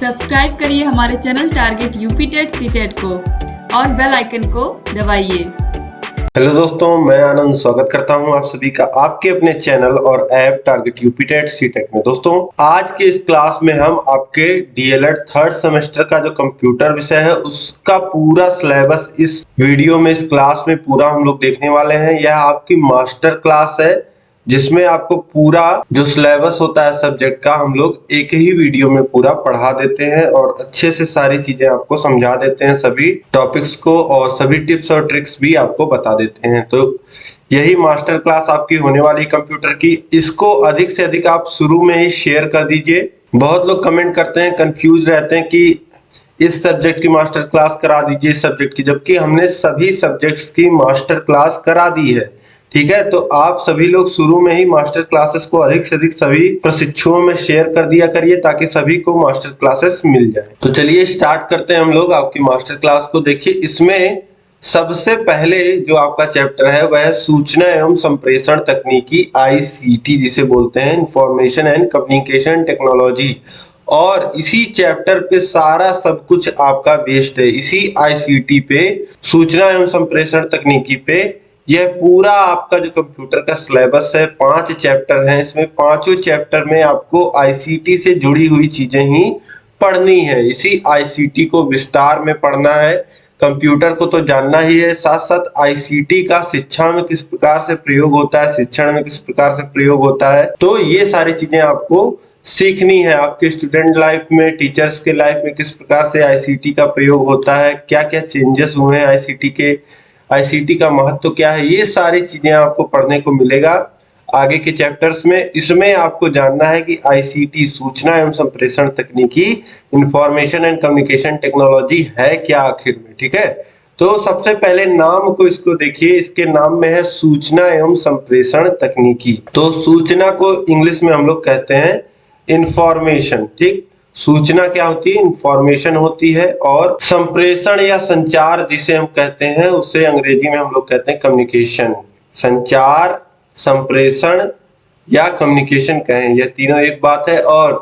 Subscribe करिए हमारे channel target UP TET CTET को और बेल आइकन को दबाइए। हेलो दोस्तों, मैं आनंद स्वागत करता हूं आप सभी का आपके अपने चैनल और app target UP TET CTET में। दोस्तों, आज के इस क्लास में हम आपके डीएलएड थर्ड सेमेस्टर का जो कंप्यूटर विषय है उसका पूरा सिलेबस इस वीडियो में, इस क्लास में पूरा हम लोग देखने वाले हैं। यह आपकी मास्टर क्लास है जिसमें आपको पूरा जो सिलेबस होता है सब्जेक्ट का हम लोग एक ही वीडियो में पूरा पढ़ा देते हैं और अच्छे से सारी चीजें आपको समझा देते हैं, सभी टॉपिक्स को, और सभी टिप्स और ट्रिक्स भी आपको बता देते हैं। तो यही मास्टर क्लास आपकी होने वाली कंप्यूटर की। इसको अधिक से अधिक आप शुरू में ही शेयर कर दीजिए। बहुत लोग कमेंट करते हैं, कंफ्यूज रहते हैं कि इस सब्जेक्ट की मास्टर क्लास करा दीजिए, इस सब्जेक्ट की, जबकि हमने सभी सब्जेक्ट्स की मास्टर क्लास करा दी है। ठीक है, तो आप सभी लोग शुरू में ही मास्टर क्लासेस को अधिक से अधिक सभी प्रशिक्षुओं में शेयर कर दिया करिए ताकि सभी को मास्टर क्लासेस मिल जाए। तो चलिए स्टार्ट करते हैं हम लोग आपकी मास्टर क्लास को। देखिए, इसमें सबसे पहले जो आपका चैप्टर है वह है सूचना एवं संप्रेषण तकनीकी, आईसीटी जिसे बोलते हैं, इंफॉर्मेशन एंड कम्युनिकेशन टेक्नोलॉजी। और इसी चैप्टर पे सारा सब कुछ आपका बेस्ड है, इसी आईसीटी पे, सूचना एवं संप्रेषण तकनीकी पे यह पूरा आपका जो कंप्यूटर का सिलेबस है। 5 चैप्टर हैं इसमें, पांचों चैप्टर में आपको आईसीटी से जुड़ी हुई चीजें ही पढ़नी है। इसी आईसीटी को विस्तार में पढ़ना है। कंप्यूटर को तो जानना ही है, साथ साथ आईसीटी का शिक्षा में किस प्रकार से प्रयोग होता है, शिक्षण में किस प्रकार से प्रयोग होता है, तो ये सारी चीजें आपको सीखनी है। आपके स्टूडेंट लाइफ में, टीचर्स के लाइफ में किस प्रकार से आईसीटी का प्रयोग होता है, क्या क्या चेंजेस हुए हैं आईसीटी के, आईसीटी का महत्व क्या है, ये सारी चीजें आपको पढ़ने को मिलेगा आगे के चैप्टर्स में। इसमें आपको जानना है कि आईसीटी, सूचना एवं संप्रेषण तकनीकी, इंफॉर्मेशन एंड कम्युनिकेशन टेक्नोलॉजी है क्या आखिर में। ठीक है, तो सबसे पहले नाम को इसको देखिए, इसके नाम में है सूचना एवं संप्रेषण तकनीकी। तो सूचना को इंग्लिश में हम लोग कहते हैं इंफॉर्मेशन। ठीक, सूचना क्या होती है, इंफॉर्मेशन होती है, और संप्रेषण या संचार जिसे हम कहते हैं उसे अंग्रेजी में हम लोग कहते हैं कम्युनिकेशन। संचार, संप्रेषण या कम्युनिकेशन कहें, यह तीनों एक बात है। और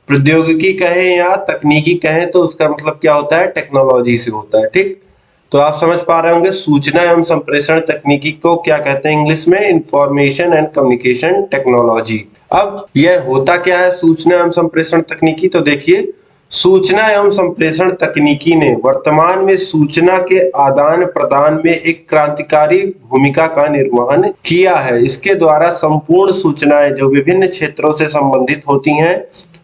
प्रौद्योगिकी कहें या तकनीकी कहें तो उसका मतलब क्या होता है, टेक्नोलॉजी से होता है। ठीक, तो आप समझ पा रहे होंगे सूचना एवं संप्रेषण तकनीकी को क्या कहते हैं इंग्लिश में, इंफॉर्मेशन एंड कम्युनिकेशन टेक्नोलॉजी। अब यह होता क्या है सूचना एवं संप्रेषण तकनीकी, तो देखिए, सूचना एवं संप्रेषण तकनीकी ने वर्तमान में सूचना के आदान प्रदान में एक क्रांतिकारी भूमिका का निर्वहन किया है। इसके द्वारा संपूर्ण सूचनाएं जो विभिन्न क्षेत्रों से संबंधित होती हैं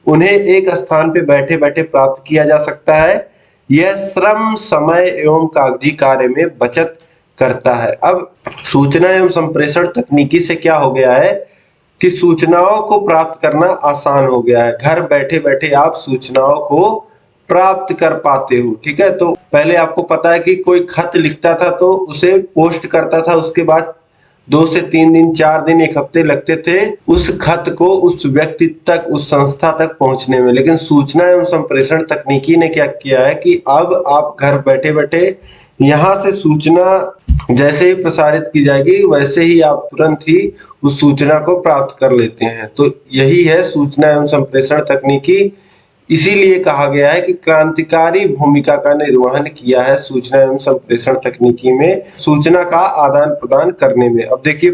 उन्हें एक स्थान पर बैठे बैठे प्राप्त किया जा सकता है। यह श्रम, समय एवं कागजी कार्य में बचत करता है। अब सूचना एवं संप्रेषण तकनीकी से क्या हो गया है कि सूचनाओं को प्राप्त करना आसान हो गया है। घर बैठे बैठे आप सूचनाओं को प्राप्त कर पाते हो। ठीक है, तो पहले आपको पता है कि कोई खत लिखता था तो उसे पोस्ट करता था, उसके बाद 2 से 3 दिन, 4 दिन, 1 हफ्ते लगते थे उस खत को उस व्यक्ति तक, उस संस्था तक पहुंचने में। लेकिन सूचना एवं संप्रेषण तकनीकी ने क्या किया है कि अब आप घर बैठे बैठे यहाँ से सूचना जैसे ही प्रसारित की जाएगी वैसे ही आप तुरंत ही उस सूचना को प्राप्त कर लेते हैं। तो यही है सूचना एवं संप्रेषण तकनीकी। इसीलिए कहा गया है कि क्रांतिकारी भूमिका का निर्वहन किया है सूचना एवं संप्रेषण तकनीकी में, सूचना का आदान प्रदान करने में। अब देखिए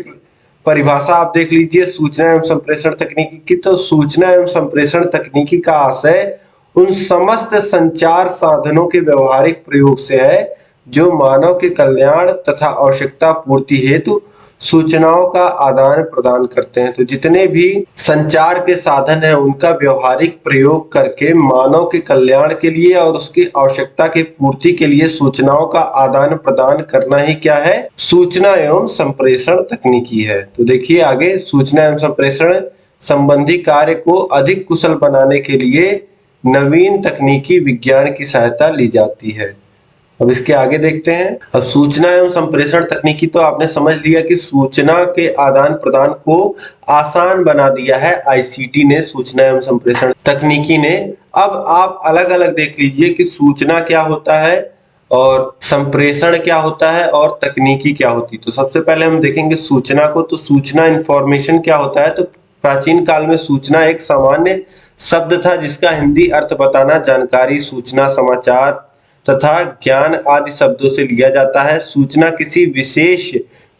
परिभाषा आप देख लीजिए सूचना एवं संप्रेषण तकनीकी की। तो सूचना एवं संप्रेषण तकनीकी का आशय उन समस्त संचार साधनों के व्यवहारिक प्रयोग से है जो मानव के कल्याण तथा आवश्यकता पूर्ति हेतु सूचनाओं का आदान प्रदान करते हैं। तो जितने भी संचार के साधन हैं उनका व्यवहारिक प्रयोग करके मानव के कल्याण के लिए और उसकी आवश्यकता की पूर्ति के लिए सूचनाओं का आदान प्रदान करना ही क्या है, सूचना एवं संप्रेषण तकनीकी है। तो देखिए आगे, सूचना एवं संप्रेषण संबंधी कार्य को अधिक कुशल बनाने के लिए नवीन तकनीकी विज्ञान की सहायता ली जाती है। अब इसके आगे देखते हैं। अब सूचना एवं संप्रेषण तकनीकी तो आपने समझ लिया कि सूचना के आदान प्रदान को आसान बना दिया है आईसीटी ने, सूचना एवं संप्रेषण तकनीकी ने। अब आप अलग अलग देख लीजिए कि सूचना क्या होता है और संप्रेषण क्या होता है और तकनीकी क्या होती है। तो सबसे पहले हम देखेंगे सूचना को। तो सूचना, इंफॉर्मेशन क्या होता है, तो प्राचीन काल में सूचना एक सामान्य शब्द था जिसका हिंदी अर्थ बताना जानकारी, सूचना, समाचार तथा ज्ञान आदि शब्दों से लिया जाता है। सूचना किसी विशेष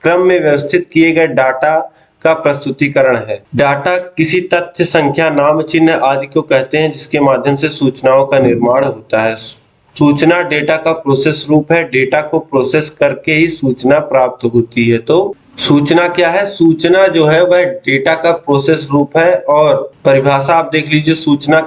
क्रम में व्यवस्थित किए गए डाटा का प्रस्तुतिकरण है। डाटा किसी तथ्य, संख्या, नाम, चिन्ह आदि को कहते हैं जिसके माध्यम से सूचनाओं का निर्माण होता है। सूचना डेटा का प्रोसेस रूप है। डेटा को प्रोसेस करके ही सूचना प्राप्त होती है। तो सूचना क्या है? सूचना जो है वह डेटा का प्रोसेस रूप है। और परिभाषा आप देख लीजिए सूचना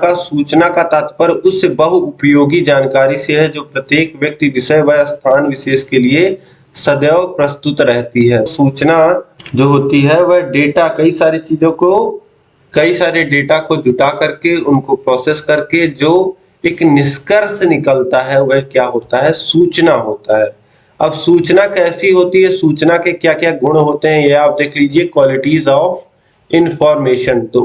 का तात्पर्य उस बहुउपयोगी जानकारी से है जो प्रत्येक व्यक्ति, विषय व स्थान विशेष के लिए सदैव प्रस्तुत रहती है। सूचना जो होती है वह डेटा, कई सारे डेटा को जुटा करके उनको प्रोसेस करके जो एक निष्कर्ष निकलता है वह क्या होता है? सूचना होता है। अब सूचना कैसी होती है, सूचना के क्या क्या गुण होते हैं ये आप देख लीजिए। क्वालिटीज ऑफ इंफॉर्मेशन, तो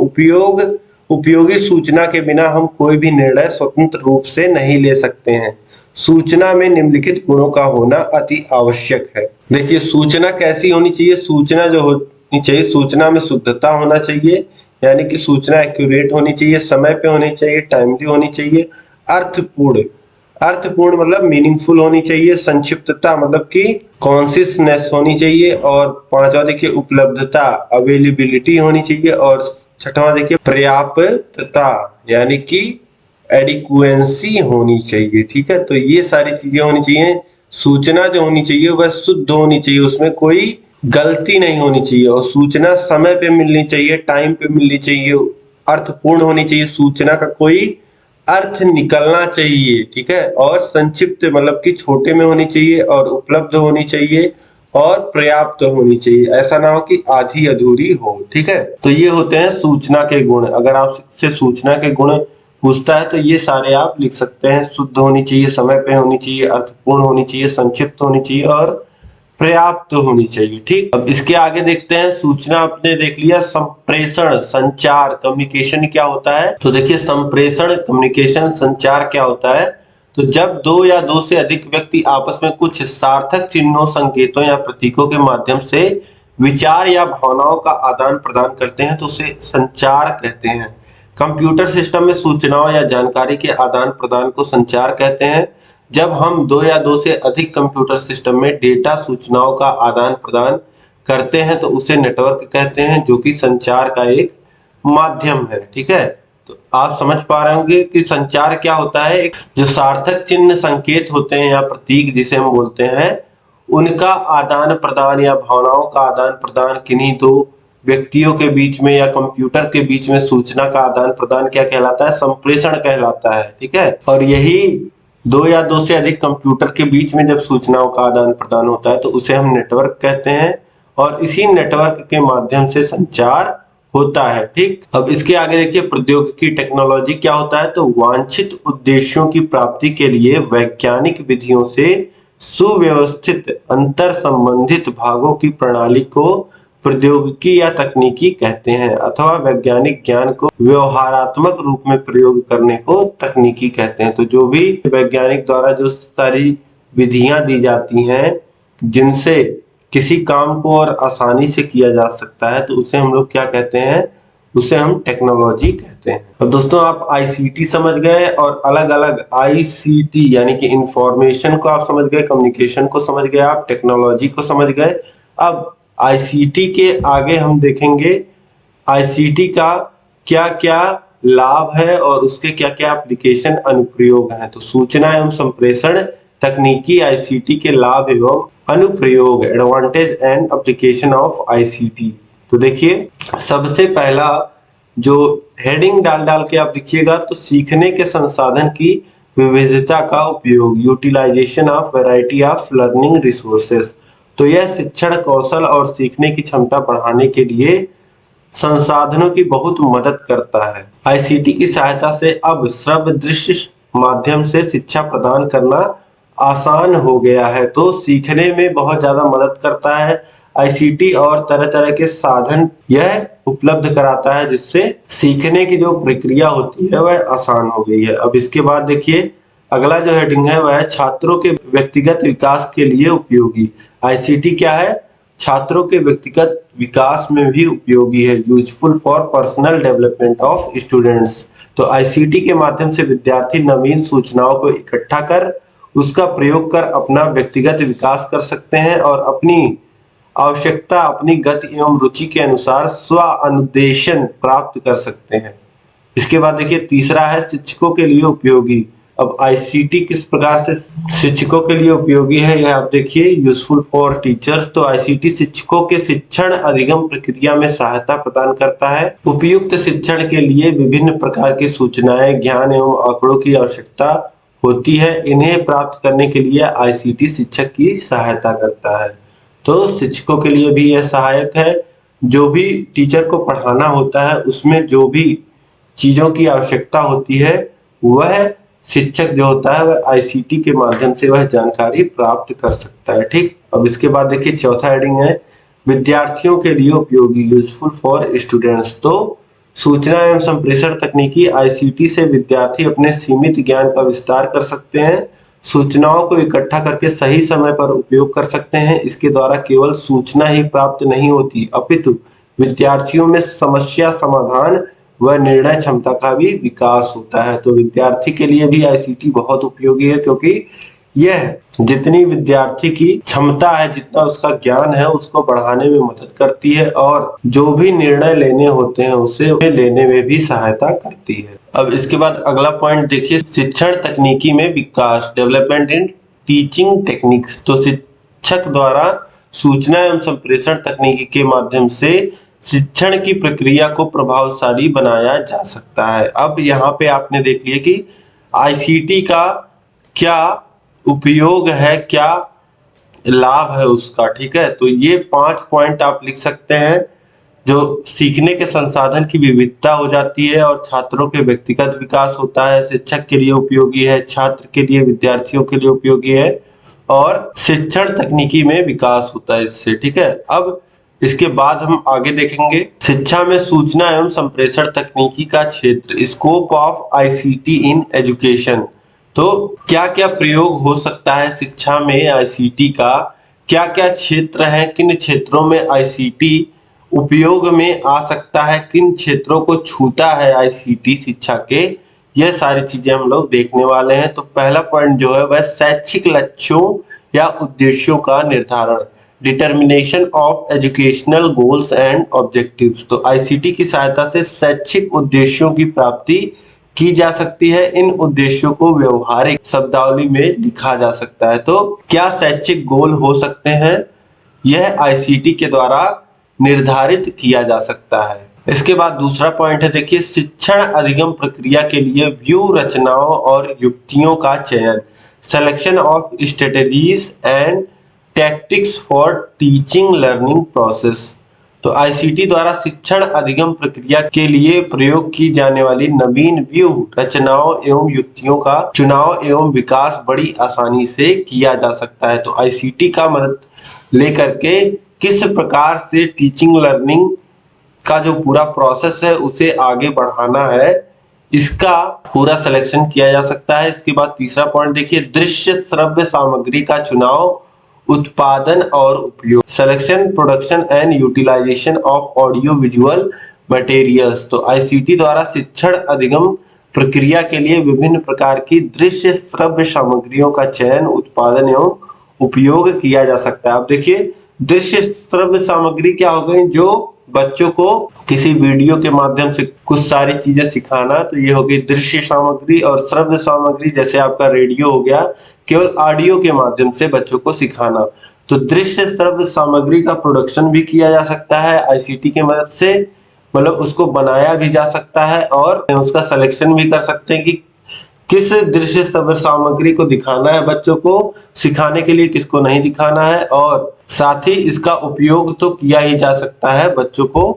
उपयोगी सूचना के बिना हम कोई भी निर्णय स्वतंत्र रूप से नहीं ले सकते हैं। सूचना में निम्नलिखित गुणों का होना अति आवश्यक है। देखिए सूचना कैसी होनी चाहिए? सूचना जो होनी चाहिए, सूचना में शुद्धता होना चाहिए, यानी कि सूचना एक्यूरेट होनी चाहिए, समय पे होनी चाहिए, टाइमली होनी चाहिए, अर्थपूर्ण मतलब मीनिंगफुल होनी चाहिए, संक्षिप्तता मतलब कि कॉन्सिसनेस होनी चाहिए, और पांचवा देखिए उपलब्धता, अवेलेबिलिटी होनी चाहिए, और छठवां देखिए पर्याप्तता यानी कि एडिक्वेंसी होनी चाहिए। ठीक है, तो ये सारी चीजें होनी चाहिए। सूचना जो होनी चाहिए वह शुद्ध होनी चाहिए, उसमें कोई गलती नहीं होनी चाहिए, और सूचना समय पे मिलनी चाहिए, टाइम पे मिलनी चाहिए, अर्थपूर्ण होनी चाहिए, सूचना का कोई अर्थ निकलना चाहिए। ठीक है, और संक्षिप्त मतलब कि छोटे में होनी चाहिए, और उपलब्ध होनी चाहिए, और पर्याप्त होनी चाहिए। ऐसा ना हो कि आधी अधूरी हो। ठीक है, तो ये होते हैं सूचना के गुण। अगर आपसे सूचना के गुण पूछता है तो ये सारे आप लिख सकते हैं। शुद्ध होनी चाहिए, समय पे होनी चाहिए, अर्थपूर्ण होनी चाहिए, संक्षिप्त होनी चाहिए, और पर्याप्त होनी चाहिए। ठीक, अब इसके आगे देखते हैं। सूचना आपने देख लिया। संप्रेषण, संचार, कम्युनिकेशन क्या होता है? तो देखिए संप्रेषण, कम्युनिकेशन, संचार क्या होता है? तो जब दो या दो से अधिक व्यक्ति आपस में कुछ सार्थक चिन्हों, संकेतों या प्रतीकों के माध्यम से विचार या भावनाओं का आदान प्रदान करते हैं तो उसे संचार कहते हैं। कंप्यूटर सिस्टम में सूचनाओं या जानकारी के आदान प्रदान को संचार कहते हैं। जब हम दो या दो से अधिक कंप्यूटर सिस्टम में डेटा, सूचनाओं का आदान प्रदान करते हैं तो उसे नेटवर्क कहते हैं, जो कि संचार का एक माध्यम है। ठीक है, तो आप समझ पा रहे होंगे कि संचार क्या होता है। एक जो सार्थक चिन्ह, संकेत होते हैं या प्रतीक जिसे हम बोलते हैं, उनका आदान प्रदान या भावनाओं का आदान प्रदान किन्हीं दो व्यक्तियों के बीच में या कंप्यूटर के बीच में सूचना का आदान प्रदान क्या कहलाता है? संप्रेषण कहलाता है। ठीक है, और यही दो या दो से अधिक कंप्यूटर के बीच में जब सूचनाओं का आदान प्रदान होता है तो उसे हम नेटवर्क कहते हैं, और इसी नेटवर्क के माध्यम से संचार होता है। ठीक, अब इसके आगे देखिए प्रौद्योगिकी, टेक्नोलॉजी क्या होता है? तो वांछित उद्देश्यों की प्राप्ति के लिए वैज्ञानिक विधियों से सुव्यवस्थित अंतर संबंधित भागों की प्रणाली को प्रौद्योगिकी या तकनीकी कहते हैं, अथवा वैज्ञानिक ज्ञान को व्यवहारात्मक रूप में प्रयोग करने को तकनीकी कहते हैं। तो जो भी वैज्ञानिक द्वारा जो सारी विधियां दी जाती हैं जिनसे किसी काम को और आसानी से किया जा सकता है तो उसे हम लोग क्या कहते हैं? उसे हम टेक्नोलॉजी कहते हैं। अब दोस्तों आप आईसीटी समझ गए, और अलग अलग आईसीटी यानी कि इंफॉर्मेशन को आप समझ गए, कम्युनिकेशन को समझ गए, आप टेक्नोलॉजी को समझ गए। अब आईसीटी के आगे हम देखेंगे आईसीटी का क्या क्या लाभ है और उसके क्या क्या एप्लीकेशन, अनुप्रयोग हैं। तो सूचना एवं संप्रेषण तकनीकी आईसीटी के लाभ एवं अनुप्रयोग, advantage and application of ICT. तो देखिए सबसे पहला जो हेडिंग डाल के आप लिखिएगा, तो सीखने के संसाधन की विविधता का उपयोग, utilisation of variety of learning resources. तो यह शिक्षण कौशल और सीखने की क्षमता बढ़ाने के लिए संसाधनों की बहुत मदद करता है। आईसीटी की सहायता से अब श्रव्य दृश्य माध्यम से शिक्षा प्रदान करना आसान हो गया है, तो सीखने में बहुत ज्यादा मदद करता है आईसीटी, और तरह तरह के साधन यह उपलब्ध कराता है जिससे सीखने की जो प्रक्रिया होती है वह आसान हो गई है। अब इसके बाद देखिए अगला जो हेडिंग है वह है छात्रों के व्यक्तिगत विकास के लिए उपयोगी। आईसीटी क्या है? छात्रों के व्यक्तिगत विकास में भी उपयोगी है। Useful for personal development of students. तो आईसीटी के माध्यम से विद्यार्थी नवीन सूचनाओं को इकट्ठा कर उसका प्रयोग कर अपना व्यक्तिगत विकास कर सकते हैं और अपनी आवश्यकता, अपनी गति एवं रुचि के अनुसार स्व अनुदेशन प्राप्त कर सकते हैं। इसके बाद देखिए तीसरा है शिक्षकों के लिए उपयोगी। अब आईसीटी किस प्रकार से शिक्षकों के लिए उपयोगी है, यह आप देखिए, यूजफुल फॉर टीचर्स। तो आईसीटी शिक्षकों के शिक्षण अधिगम प्रक्रिया में सहायता प्रदान करता है। उपयुक्त शिक्षण के लिए विभिन्न प्रकार की सूचनाएं, ज्ञान एवं आंकड़ों की आवश्यकता होती है। इन्हें प्राप्त करने के लिए आईसीटी शिक्षक की सहायता करता है। तो शिक्षकों के लिए भी यह सहायक है। जो भी टीचर को पढ़ाना होता है उसमें जो भी चीजों की आवश्यकता होती है वह शिक्षक जो होता है वह आईसीटी के माध्यम से वह जानकारी प्राप्त कर सकता है। ठीक, अब इसके बाद देखिए चौथा हेडिंग है विद्यार्थियों के लिए उपयोगी, यूजफुल फॉर स्टूडेंट्स। तो सूचना एवं संप्रेषण तकनीकी आईसीटी से विद्यार्थी अपने सीमित ज्ञान का विस्तार कर सकते हैं, सूचनाओं को इकट्ठा करके सही समय पर उपयोग कर सकते हैं। इसके द्वारा केवल सूचना ही प्राप्त नहीं होती अपितु विद्यार्थियों में समस्या समाधान व निर्णय क्षमता का भी विकास होता है। तो विद्यार्थी के लिए भी आईसीटी बहुत उपयोगी है, क्योंकि यह जितनी विद्यार्थी की क्षमता है, जितना उसका ज्ञान है, उसको बढ़ाने में मदद करती है और जो भी निर्णय लेने होते हैं उसे लेने में भी सहायता करती है। अब इसके बाद अगला पॉइंट देखिए शिक्षण तकनीकी में विकास, डेवलपमेंट इन टीचिंग टेक्निक्स। तो शिक्षक द्वारा सूचना एवं संप्रेषण तकनीकी के माध्यम से शिक्षण की प्रक्रिया को प्रभावशाली बनाया जा सकता है। अब यहाँ पे आपने देख लिया कि आईसीटी का क्या उपयोग है, क्या लाभ है उसका। ठीक है, तो ये 5 पॉइंट आप लिख सकते हैं। जो सीखने के संसाधन की विविधता हो जाती है और छात्रों के व्यक्तिगत विकास होता है, शिक्षक के लिए उपयोगी है, छात्र के लिए, विद्यार्थियों के लिए उपयोगी है और शिक्षण तकनीकी में विकास होता है इससे। ठीक है, अब इसके बाद हम आगे देखेंगे शिक्षा में सूचना एवं संप्रेषण तकनीकी का क्षेत्र, scope of ICT in education. तो क्या क्या प्रयोग हो सकता है शिक्षा में आईसीटी का, क्या क्या क्षेत्र हैं, किन क्षेत्रों में आईसीटी उपयोग में आ सकता है, किन क्षेत्रों को छूता है आईसीटी शिक्षा के, यह सारी चीजें हम लोग देखने वाले हैं। तो पहला पॉइंट जो है वह शैक्षिक लक्ष्यों या उद्देश्यों का निर्धारण, determination of educational goals and objectives. तो आईसीटी की सहायता से शैक्षिक उद्देश्यों की प्राप्ति की जा सकती है। इन उद्देश्यों को व्यवहारिक शब्दावली में लिखा जा सकता है। तो क्या शैक्षिक गोल हो सकते हैं, यह आईसीटी के द्वारा निर्धारित किया जा सकता है। इसके बाद दूसरा पॉइंट है देखिए शिक्षण अधिगम प्रक्रिया के लिए व्यू रचनाओं और युक्तियों का चयन, selection of strategies and tactics for teaching learning process. तो आईसीटी द्वारा शिक्षण अधिगम प्रक्रिया के लिए प्रयोग की जाने वाली नवीन व्यूह रचनाओं एवं युक्तियों का चुनाव एवं विकास बड़ी आसानी से किया जा सकता है। तो आईसीटी का मदद लेकर के किस प्रकार से टीचिंग लर्निंग का जो पूरा प्रोसेस है उसे आगे बढ़ाना है, इसका पूरा सिलेक्शन किया जा सकता है। इसके बाद तीसरा पॉइंट देखिए दृश्य श्रव्य सामग्री का चुनाव, उत्पादन और उपयोग, selection, production and utilisation of audio visual materials. तो आईसीटी द्वारा शिक्षण अधिगम प्रक्रिया के लिए विभिन्न प्रकार की दृश्य श्रव्य सामग्रियों का चयन, उत्पादन एवं उपयोग किया जा सकता है। अब देखिए दृश्य श्रव्य सामग्री क्या हो गई, जो बच्चों को किसी वीडियो के माध्यम से कुछ सारी चीजें सिखाना, तो ये हो गई दृश्य सामग्री। और श्रव्य सामग्री जैसे आपका रेडियो हो गया, केवल ऑडियो के माध्यम से बच्चों को सिखाना। तो दृश्य श्रव्य सामग्री का प्रोडक्शन भी किया जा सकता है आईसीटी की मदद से, मतलब उसको बनाया भी जा सकता है और उसका सिलेक्शन भी कर सकते हैं कि किस दृश्य श्रव्य सामग्री को दिखाना है बच्चों को सिखाने के लिए, किसको नहीं दिखाना है। और साथ ही इसका उपयोग तो किया ही जा सकता है बच्चों को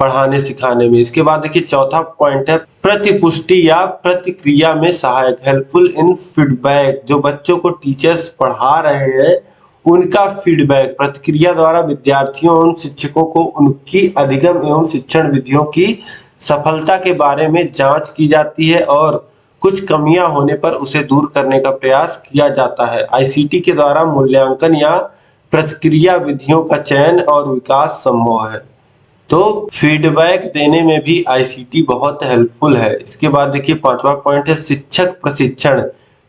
पढ़ाने सिखाने में। इसके बाद देखिए चौथा पॉइंट है प्रतिपुष्टि या प्रतिक्रिया में सहायक, हेल्पफुल इन फीडबैक। जो बच्चों को टीचर्स पढ़ा रहे हैं उनका फीडबैक, प्रतिक्रिया द्वारा विद्यार्थियों एवं शिक्षकों को उनकी अधिगम एवं शिक्षण विधियों की सफलता के बारे में जांच की जाती है और कुछ कमियां होने पर उसे दूर करने का प्रयास किया जाता है। आईसीटी के द्वारा मूल्यांकन या प्रतिक्रिया विधियों का चयन और विकास संभव है। तो फीडबैक देने में भी आईसीटी बहुत हेल्पफुल है। इसके बाद देखिए 5वां पॉइंट है शिक्षक प्रशिक्षण,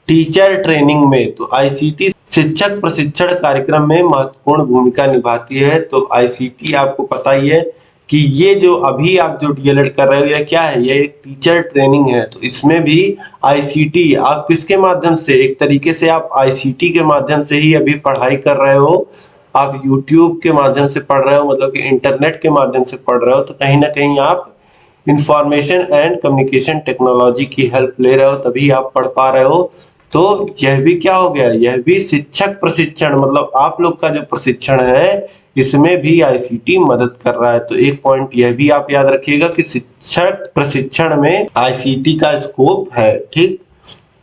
टीचर ट्रेनिंग में। तो आईसीटी शिक्षक प्रशिक्षण कार्यक्रम में महत्वपूर्ण भूमिका निभाती है। तो आईसीटी आपको पता ही है कि ये जो अभी आप जो डीएलएड कर रहे हो यह क्या है, ये एक टीचर ट्रेनिंग है। तो इसमें भी आईसीटी आप किसके माध्यम से, एक तरीके से आप आईसीटी के माध्यम से ही अभी पढ़ाई कर रहे हो। आप यूट्यूब के माध्यम से पढ़ रहे हो, मतलब कि इंटरनेट के माध्यम से पढ़ रहे हो। तो कहीं ना कहीं आप इंफॉर्मेशन एंड कम्युनिकेशन टेक्नोलॉजी की हेल्प ले रहे हो, तभी आप पढ़ पा रहे हो। तो यह भी क्या हो गया, यह भी शिक्षक प्रशिक्षण, मतलब आप लोग का जो प्रशिक्षण है इसमें भी आईसीटी मदद कर रहा है। तो एक पॉइंट यह भी आप याद रखिएगा कि शिक्षक प्रशिक्षण में आईसीटी का स्कोप है। ठीक,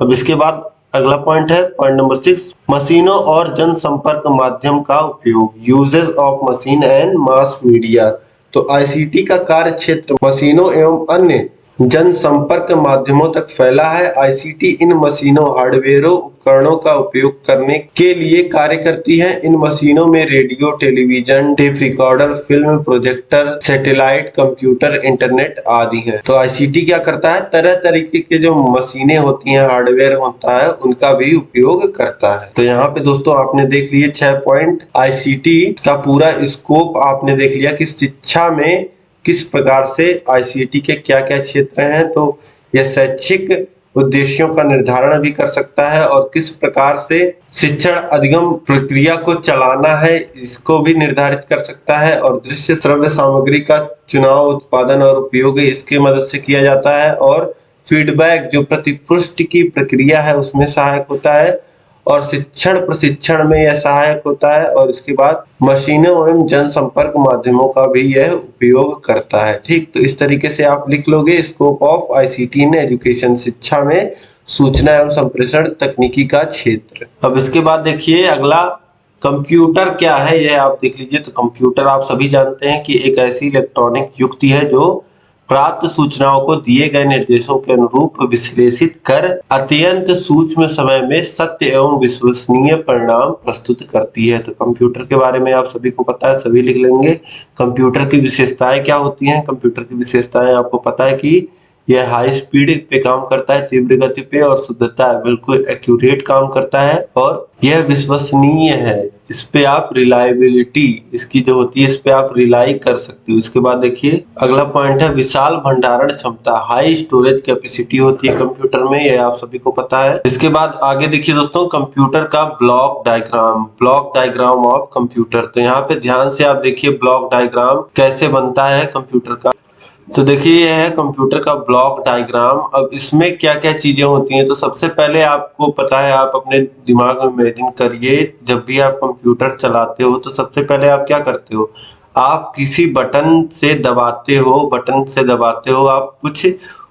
अब इसके बाद अगला पॉइंट है पॉइंट नंबर 6, मशीनों और जनसंपर्क माध्यम का उपयोग, uses of machine and mass media. तो आईसीटी का कार्य क्षेत्र मशीनों एवं अन्य जनसंपर्क माध्यमों तक फैला है। आईसीटी इन मशीनों, हार्डवेयरों, उपकरणों का उपयोग करने के लिए कार्य करती है। इन मशीनों में radio, television, tape recorder, film projector, satellite, computer, internet आदि हैं। तो आईसीटी क्या करता है, तरह तरीके के जो मशीनें होती हैं, हार्डवेयर होता है, उनका भी उपयोग करता है। तो यहाँ पे दोस्तों आपने देख लिए 6 पॉइंट। आईसीटी का पूरा स्कोप आपने देख लिया कि शिक्षा में किस प्रकार से आईसीटी के क्या क्या क्षेत्र हैं। तो यह शैक्षिक उद्देश्यों का निर्धारण भी कर सकता है और किस प्रकार से शिक्षण अधिगम प्रक्रिया को चलाना है इसको भी निर्धारित कर सकता है। और दृश्य श्रव्य सामग्री का चुनाव, उत्पादन और उपयोग इसकी मदद से किया जाता है। और फीडबैक जो प्रतिपुष्टि की प्रक्रिया है उसमें सहायक होता है। और शिक्षण प्रशिक्षण में यह सहायक होता है। और इसके बाद मशीनों एवं जनसंपर्क माध्यमों का भी यह उपयोग करता है। ठीक, तो इस तरीके से आप लिख लोगे scope of ICT in education, शिक्षा में सूचना एवं संप्रेषण तकनीकी का क्षेत्र। अब इसके बाद देखिए अगला कंप्यूटर क्या है, यह आप देख लीजिए। तो कंप्यूटर आप सभी जानते हैं कि एक ऐसी इलेक्ट्रॉनिक युक्ति है जो प्राप्त सूचनाओं को दिए गए निर्देशों के अनुरूप विश्लेषित कर अत्यंत सूक्ष्म समय में सत्य एवं विश्वसनीय परिणाम प्रस्तुत करती है। तो कंप्यूटर के बारे में आप सभी को पता है, सभी लिख लेंगे। कंप्यूटर की विशेषताएं क्या होती हैं, कंप्यूटर की विशेषताएं आपको पता है कि यह हाई स्पीड पे काम करता है, तीव्र गति पे, और शुद्धता है, बिल्कुल एक्यूरेट काम करता है। और यह विश्वसनीय है, इस पे आप रिलायबिलिटी इसकी जो होती है इस पे आप रिलाई कर सकते हो। इसके बाद देखिए अगला पॉइंट है विशाल भंडारण क्षमता, हाई स्टोरेज कैपेसिटी होती है कंप्यूटर में, यह आप सभी को पता है। इसके बाद आगे देखिए दोस्तों कंप्यूटर का block diagram, block diagram of computer. तो यहाँ पे ध्यान से आप देखिए ब्लॉक डायग्राम कैसे बनता है कंप्यूटर का। तो देखिए यह है कंप्यूटर का ब्लॉक डायग्राम। अब इसमें क्या क्या चीजें होती हैं, तो सबसे पहले आपको पता है, आप अपने दिमाग में इमेजिन करिए, जब भी आप कंप्यूटर चलाते हो तो सबसे पहले आप क्या करते हो, आप किसी बटन से दबाते हो, आप कुछ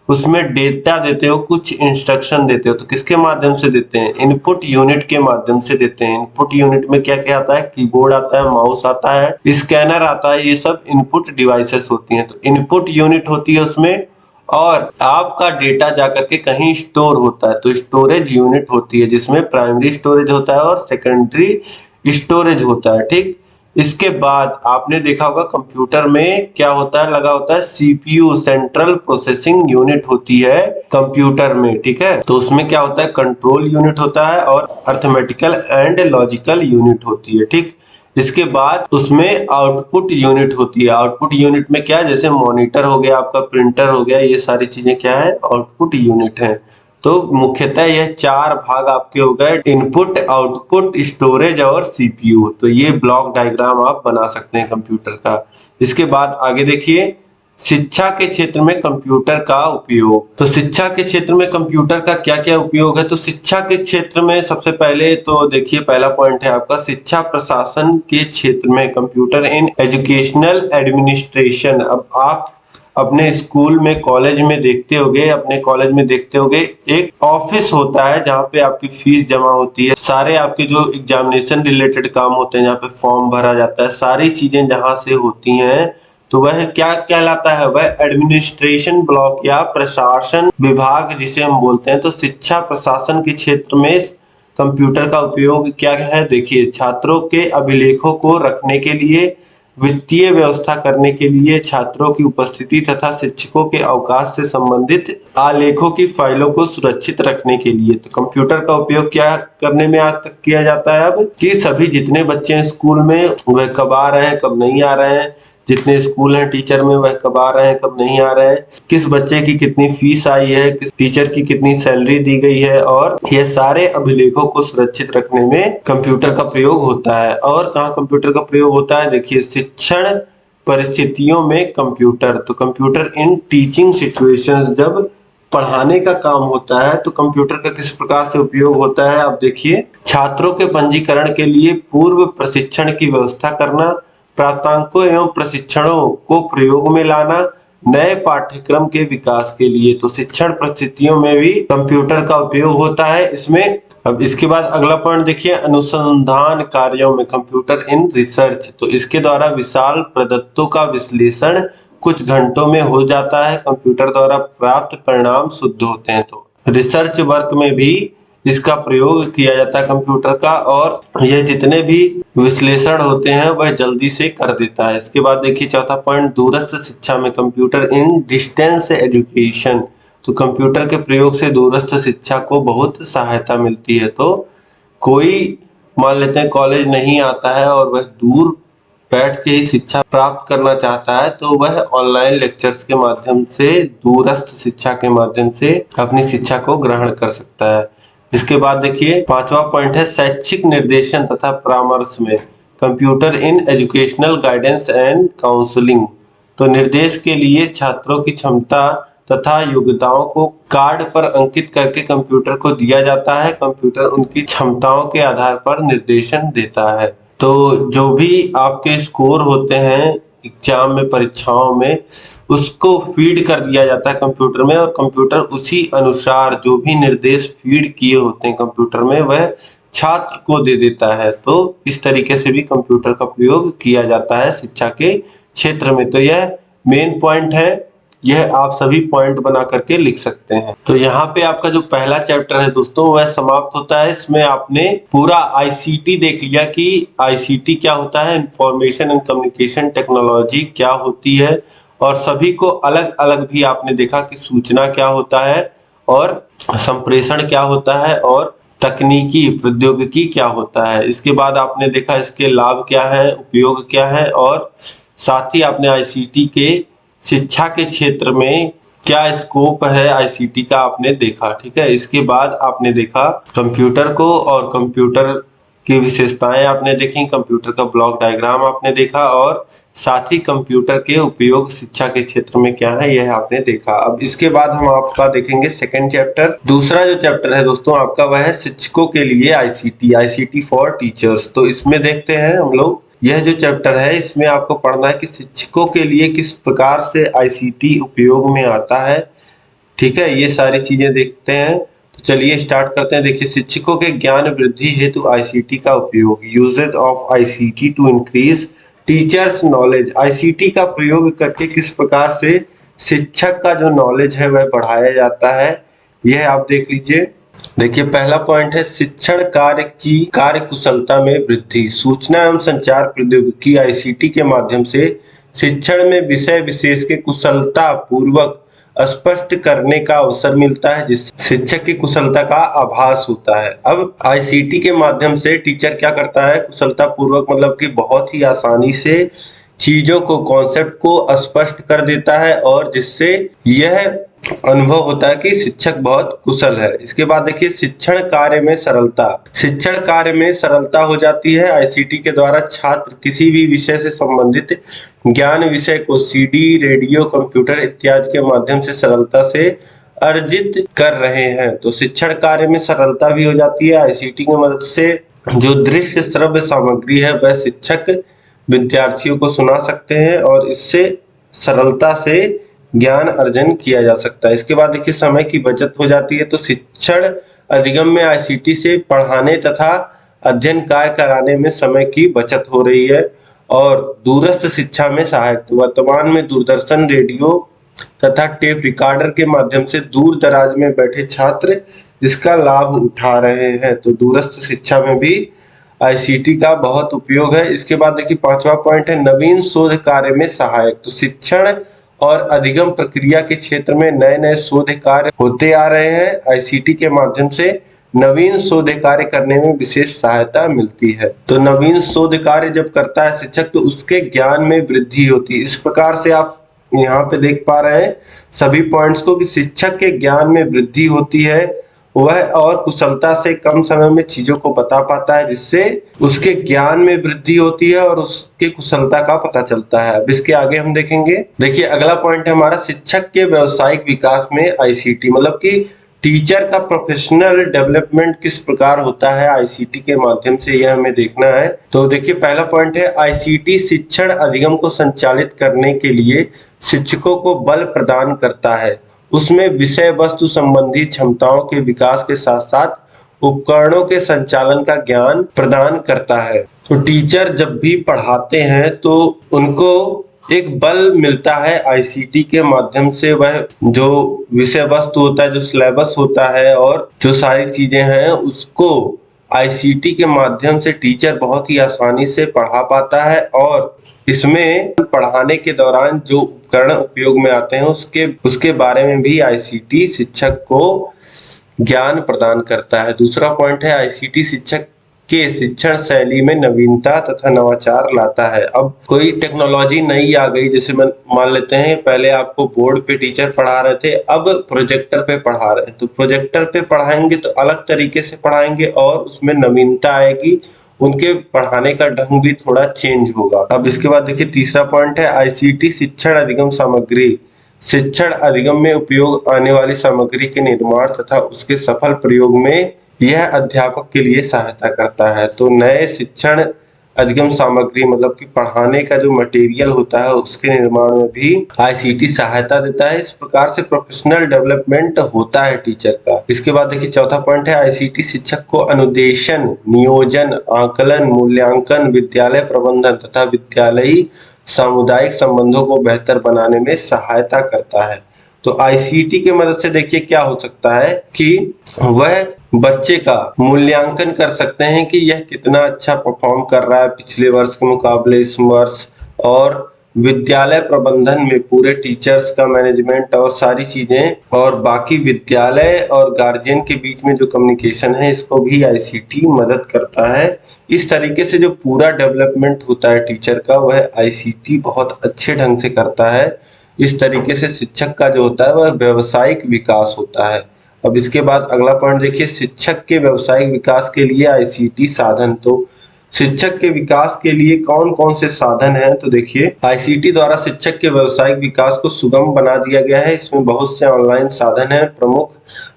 उसमें डेटा देते हो, कुछ इंस्ट्रक्शन देते हो। तो किसके माध्यम से देते हैं, इनपुट यूनिट के माध्यम से देते हैं। इनपुट यूनिट में क्या क्या आता है, कीबोर्ड आता है, माउस आता है, स्कैनर आता है, ये सब इनपुट डिवाइसेस होती हैं। तो इनपुट यूनिट होती है उसमें, और आपका डेटा जाकर के कहीं स्टोर होता है। तो स्टोरेज यूनिट होती है जिसमें प्राइमरी स्टोरेज होता है और सेकेंडरी स्टोरेज होता है। ठीक, इसके बाद आपने देखा होगा कंप्यूटर में क्या होता है, लगा होता है सीपीयू, सेंट्रल प्रोसेसिंग यूनिट होती है कंप्यूटर में। ठीक है, तो उसमें क्या होता है, कंट्रोल यूनिट होता है और अर्थमेटिकल एंड लॉजिकल यूनिट होती है। ठीक, इसके बाद उसमें आउटपुट यूनिट होती है। आउटपुट यूनिट में क्या है, जैसे मॉनिटर हो गया, आपका प्रिंटर हो गया, ये सारी चीजें क्या है, आउटपुट यूनिट है। तो मुख्यतः यह 4 भाग आपके हो गए, इनपुट, आउटपुट, स्टोरेज और सीपीयू। तो ये ब्लॉक डायग्राम आप बना सकते हैं कंप्यूटर का। इसके बाद आगे देखिए शिक्षा के क्षेत्र में कंप्यूटर का उपयोग। तो शिक्षा के क्षेत्र में कंप्यूटर का क्या क्या उपयोग है, तो शिक्षा के क्षेत्र में सबसे पहले तो देखिए पहला पॉइंट है आपका शिक्षा प्रशासन के क्षेत्र में कंप्यूटर इन एजुकेशनल एडमिनिस्ट्रेशन। अब आप अपने स्कूल में, कॉलेज में देखते होगे, अपने कॉलेज में देखते होगे एक ऑफिस होता है जहाँ पे आपकी फीस जमा होती है, सारे आपके जो एग्जामिनेशन रिलेटेड काम होते हैं, जहाँ पे फॉर्म भरा जाता है, सारी चीजें जहाँ से होती हैं, तो वह क्या कहलाता है, वह एडमिनिस्ट्रेशन ब्लॉक या प्रशासन विभाग जिसे हम बोलते हैं। तो शिक्षा प्रशासन के क्षेत्र में कंप्यूटर का उपयोग क्या है, देखिए छात्रों के अभिलेखों को रखने के लिए, वित्तीय व्यवस्था करने के लिए छात्रों की उपस्थिति तथा शिक्षकों के अवकाश से संबंधित आलेखों की फाइलों को सुरक्षित रखने के लिए। तो कंप्यूटर का उपयोग क्या करने में आज तक किया जाता है अब कि सभी जितने बच्चे हैं स्कूल में वह कब आ रहे हैं कब नहीं आ रहे हैं, जितने स्कूल हैं टीचर में वह कब आ रहे हैं कब नहीं आ रहे हैं, किस बच्चे की कितनी फीस आई है, किस टीचर की कितनी सैलरी दी गई है, और ये सारे अभिलेखों को सुरक्षित रखने में कंप्यूटर का प्रयोग होता है। और कहाँ कंप्यूटर का प्रयोग होता है, देखिए शिक्षण परिस्थितियों में कंप्यूटर। तो कंप्यूटर इन टीचिंग सिचुएशंस, जब पढ़ाने का काम होता है तो कंप्यूटर का किस प्रकार से उपयोग होता है। अब देखिए, छात्रों के पंजीकरण के लिए पूर्व प्रशिक्षण की व्यवस्था करना, प्राप्तांकों एवं प्रशिक्षणों को प्रयोग में लाना, नए पाठ्यक्रम के विकास के लिए। तो शिक्षण परिस्थितियों में भी कंप्यूटर का उपयोग होता है इसमें। अब इसके बाद अगला पॉइंट देखिए, अनुसंधान कार्यों में कंप्यूटर इन रिसर्च। तो इसके द्वारा विशाल प्रदत्तों का विश्लेषण कुछ घंटों में हो जाता है, कंप्यूटर द्वारा प्राप्त परिणाम शुद्ध होते हैं। तो रिसर्च वर्क में भी इसका प्रयोग किया जाता है कंप्यूटर का, और यह जितने भी विश्लेषण होते हैं वह जल्दी से कर देता है। इसके बाद देखिए चौथा पॉइंट, दूरस्थ शिक्षा में कंप्यूटर इन डिस्टेंस एजुकेशन। तो कंप्यूटर के प्रयोग से दूरस्थ शिक्षा को बहुत सहायता मिलती है। तो कोई मान लेते हैं कॉलेज नहीं आता है और वह दूर बैठ के ही शिक्षा प्राप्त करना चाहता है, तो वह ऑनलाइन लेक्चर्स के माध्यम से, दूरस्थ शिक्षा के माध्यम से अपनी शिक्षा को ग्रहण कर सकता है। इसके बाद देखिए पांचवा पॉइंट है, शैक्षिक निर्देशन तथा परामर्श में computer in educational guidance and counselling. तो निर्देश के लिए छात्रों की क्षमता तथा योग्यताओं को कार्ड पर अंकित करके कंप्यूटर को दिया जाता है। कंप्यूटर उनकी क्षमताओं के आधार पर निर्देशन देता है। तो जो भी आपके स्कोर होते हैं एग्जाम में, परीक्षाओं में, उसको फीड कर दिया जाता है कंप्यूटर में, और कंप्यूटर उसी अनुसार जो भी निर्देश फीड किए होते हैं कंप्यूटर में वह छात्र को दे देता है। तो इस तरीके से भी कंप्यूटर का प्रयोग किया जाता है शिक्षा के क्षेत्र में। तो यह मेन पॉइंट है, यह आप सभी पॉइंट बना करके लिख सकते हैं। तो यहाँ पे आपका जो पहला चैप्टर है दोस्तों वह समाप्त होता है। इसमें आपने पूरा आईसीटी देख लिया कि आईसीटी क्या होता है, इंफॉर्मेशन एंड कम्युनिकेशन टेक्नोलॉजी क्या होती है, और सभी को अलग अलग भी आपने देखा कि सूचना क्या होता है और संप्रेषण क्या होता है और तकनीकी प्रौद्योगिकी क्या होता है। इसके बाद आपने देखा इसके लाभ क्या है, उपयोग क्या है, और साथ ही आपने आईसीटी के शिक्षा के क्षेत्र में क्या स्कोप है आईसीटी का आपने देखा। ठीक है, इसके बाद आपने देखा कंप्यूटर को और कंप्यूटर की विशेषताएं आपने देखी, कंप्यूटर का ब्लॉक डायग्राम आपने देखा, और साथ ही कंप्यूटर के उपयोग शिक्षा के क्षेत्र में क्या है यह आपने देखा। अब इसके बाद हम आपका देखेंगे सेकंड चैप्टर। दूसरा जो चैप्टर है दोस्तों आपका वह है शिक्षकों के लिए आईसीटी फॉर टीचर्स। तो इसमें देखते हैं हम लोग, यह जो चैप्टर है इसमें आपको पढ़ना है कि शिक्षकों के लिए किस प्रकार से आईसीटी उपयोग में आता है। ठीक है, ये सारी चीजें देखते हैं। तो चलिए स्टार्ट करते हैं। देखिए, शिक्षकों के ज्ञान वृद्धि हेतु आईसीटी का उपयोग, usages of ICT to increase teachers knowledge. ICT का प्रयोग करके किस प्रकार से शिक्षक का जो नॉलेज है वह बढ़ाया जाता है, यह आप देख लीजिए। देखिए पहला पॉइंट है, शिक्षण कार्य की कार्य कुशलता में वृद्धि। सूचना एवं संचार प्रौद्योगिकी आईसीटी के माध्यम से शिक्षण में विषय विशेष के कुशलता पूर्वक स्पष्ट करने का अवसर मिलता है, जिससे शिक्षक की कुशलता का आभास होता है। अब आईसीटी के माध्यम से टीचर क्या करता है, कुशलता पूर्वक मतलब कि बहुत ही आसानी से चीजों को, कॉन्सेप्ट को स्पष्ट कर देता है, और जिससे यह अनुभव होता है कि शिक्षक बहुत कुशल है। इसके बाद देखिए शिक्षण कार्य में सरलता। शिक्षण कार्य में सरलता हो जाती है आईसीटी के द्वारा। छात्र किसी भी विषय से संबंधित ज्ञान विषय को सीडी, रेडियो, कंप्यूटर इत्यादि के माध्यम से सरलता से अर्जित कर रहे हैं। तो शिक्षण कार्य में सरलता भी हो जाती है आईसीटी की मदद से। जो दृश्य श्रव्य सामग्री है वह शिक्षक विद्यार्थियों को सुना सकते हैं, और इससे सरलता से ज्ञान अर्जन किया जा सकता है। इसके बाद देखिए समय की बचत हो जाती है। तो शिक्षण अधिगम में आईसीटी से पढ़ाने तथा अध्ययन कार्य कराने में समय की बचत हो रही है, और दूरस्थ शिक्षा में सहायक। वर्तमान में दूरदर्शन, रेडियो तथा टेप रिकॉर्डर के माध्यम से दूर दराज में बैठे छात्र इसका लाभ उठा रहे हैं। तो दूरस्थ शिक्षा में भी आईसीटी का बहुत उपयोग है। इसके बाद देखिए 5वां पॉइंट है नवीन शोध कार्य में सहायक। तो शिक्षण और अधिगम प्रक्रिया के क्षेत्र में नए नए शोध कार्य होते आ रहे हैं। आईसीटी के माध्यम से नवीन शोध कार्य करने में विशेष सहायता मिलती है। तो नवीन शोध कार्य जब करता है शिक्षक तो उसके ज्ञान में वृद्धि होती है। इस प्रकार से आप यहाँ पे देख पा रहे हैं सभी पॉइंट्स को कि शिक्षक के ज्ञान में वृद्धि होती है, वह और कुशलता से कम समय में चीजों को बता पाता है, जिससे उसके ज्ञान में वृद्धि होती है और उसके कुशलता का पता चलता है। अब इसके आगे हम देखेंगे। देखिए अगला पॉइंट है हमारा शिक्षक के व्यावसायिक विकास में आईसीटी, मतलब कि टीचर का प्रोफेशनल डेवलपमेंट किस प्रकार होता है आईसीटी के माध्यम से, यह हमें देखना है। तो देखिए पहला पॉइंट है आईसीटी शिक्षण अधिगम को संचालित करने के लिए शिक्षकों को बल प्रदान करता है। उसमें विषय वस्तु संबंधी क्षमताओं के विकास के साथ साथ उपकरणों के संचालन का ज्ञान प्रदान करता है। तो टीचर जब भी पढ़ाते हैं तो उनको एक बल मिलता है आईसीटी के माध्यम से। वह जो विषय वस्तु होता है, जो सिलेबस होता है और जो सारी चीजें हैं उसको आईसीटी के माध्यम से टीचर बहुत ही आसानी से पढ़ा पाता है। और इसमें पढ़ाने के दौरान जो उपकरण उपयोग में आते हैं उसके बारे में भी आईसीटी शिक्षक को ज्ञान प्रदान करता है। दूसरा पॉइंट है आईसीटी शिक्षक के शिक्षण शैली में नवीनता तथा नवाचार लाता है। अब कोई टेक्नोलॉजी नई आ गई, जैसे मान लेते हैं पहले आपको बोर्ड पे टीचर पढ़ा रहे थे, अब प्रोजेक्टर पे पढ़ा रहे हैं। तो प्रोजेक्टर पे पढ़ाएंगे तो अलग तरीके से पढ़ाएंगे और उसमें नवीनता आएगी, उनके पढ़ाने का ढंग भी थोड़ा चेंज होगा। अब इसके बाद देखिए तीसरा पॉइंट है आईसीटी शिक्षण अधिगम सामग्री। शिक्षण अधिगम में उपयोग आने वाली सामग्री के निर्माण तथा उसके सफल प्रयोग में यह अध्यापक के लिए सहायता करता है। तो नए शिक्षण अधिगम सामग्री मतलब कि पढ़ाने का जो मटेरियल होता है उसके निर्माण में भी आईसीटी सहायता देता है। इस प्रकार से प्रोफेशनल डेवलपमेंट होता है टीचर का। इसके बाद देखिए चौथा पॉइंट है आईसीटी शिक्षक को अनुदेशन, नियोजन, आकलन, मूल्यांकन, विद्यालय प्रबंधन तथा विद्यालयी सामुदायिक संबंधों को बेहतर बनाने में सहायता करता है। तो आईसीटी की मदद से देखिए क्या हो सकता है कि वह बच्चे का मूल्यांकन कर सकते हैं कि यह कितना अच्छा परफॉर्म कर रहा है पिछले वर्ष के मुकाबले इस वर्ष, और विद्यालय प्रबंधन में पूरे टीचर्स का मैनेजमेंट और सारी चीजें, और बाकी विद्यालय और गार्जियन के बीच में जो कम्युनिकेशन है इसको भी आईसीटी मदद करता है। इस तरीके से जो पूरा डेवलपमेंट होता है टीचर का वह आईसीटी बहुत अच्छे ढंग से करता है। इस तरीके से शिक्षक का जो होता है वह व्यावसायिक विकास होता है। अब इसके बाद अगला पॉइंट देखिए शिक्षक के व्यावसायिक विकास के लिए आईसीटी साधन। तो शिक्षक के विकास के लिए कौन कौन से साधन हैं, तो देखिए आईसीटी द्वारा शिक्षक के व्यावसायिक विकास को सुगम बना दिया गया है। इसमें बहुत से ऑनलाइन साधन हैं। प्रमुख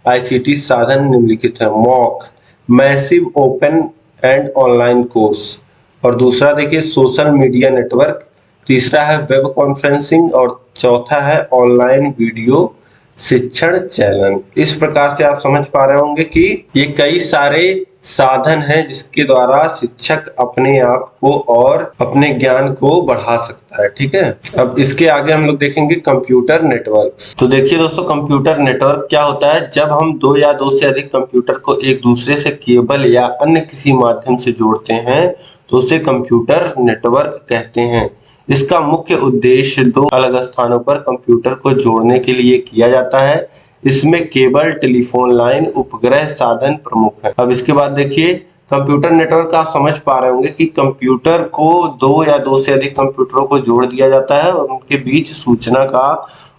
आईसीटी साधन निम्नलिखित है। Mock, massive open and online course, और दूसरा देखिए सोशल मीडिया नेटवर्क, तीसरा है वेब कॉन्फ्रेंसिंग और चौथा है ऑनलाइन वीडियो शिक्षण चैनल। इस प्रकार से आप समझ पा रहे होंगे कि ये कई सारे साधन हैं जिसके द्वारा शिक्षक अपने आप को और अपने ज्ञान को बढ़ा सकता है। ठीक है, अब इसके आगे हम लोग देखेंगे कंप्यूटर नेटवर्क। तो देखिए दोस्तों कंप्यूटर नेटवर्क क्या होता है। जब हम दो या दो से अधिक कंप्यूटर को एक दूसरे से केबल या अन्य किसी माध्यम से जोड़ते हैं तो उसे कंप्यूटर नेटवर्क कहते हैं। इसका मुख्य उद्देश्य दो अलग स्थानों पर कंप्यूटर को जोड़ने के लिए किया जाता है। इसमें केबल, टेलीफोन लाइन, उपग्रह साधन प्रमुख है। अब इसके बाद देखिए कंप्यूटर नेटवर्क आप समझ पा रहे होंगे कि कंप्यूटर को दो या दो से अधिक कंप्यूटरों को जोड़ दिया जाता है और उनके बीच सूचना का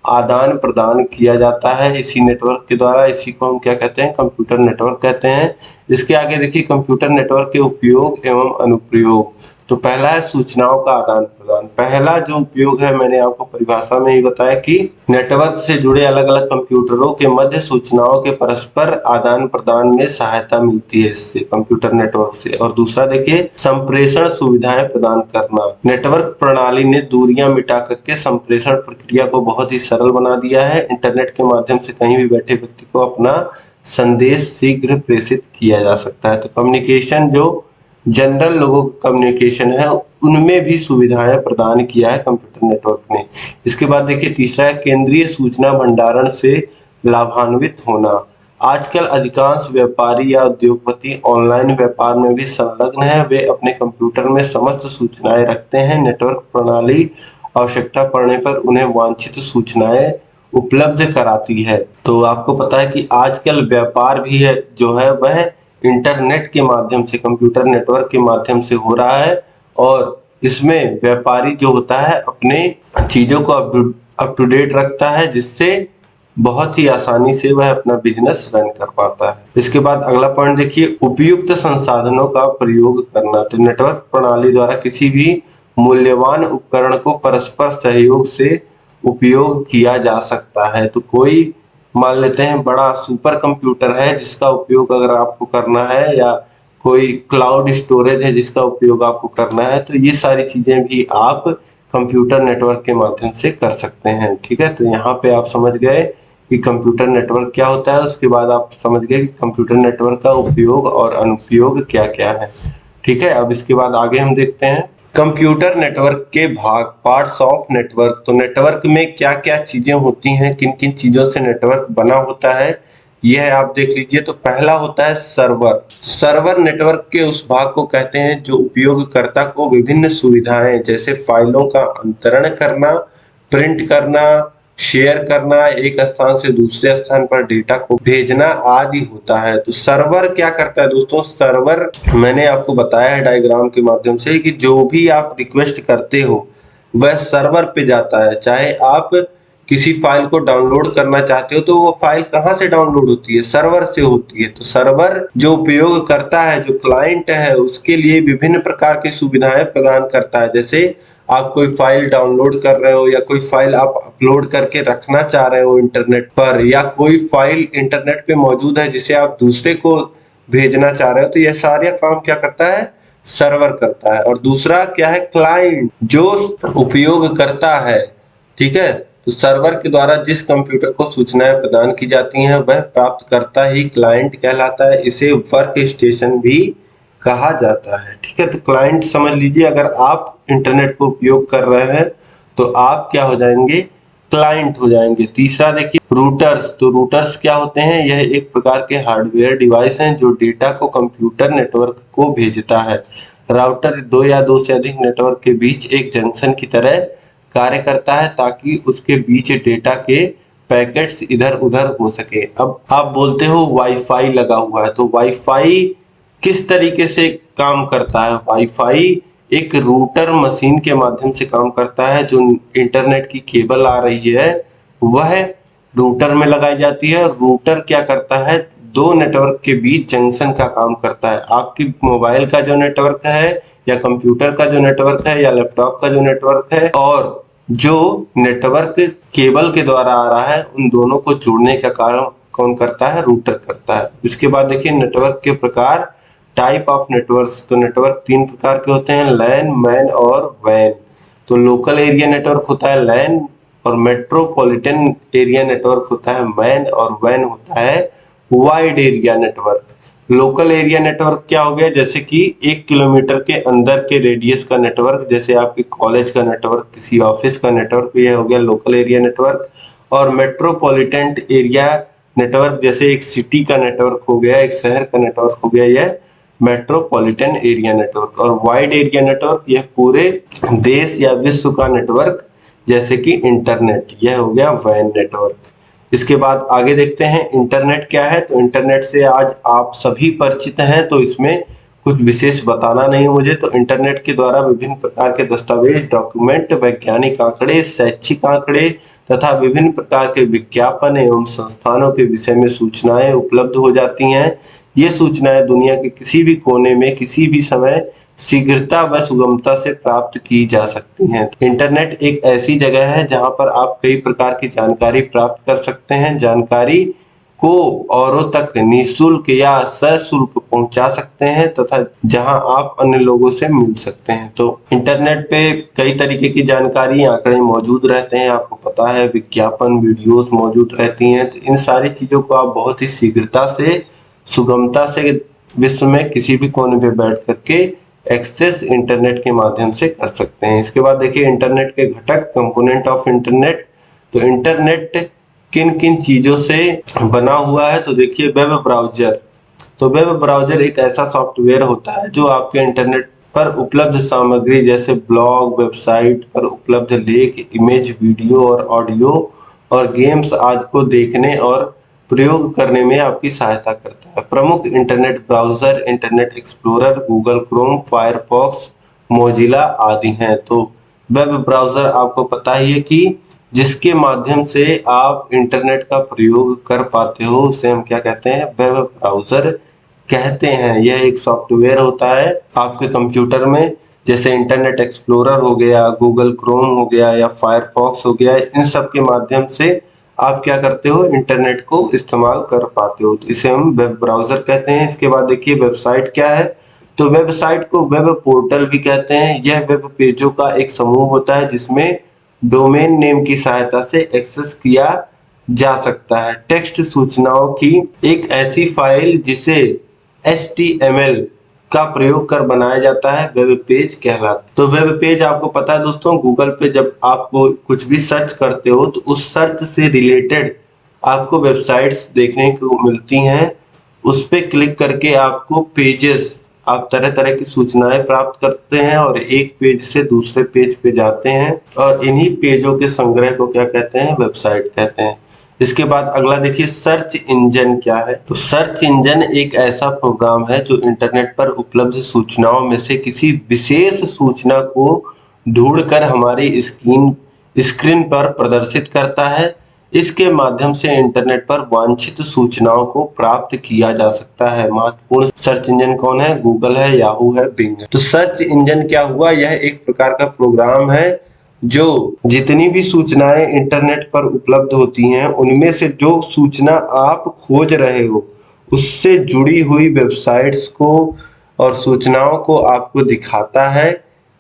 आदान प्रदान किया जाता है इसी नेटवर्क के द्वारा। इसी को हम क्या कहते हैं, कंप्यूटर नेटवर्क कहते हैं। इसके आगे देखिए कंप्यूटर नेटवर्क के उपयोग एवं अनुप्रयोग। तो पहला है सूचनाओं का आदान प्रदान। पहला जो उपयोग है मैंने आपको परिभाषा में ही बताया कि नेटवर्क से जुड़े अलग अलग कंप्यूटरों के मध्य सूचनाओं के परस्पर आदान प्रदान में सहायता मिलती है इससे, कंप्यूटर नेटवर्क से। और दूसरा देखिए संप्रेषण सुविधाएं प्रदान करना। नेटवर्क प्रणाली ने दूरियां मिटा करके संप्रेषण प्रक्रिया को बहुत ही सरल बना दिया है। इंटरनेट के माध्यम से कहीं भी बैठे व्यक्ति को अपना संदेश शीघ्र प्रेषित किया जा सकता है। तो कम्युनिकेशन जो जनरल लोगों का कम्युनिकेशन है उनमें भी सुविधाएं प्रदान किया है कंप्यूटर नेटवर्क ने। इसके बाद देखिए तीसरा है केंद्रीय सूचना भंडारण से लाभान्वित होना। आजकल अधिकांश व्यापारी या उद्योगपति ऑनलाइन व्यापार में भी संलग्न हैं। वे अपने कंप्यूटर में समस्त सूचनाएं रखते हैं। नेटवर्क प्रणाली आवश्यकता पड़ने पर उन्हें वांछित सूचनाएं उपलब्ध कराती है। तो आपको पता है कि आजकल व्यापार भी है जो है वह इंटरनेट के माध्यम से, कंप्यूटर नेटवर्क के माध्यम से हो रहा है, और इसमें व्यापारी जो होता है अपने चीजों को अप टू डेट रखता है, जिससे बहुत ही आसानी से वह अपना बिजनेस रन कर पाता है। इसके बाद अगला पॉइंट देखिए, उपयुक्त संसाधनों का प्रयोग करना। तो नेटवर्क प्रणाली द्वारा किसी भी मूल्यवान उपकरण को परस्पर सहयोग से उपयोग किया जा सकता है। तो कोई मान लेते हैं बड़ा सुपर कंप्यूटर है जिसका उपयोग अगर आपको करना है, या कोई क्लाउड स्टोरेज है जिसका उपयोग आपको करना है, तो ये सारी चीजें भी आप कंप्यूटर नेटवर्क के माध्यम से कर सकते हैं। ठीक है, तो यहाँ पे आप समझ गए कि कंप्यूटर नेटवर्क क्या होता है। उसके बाद आप समझ गए कि कंप्यूटर नेटवर्क का उपयोग और अनुपयोग क्या क्या है। ठीक है, अब इसके बाद आगे हम देखते हैं कंप्यूटर नेटवर्क के भाग, पार्ट्स ऑफ नेटवर्क। तो नेटवर्क में क्या क्या चीजें होती हैं, किन किन चीजों से नेटवर्क बना होता है, यह आप देख लीजिए। तो पहला होता है सर्वर। सर्वर नेटवर्क के उस भाग को कहते हैं जो उपयोगकर्ता को विभिन्न सुविधाएं जैसे फाइलों का अंतरण करना, प्रिंट करना, शेयर करना, एक स्थान से दूसरे स्थान पर डेटा को भेजना आदि होता है। तो सर्वर क्या करता है दोस्तों? सर्वर मैंने आपको बताया है डायग्राम के माध्यम से कि जो भी आप रिक्वेस्ट करते हो वह सर्वर पे जाता है। चाहे आप किसी फाइल को डाउनलोड करना चाहते हो तो वो फाइल कहाँ से डाउनलोड होती है? सर्वर से होती है। तो सर्वर जो उपयोग करता है, जो क्लाइंट है, उसके लिए विभिन्न प्रकार की सुविधाएं प्रदान करता है। जैसे आप कोई फाइल डाउनलोड कर रहे हो, या कोई फाइल आप अपलोड करके रखना चाह रहे हो इंटरनेट पर, या कोई फाइल इंटरनेट पे मौजूद है जिसे आप दूसरे को भेजना चाह रहे हो, तो यह सारे काम क्या करता है? सर्वर करता है। और दूसरा क्या है? क्लाइंट, जो उपयोग करता है। ठीक है, तो सर्वर के द्वारा जिस कंप्यूटर को सूचनाएं प्रदान की जाती हैं वह प्राप्त करता ही क्लाइंट कहलाता है। इसे वर्क स्टेशन भी कहा जाता है। ठीक है, तो क्लाइंट समझ लीजिए, अगर आप इंटरनेट को उपयोग कर रहे हैं तो आप क्या हो जाएंगे? क्लाइंट हो जाएंगे। तीसरा देखिए रूटर्स। तो रूटर्स क्या होते हैं? यह एक प्रकार के हार्डवेयर डिवाइस हैं जो डेटा को कंप्यूटर नेटवर्क को भेजता है। राउटर दो या दो से अधिक नेटवर्क के बीच एक जंक्शन की तरह कार्य करता है ताकि उसके बीच डेटा के पैकेट्स इधर उधर हो सके। अब आप बोलते हो वाईफाई लगा हुआ है, तो वाईफाई किस तरीके से काम करता है? वाईफाई एक रूटर मशीन के माध्यम से काम करता है। जो इंटरनेट की केबल आ रही है वह रूटर में लगाई जाती है। रूटर क्या करता है? दो नेटवर्क के बीच जंक्शन का काम करता है। आपकी मोबाइल का जो नेटवर्क है, या कंप्यूटर का जो नेटवर्क है, या लैपटॉप का जो नेटवर्क है, और जो नेटवर्क केबल के द्वारा आ रहा है, उन दोनों को जोड़ने का काम कौन करता है? रूटर करता है। इसके बाद देखिए नेटवर्क के प्रकार, टाइप ऑफ नेटवर्क। तो नेटवर्क तीन प्रकार के होते हैं, लैन, मैन और वैन। तो लोकल एरिया नेटवर्क होता है लैन, और मेट्रोपॉलिटन एरिया नेटवर्क होता है मैन, और वैन होता है wide area network. Local area network क्या हो गया? जैसे कि 1 किलोमीटर के अंदर के रेडियस का नेटवर्क, जैसे आपके कॉलेज का नेटवर्क, किसी ऑफिस का नेटवर्क, यह हो गया लोकल एरिया नेटवर्क। और मेट्रोपॉलिटन एरिया नेटवर्क जैसे एक सिटी का नेटवर्क हो गया, एक शहर का नेटवर्क हो गया, यह मेट्रोपॉलिटन एरिया नेटवर्क। और वाइड एरिया नेटवर्क यह पूरे देश या विश्व का नेटवर्क, जैसे कि इंटरनेट, यह हो गया वैन नेटवर्क। इसके बाद आगे देखते हैं इंटरनेट क्या है। तो इंटरनेट से आज आप सभी परिचित हैं, तो इसमें कुछ विशेष बताना नहीं है मुझे। तो इंटरनेट के द्वारा विभिन्न प्रकार के दस्तावेज, डॉक्यूमेंट, वैज्ञानिक आंकड़े, शैक्षिक आंकड़े तथा विभिन्न प्रकार के विज्ञापन एवं संस्थानों के विषय में सूचनाएं उपलब्ध हो जाती हैं। ये सूचनाएं दुनिया के किसी भी कोने में किसी भी समय शीघ्रता व सुगमता से प्राप्त की जा सकती हैं। इंटरनेट एक ऐसी जगह है जहां पर आप कई प्रकार की जानकारी प्राप्त कर सकते हैं। जानकारी को औरों तक निःशुल्क या सशुल्क पहुंचा सकते हैं, तथा जहां आप अन्य लोगों से मिल सकते हैं। तो इंटरनेट पे कई तरीके की जानकारी, आंकड़े मौजूद रहते हैं, आपको पता है, विज्ञापन, वीडियोस मौजूद रहती हैं। तो इन सारी चीजों को आप बहुत ही शीघ्रता से, सुगमता से विश्व में किसी भी कोने पे बैठ करके एक्सेस इंटरनेट के माध्यम से कर सकते हैं। इसके बाद देखिए इंटरनेट के घटक, कंपोनेंट ऑफ इंटरनेट। तो इंटरनेट किन किन चीजों से बना हुआ है। तो देखिए वेब ब्राउजर, तो वेब ब्राउजर एक ऐसा सॉफ्टवेयर होता है जो आपके इंटरनेट पर उपलब्ध सामग्री जैसे ब्लॉग, वेबसाइट पर उपलब्ध लेख, इमेज, वीडियो और ऑडियो और गेम्स आदि को देखने और प्रयोग करने में आपकी सहायता करता है। प्रमुख internet browser internet explorer, Google Chrome, Firefox, Mozilla आदि हैं। तो वेब ब्राउजर आपको पता ही है कि जिसके माध्यम से आप इंटरनेट का प्रयोग कर पाते हो उसे हम क्या कहते हैं, वेब ब्राउजर कहते हैं। यह एक सॉफ्टवेयर होता है आपके कंप्यूटर में, जैसे इंटरनेट एक्सप्लोरर हो गया, गूगल क्रोम हो गया या फायरफॉक्स हो गया, इन सब के माध्यम से आप क्या करते हो, इंटरनेट को इस्तेमाल कर पाते हो। तो इसे हम वेब ब्राउजर कहते हैं। इसके बाद देखिए वेबसाइट क्या है, तो वेबसाइट को वेब पोर्टल भी कहते हैं। यह वेब पेजों का एक समूह होता है जिसमें डोमेन नेम की सहायता से एक्सेस किया जा सकता है। टेक्स्ट सूचनाओं की एक ऐसी फाइल जिसे HTML का प्रयोग कर बनाया जाता है वेब पेज कहलाता है। तो वेब पेज आपको पता है दोस्तों, गूगल पे जब आप कुछ भी सर्च करते हो तो उस सर्च से रिलेटेड आपको वेबसाइट्स देखने को मिलती हैं। उस पे क्लिक करके आपको पेजेस, आप तरह तरह की सूचनाएं प्राप्त करते हैं और एक पेज से दूसरे पेज पे जाते हैं और इन्हीं पेजों के संग्रह को क्या कहते हैं, वेबसाइट कहते हैं। इसके बाद अगला देखिए सर्च इंजन क्या है। तो सर्च इंजन एक ऐसा प्रोग्राम है जो इंटरनेट पर उपलब्ध सूचनाओं में से किसी विशेष सूचना को ढूंढकर हमारी स्क्रीन पर प्रदर्शित करता है। इसके माध्यम से इंटरनेट पर वांछित सूचनाओं को प्राप्त किया जा सकता है। महत्वपूर्ण सर्च इंजन कौन है, गूगल है, याहू है, बिंग है। तो सर्च इंजन क्या हुआ, यह एक प्रकार का प्रोग्राम है जो जितनी भी सूचनाएं इंटरनेट पर उपलब्ध होती हैं उनमें से जो सूचना आप खोज रहे हो उससे जुड़ी हुई वेबसाइट्स को और सूचनाओं को आपको दिखाता है।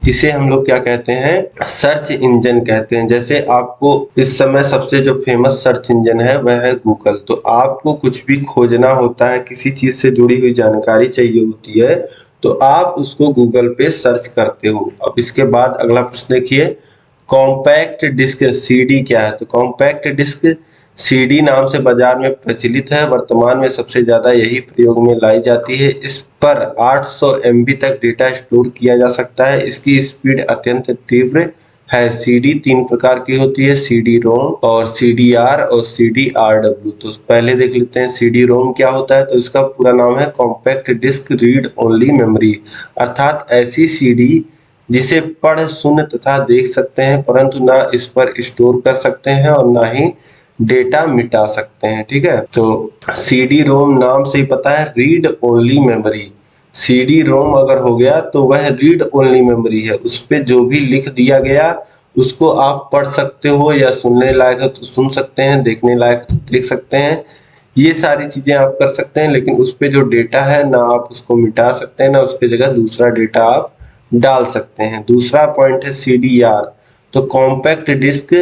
इसे हम लोग क्या कहते हैं, सर्च इंजन कहते हैं। जैसे आपको इस समय सबसे जो फेमस सर्च इंजन है वह है गूगल। तो आपको कुछ भी खोजना होता है, किसी चीज से जुड़ी हुई जानकारी चाहिए होती है तो आप उसको गूगल पे सर्च करते हो। अब इसके बाद अगला प्रश्न देखिए, कॉम्पैक्ट डिस्क CD क्या है। तो कॉम्पैक्ट डिस्क CD नाम से बाजार में प्रचलित है। वर्तमान में सबसे ज्यादा यही प्रयोग में लाई जाती है। इस पर 800 MB तक डेटा स्टोर किया जा सकता है। इसकी स्पीड अत्यंत तीव्र है। CD 3 प्रकार की होती है, CD-ROM और CDR और CDRW। तो पहले देख लेते हैं CD-ROM क्या होता है। तो इसका पूरा नाम है compact disc read only memory, अर्थात ऐसी CD जिसे पढ़, सुन तथा देख सकते हैं परंतु ना इस पर स्टोर कर सकते हैं और ना ही डेटा मिटा सकते हैं। ठीक है, तो CD-ROM नाम से ही पता है रीड ओनली मेमोरी। CD-ROM अगर हो गया तो वह रीड ओनली मेमोरी है, उस पे जो भी लिख दिया गया उसको आप पढ़ सकते हो या सुनने लायक है तो सुन सकते हैं, देखने लायक तो देख सकते हैं। ये सारी चीजें आप कर सकते हैं, लेकिन उस पे जो डेटा है ना आप उसको मिटा सकते हैं ना उसके जगह दूसरा डेटा आप डाल सकते हैं। दूसरा पॉइंट है CDR, तो कॉम्पैक्ट डिस्क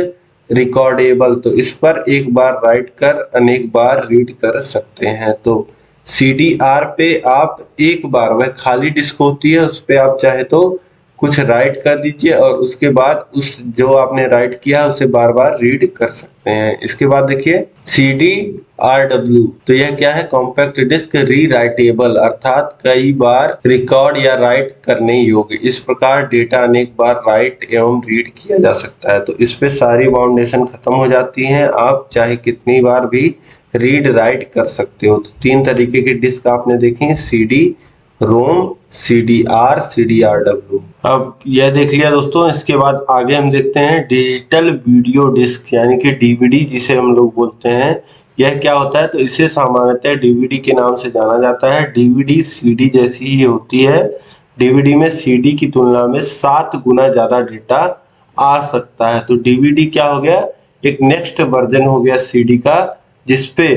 रिकॉर्डेबल, तो इस पर एक बार राइट कर अनेक बार रीड कर सकते हैं। तो CDR पे आप एक बार, वह खाली डिस्क होती है, उस पे आप चाहे तो कुछ राइट कर दीजिए और उसके बाद उस जो आपने राइट किया उसे बार बार रीड कर सकते हैं। इसके बाद देखिए CDRW, तो यह क्या है, कॉम्पैक्ट डिस्क री राइटेबल, अर्थात कई बार रिकॉर्ड या राइट करने योग्य। इस प्रकार डेटा अनेक बार राइट एवं रीड किया जा सकता है। तो इस पे सारी बाउंडेशन खत्म हो जाती हैं, आप चाहे कितनी बार भी रीड राइट कर सकते हो। तो 3 तरीके की डिस्क आपने देखी, CD-ROM, CDR, CDRW। अब यह देख लिया दोस्तों। इसके बाद आगे हम देखते हैं डिजिटल वीडियो डिस्क यानी कि DVD जिसे हम लोग बोलते हैं। यह क्या होता है, तो इसे सामान्यतः DVD के नाम से जाना जाता है। DVD CD जैसी ही होती है। DVD में CD की तुलना में 7 गुना ज्यादा डेटा आ सकता है। तो DVD क्या हो गया, एक नेक्स्ट वर्जन हो गया CD का जिसपे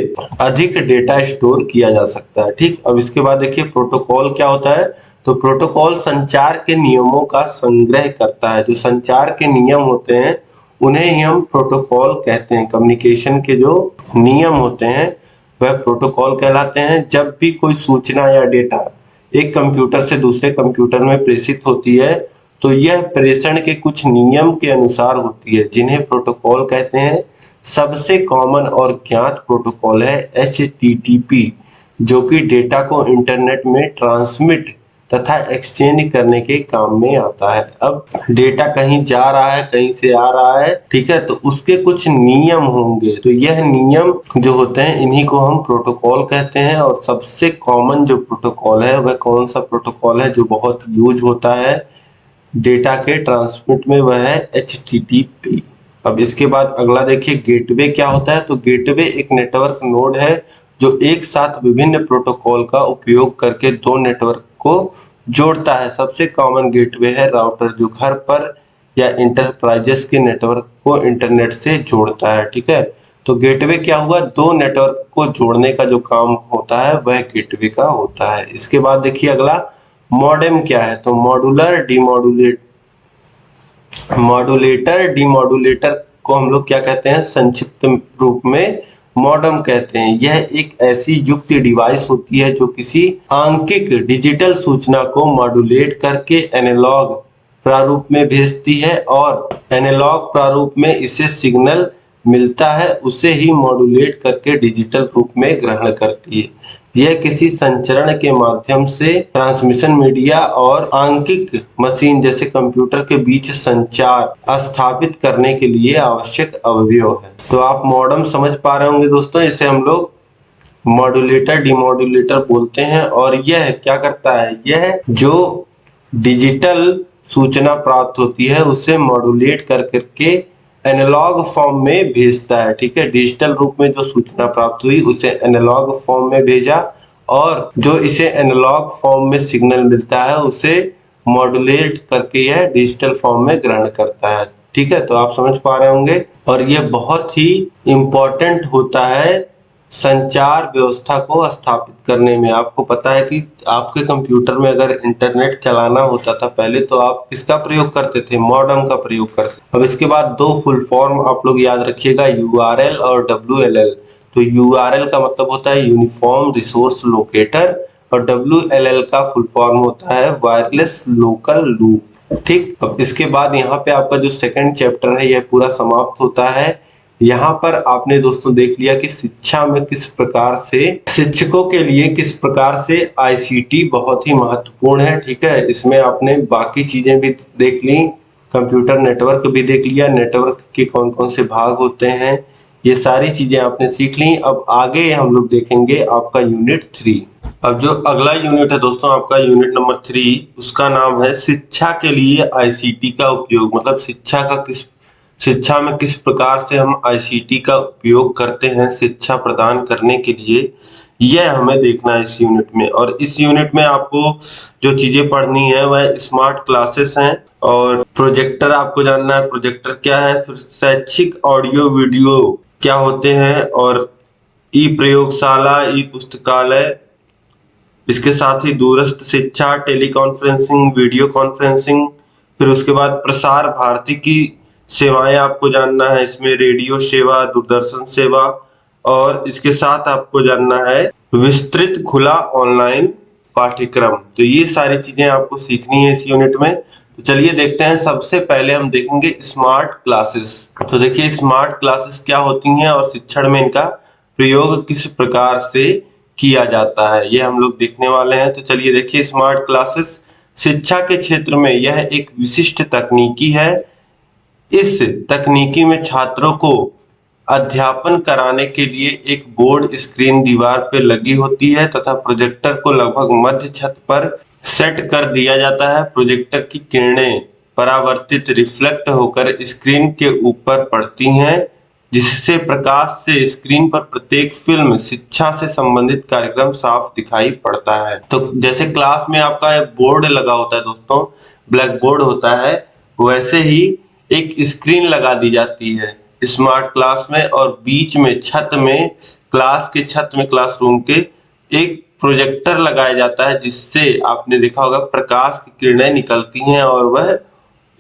अधिक डेटा स्टोर किया जा सकता है। ठीक, अब इसके बाद देखिए प्रोटोकॉल क्या होता है। तो प्रोटोकॉल संचार के नियमों का संग्रह करता है। जो संचार के नियम होते हैं उन्हें ही हम प्रोटोकॉल कहते हैं। कम्युनिकेशन के जो नियम होते हैं वह प्रोटोकॉल कहलाते हैं। जब भी कोई सूचना या डेटा एक कंप्यूटर से दूसरे कंप्यूटर में प्रेषित होती है तो यह प्रेषण के कुछ नियम के अनुसार होती है जिन्हें प्रोटोकॉल कहते हैं। सबसे कॉमन और ज्ञात प्रोटोकॉल है HTTP, जो कि डेटा को इंटरनेट में ट्रांसमिट तथा एक्सचेंज करने के काम में आता है। अब डेटा कहीं जा रहा है, कहीं से आ रहा है, ठीक है, तो उसके कुछ नियम होंगे। तो यह नियम जो होते हैं इन्हीं को हम प्रोटोकॉल कहते हैं। और सबसे कॉमन जो प्रोटोकॉल है वह कौन सा प्रोटोकॉल है जो बहुत यूज होता है डेटा के ट्रांसमिट में, वह है HTTP। अब इसके बाद अगला देखिए, गेटवे क्या होता है। तो गेटवे एक नेटवर्क नोड है जो एक साथ विभिन्न प्रोटोकॉल का उपयोग करके दो नेटवर्क को जोड़ता है। सबसे कॉमन गेटवे है राउटर, जो घर पर या इंटरप्राइजेस के नेटवर्क को इंटरनेट से जोड़ता है, ठीक है। तो गेटवे क्या हुआ, दो नेटवर्क को जोड़ने का जो काम होता है वह गेटवे का होता है। इसके बाद देखिए अगला, मॉडेम क्या है। तो मॉड्यूलेटर डिमॉड्यूलेटर को हम लोग क्या कहते हैं, संक्षिप्त रूप में मॉडेम कहते हैं। यह एक ऐसी युक्त डिवाइस होती है जो किसी आंकिक डिजिटल सूचना को मॉड्यूलेट करके एनालॉग प्रारूप में भेजती है, और एनालॉग प्रारूप में इसे सिग्नल मिलता है उसे ही मॉड्यूलेट करके डिजिटल रूप में ग्रहण करती है। यह किसी संचरण के माध्यम से ट्रांसमिशन मीडिया और आंकिक मशीन जैसे कंप्यूटर के बीच संचार स्थापित करने के लिए आवश्यक अवयव है। तो आप मॉडेम समझ पा रहे होंगे दोस्तों, इसे हम लोग मॉड्यूलेटर डिमॉड्यूलेटर बोलते हैं। और यह क्या करता है, यह जो डिजिटल सूचना प्राप्त होती है उसे मॉड्यूलेट कर करके एनालॉग फॉर्म में भेजता है, ठीक है। डिजिटल रूप में जो सूचना प्राप्त हुई उसे एनालॉग फॉर्म में भेजा, और जो इसे एनालॉग फॉर्म में सिग्नल मिलता है उसे मॉड्यूलेट करके यह डिजिटल फॉर्म में ग्रहण करता है, ठीक है। तो आप समझ पा रहे होंगे। और यह बहुत ही इम्पोर्टेंट होता है संचार व्यवस्था को स्थापित करने में। आपको पता है कि आपके कंप्यूटर में अगर इंटरनेट चलाना होता था पहले, तो आप किसका प्रयोग करते थे, मॉडेम का प्रयोग करते। अब इसके बाद दो फुल फॉर्म आप लोग याद रखिएगा, URL और WLL। तो URL का मतलब होता है यूनिफॉर्म रिसोर्स लोकेटर, और WLL का फुल फॉर्म होता है वायरलेस लोकल लूप, ठीक। अब इसके बाद यहाँ पे आपका जो सेकंड चैप्टर है यह पूरा समाप्त होता है। यहाँ पर आपने दोस्तों देख लिया कि शिक्षा में किस प्रकार से, शिक्षकों के लिए किस प्रकार से ICT बहुत ही महत्वपूर्ण है, ठीक है। इसमें आपने बाकी चीजें भी देख ली, कंप्यूटर नेटवर्क भी देख लिया, नेटवर्क के कौन कौन से भाग होते हैं, ये सारी चीजें आपने सीख ली। अब आगे हम लोग देखेंगे आपका यूनिट 3। अब जो अगला यूनिट है दोस्तों आपका यूनिट नंबर 3, उसका नाम है शिक्षा के लिए ICT का उपयोग। मतलब शिक्षा में किस प्रकार से हम ICT का उपयोग करते हैं शिक्षा प्रदान करने के लिए, यह हमें देखना है इस यूनिट में। और इस यूनिट में आपको जो चीजें पढ़नी है वह स्मार्ट क्लासेस हैं, और प्रोजेक्टर आपको जानना है, प्रोजेक्टर क्या है, फिर शैक्षिक ऑडियो वीडियो क्या होते हैं, और ई प्रयोगशाला, ई पुस्तकालय, इसके साथ ही दूरस्थ शिक्षा, टेलीकॉन्फ्रेंसिंग, वीडियो कॉन्फ्रेंसिंग, फिर उसके बाद प्रसार भारती की सेवाएं आपको जानना है, इसमें रेडियो सेवा, दूरदर्शन सेवा, और इसके साथ आपको जानना है विस्तृत खुला ऑनलाइन पाठ्यक्रम। तो ये सारी चीजें आपको सीखनी है इस यूनिट में। तो चलिए देखते हैं। सबसे पहले हम देखेंगे स्मार्ट क्लासेस। तो देखिए स्मार्ट क्लासेस क्या होती हैं और शिक्षण में इनका प्रयोग किस प्रकार से किया जाता है, ये हम लोग देखने वाले हैं। तो चलिए देखिए, स्मार्ट क्लासेस शिक्षा के क्षेत्र में यह एक विशिष्ट तकनीकी है। इस तकनीकी में छात्रों को अध्यापन कराने के लिए एक बोर्ड स्क्रीन दीवार पर लगी होती है तथा प्रोजेक्टर को लगभग मध्य छत पर सेट कर दिया जाता है। प्रोजेक्टर की किरणें परावर्तित रिफ्लेक्ट होकर स्क्रीन के ऊपर पड़ती हैं, जिससे प्रकाश से स्क्रीन पर प्रत्येक फिल्म शिक्षा से संबंधित कार्यक्रम साफ दिखाई पड़ता है। तो जैसे क्लास में आपका एक बोर्ड लगा होता है दोस्तों, ब्लैक बोर्ड होता है, वैसे ही एक स्क्रीन लगा दी जाती है स्मार्ट क्लास में, और बीच में छत में, क्लास के छत में, क्लासरूम के एक प्रोजेक्टर लगाया जाता है, जिससे आपने देखा होगा प्रकाश की किरणें निकलती हैं और वह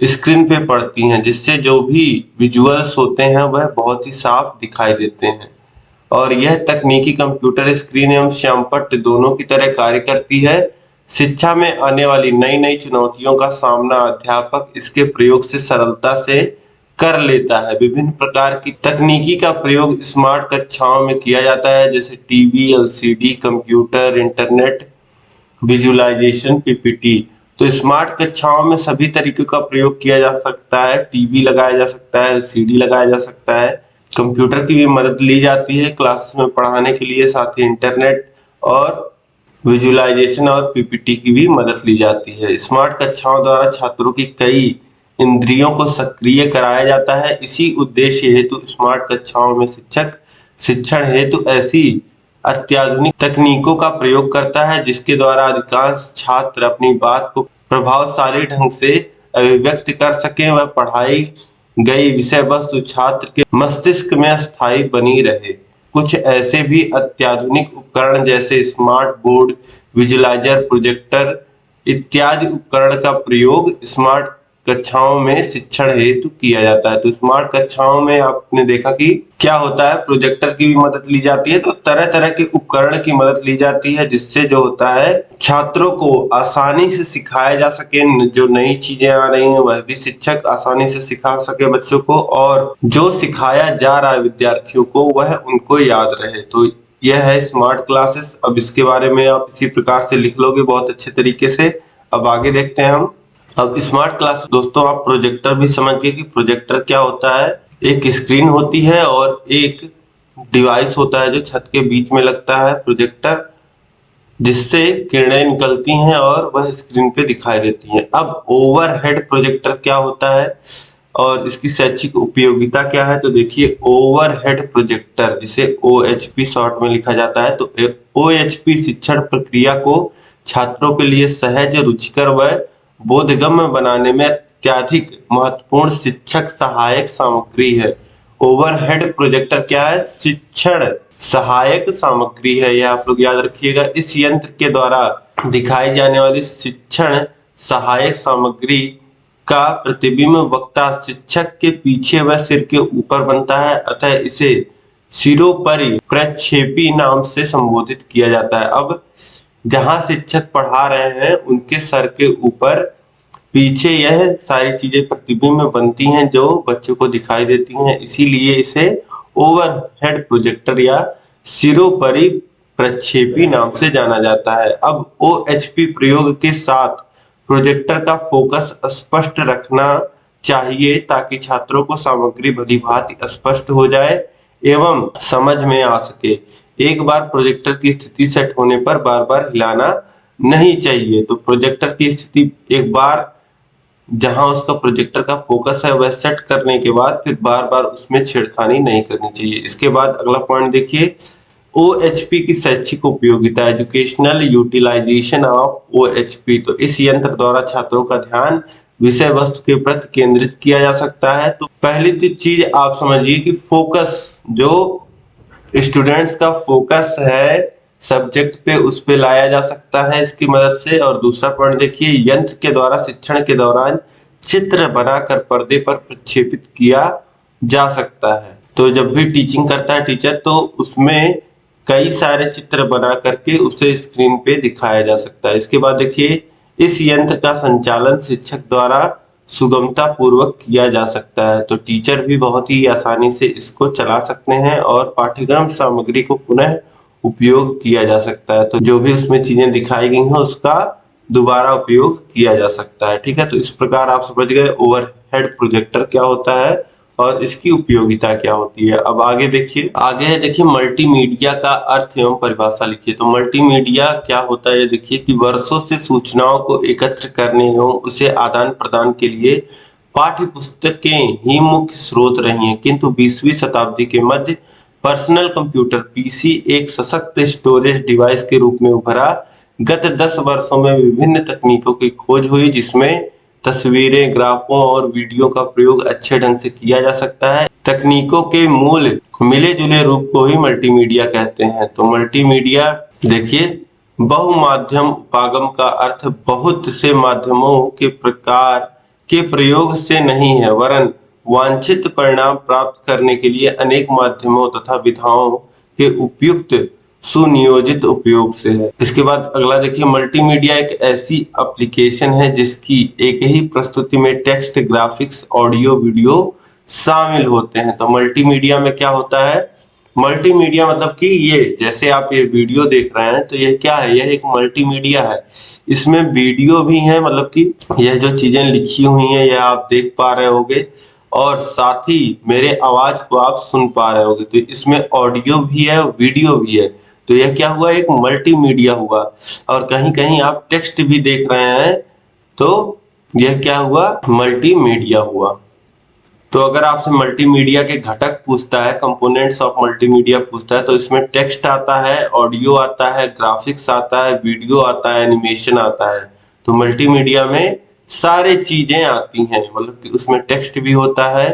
स्क्रीन पे पड़ती हैं, जिससे जो भी विजुअल्स होते हैं वह बहुत ही साफ दिखाई देते हैं। और यह तकनीकी कंप्यूटर स्क्रीन एवं श्यामपट्ट दोनों की तरह कार्य करती है। शिक्षा में आने वाली नई नई चुनौतियों का सामना अध्यापक इसके प्रयोग से सरलता से कर लेता है। विभिन्न प्रकार की तकनीकी का प्रयोग स्मार्ट कक्षाओं में किया जाता है, जैसे TV, LCD, computer, internet, visualisation, PPT. तो स्मार्ट कक्षाओं में सभी तरीकों का प्रयोग किया जा सकता है। टीवी लगाया जा सकता है, एलसीडी लगाया जा सकता है, कंप्यूटर की भी मदद ली जाती है क्लासेस में पढ़ाने के लिए, साथ ही इंटरनेट और विजुअलाइजेशन और पीपीटी की भी मदद ली जाती है। स्मार्ट कक्षाओं द्वारा छात्रों की कई इंद्रियों को सक्रिय कराया जाता है। इसी उद्देश्य हेतु स्मार्ट कक्षाओं में शिक्षक शिक्षण हेतु ऐसी अत्याधुनिक तकनीकों का प्रयोग करता है जिसके द्वारा अधिकांश छात्र अपनी बात को प्रभावशाली ढंग से अभिव्यक्त कर सकें व पढ़ाई गई विषय वस्तु छात्र के मस्तिष्क में स्थायी बनी रहे। कुछ ऐसे भी अत्याधुनिक उपकरण जैसे स्मार्ट बोर्ड, विजुअलाइजर, प्रोजेक्टर इत्यादि उपकरण का प्रयोग स्मार्ट कक्षाओं में शिक्षण हेतु किया जाता है। तो स्मार्ट कक्षाओं में आपने देखा कि क्या होता है, प्रोजेक्टर की भी मदद ली जाती है, तो तरह तरह के उपकरण की मदद ली जाती है जिससे जो होता है छात्रों को आसानी से सिखाया जा सके। जो नई चीजें आ रही हैं वह भी शिक्षक आसानी से सिखा सके बच्चों को, और जो सिखाया जा रहा है विद्यार्थियों को वह उनको याद रहे। तो यह है स्मार्ट क्लासेस। अब इसके बारे में आप इसी प्रकार से लिख लोगे बहुत अच्छे तरीके से। अब आगे देखते हैं हम। अब स्मार्ट क्लास दोस्तों आप प्रोजेक्टर भी समझिए कि प्रोजेक्टर क्या होता है। एक स्क्रीन होती है और एक डिवाइस होता है जो छत के बीच में लगता है, प्रोजेक्टर, जिससे किरणें निकलती हैं और वह स्क्रीन पे दिखाई देती हैं। अब ओवरहेड प्रोजेक्टर क्या होता है और इसकी शैक्षिक उपयोगिता क्या है, तो देखिए ओवरहेड प्रोजेक्टर जिसे OHP शॉर्ट में लिखा जाता है, तो OHP शिक्षण प्रक्रिया को छात्रों के लिए सहज, रुचिकर व बोधगम्य बनाने में अत्यधिक महत्वपूर्ण शिक्षक सहायक सामग्री है। ओवरहेड प्रोजेक्टर क्या है, शिक्षण सहायक सामग्री है, यह आप लोग याद रखिएगा। इस यंत्र के द्वारा दिखाई जाने वाली शिक्षण सहायक सामग्री का प्रतिबिंब वक्ता शिक्षक के पीछे व सिर के ऊपर बनता है, अतः इसे सिरोपरि प्रक्षेपी नाम से संबोधित किया जाता है। अब जहां शिक्षक पढ़ा रहे हैं उनके सर के ऊपर पीछे यह सारी चीजें प्रतिबिंब बनती हैं जो बच्चों को दिखाई देती हैं, इसीलिए इसे ओवरहेड प्रोजेक्टर या सिरोपरि प्रक्षेपी नाम से जाना जाता है। अब OHP प्रयोग के साथ प्रोजेक्टर का फोकस स्पष्ट रखना चाहिए ताकि छात्रों को सामग्री भलीभांति स्पष्ट हो जाए एवं समझ में आ सके। एक बार प्रोजेक्टर की स्थिति सेट होने पर बार बार हिलाना नहीं चाहिए। तो प्रोजेक्टर की स्थिति एक बार जहां उसका प्रोजेक्टर का फोकस है वह सेट करने के बाद फिर बार बार उसमें छेड़खानी नहीं करनी चाहिए। इसके बाद अगला पॉइंट देखिए, OHP की शैक्षिक उपयोगिता, एजुकेशनल यूटिलाइजेशन ऑफ OHP। तो इस यंत्र द्वारा छात्रों का ध्यान विषय वस्तु के प्रति केंद्रित किया जा सकता है। तो पहली चीज आप समझिए कि फोकस, जो स्टूडेंट्स का फोकस है सब्जेक्ट पे, उस पे लाया जा सकता है इसकी मदद से। और दूसरा पॉइंट देखिए, यंत्र के द्वारा शिक्षण के दौरान चित्र बनाकर पर्दे पर प्रक्षेपित किया जा सकता है। तो जब भी टीचिंग करता है टीचर तो उसमें कई सारे चित्र बना करके उसे स्क्रीन पे दिखाया जा सकता है। इसके बाद देखिए, इस यंत्र का संचालन शिक्षक द्वारा सुगमता पूर्वक किया जा सकता है। तो टीचर भी बहुत ही आसानी से इसको चला सकते हैं और पाठ्यक्रम सामग्री को पुनः उपयोग किया जा सकता है। तो जो भी उसमें चीजें दिखाई गई हैं उसका दोबारा उपयोग किया जा सकता है। ठीक है, तो इस प्रकार आप समझ गए ओवरहेड प्रोजेक्टर क्या होता है और इसकी उपयोगिता क्या होती है। अब आगे देखिए मल्टीमीडिया का अर्थ एवं परिभाषा लिखिए। तो मल्टीमीडिया क्या होता है, देखिए कि वर्षों से सूचनाओं को एकत्र करने एवं उसे आदान प्रदान के लिए पाठ्य पुस्तकें ही मुख्य स्रोत रही हैं, किंतु 20वीं शताब्दी के मध्य पर्सनल कंप्यूटर PC एक सशक्त स्टोरेज डिवाइस के रूप में उभरा। गत 10 वर्षों में विभिन्न तकनीकों की खोज हुई जिसमें तस्वीरें, ग्राफों और वीडियो का प्रयोग अच्छे ढंग से किया जा सकता है। तकनीकों के मूल मिले जुले रूप को ही मल्टीमीडिया कहते हैं। तो मल्टीमीडिया देखिए बहुमाध्यम उपागम का अर्थ बहुत से माध्यमों के प्रकार के प्रयोग से नहीं है, वरन वांछित परिणाम प्राप्त करने के लिए अनेक माध्यमों तथा विधाओं के उपयुक्त सुनियोजित उपयोग से है। इसके बाद अगला देखिए, मल्टीमीडिया एक ऐसी एप्लीकेशन है जिसकी एक ही प्रस्तुति में टेक्स्ट, ग्राफिक्स, ऑडियो, वीडियो शामिल होते हैं। तो मल्टीमीडिया में क्या होता है, मल्टीमीडिया मतलब कि ये जैसे आप ये वीडियो देख रहे हैं तो ये क्या है, यह एक मल्टीमीडिया है। इसमें वीडियो भी है, मतलब कि यह जो चीजें लिखी हुई हैं यह आप देख पा रहे होगे और साथ ही मेरे आवाज को आप सुन पा रहे होगे। तो इसमें ऑडियो भी है और वीडियो भी है। तो यह क्या हुआ, एक मल्टीमीडिया हुआ। और कहीं कहीं आप टेक्स्ट भी देख रहे हैं तो यह क्या हुआ, मल्टीमीडिया हुआ। तो अगर आपसे मल्टीमीडिया के घटक पूछता है, कंपोनेंट्स ऑफ मल्टीमीडिया पूछता है, तो इसमें टेक्स्ट आता है, ऑडियो आता है, ग्राफिक्स आता है, वीडियो आता है, एनिमेशन आता है। तो मल्टीमीडिया में सारे चीजें आती हैं, मतलब कि उसमें टेक्स्ट भी होता है,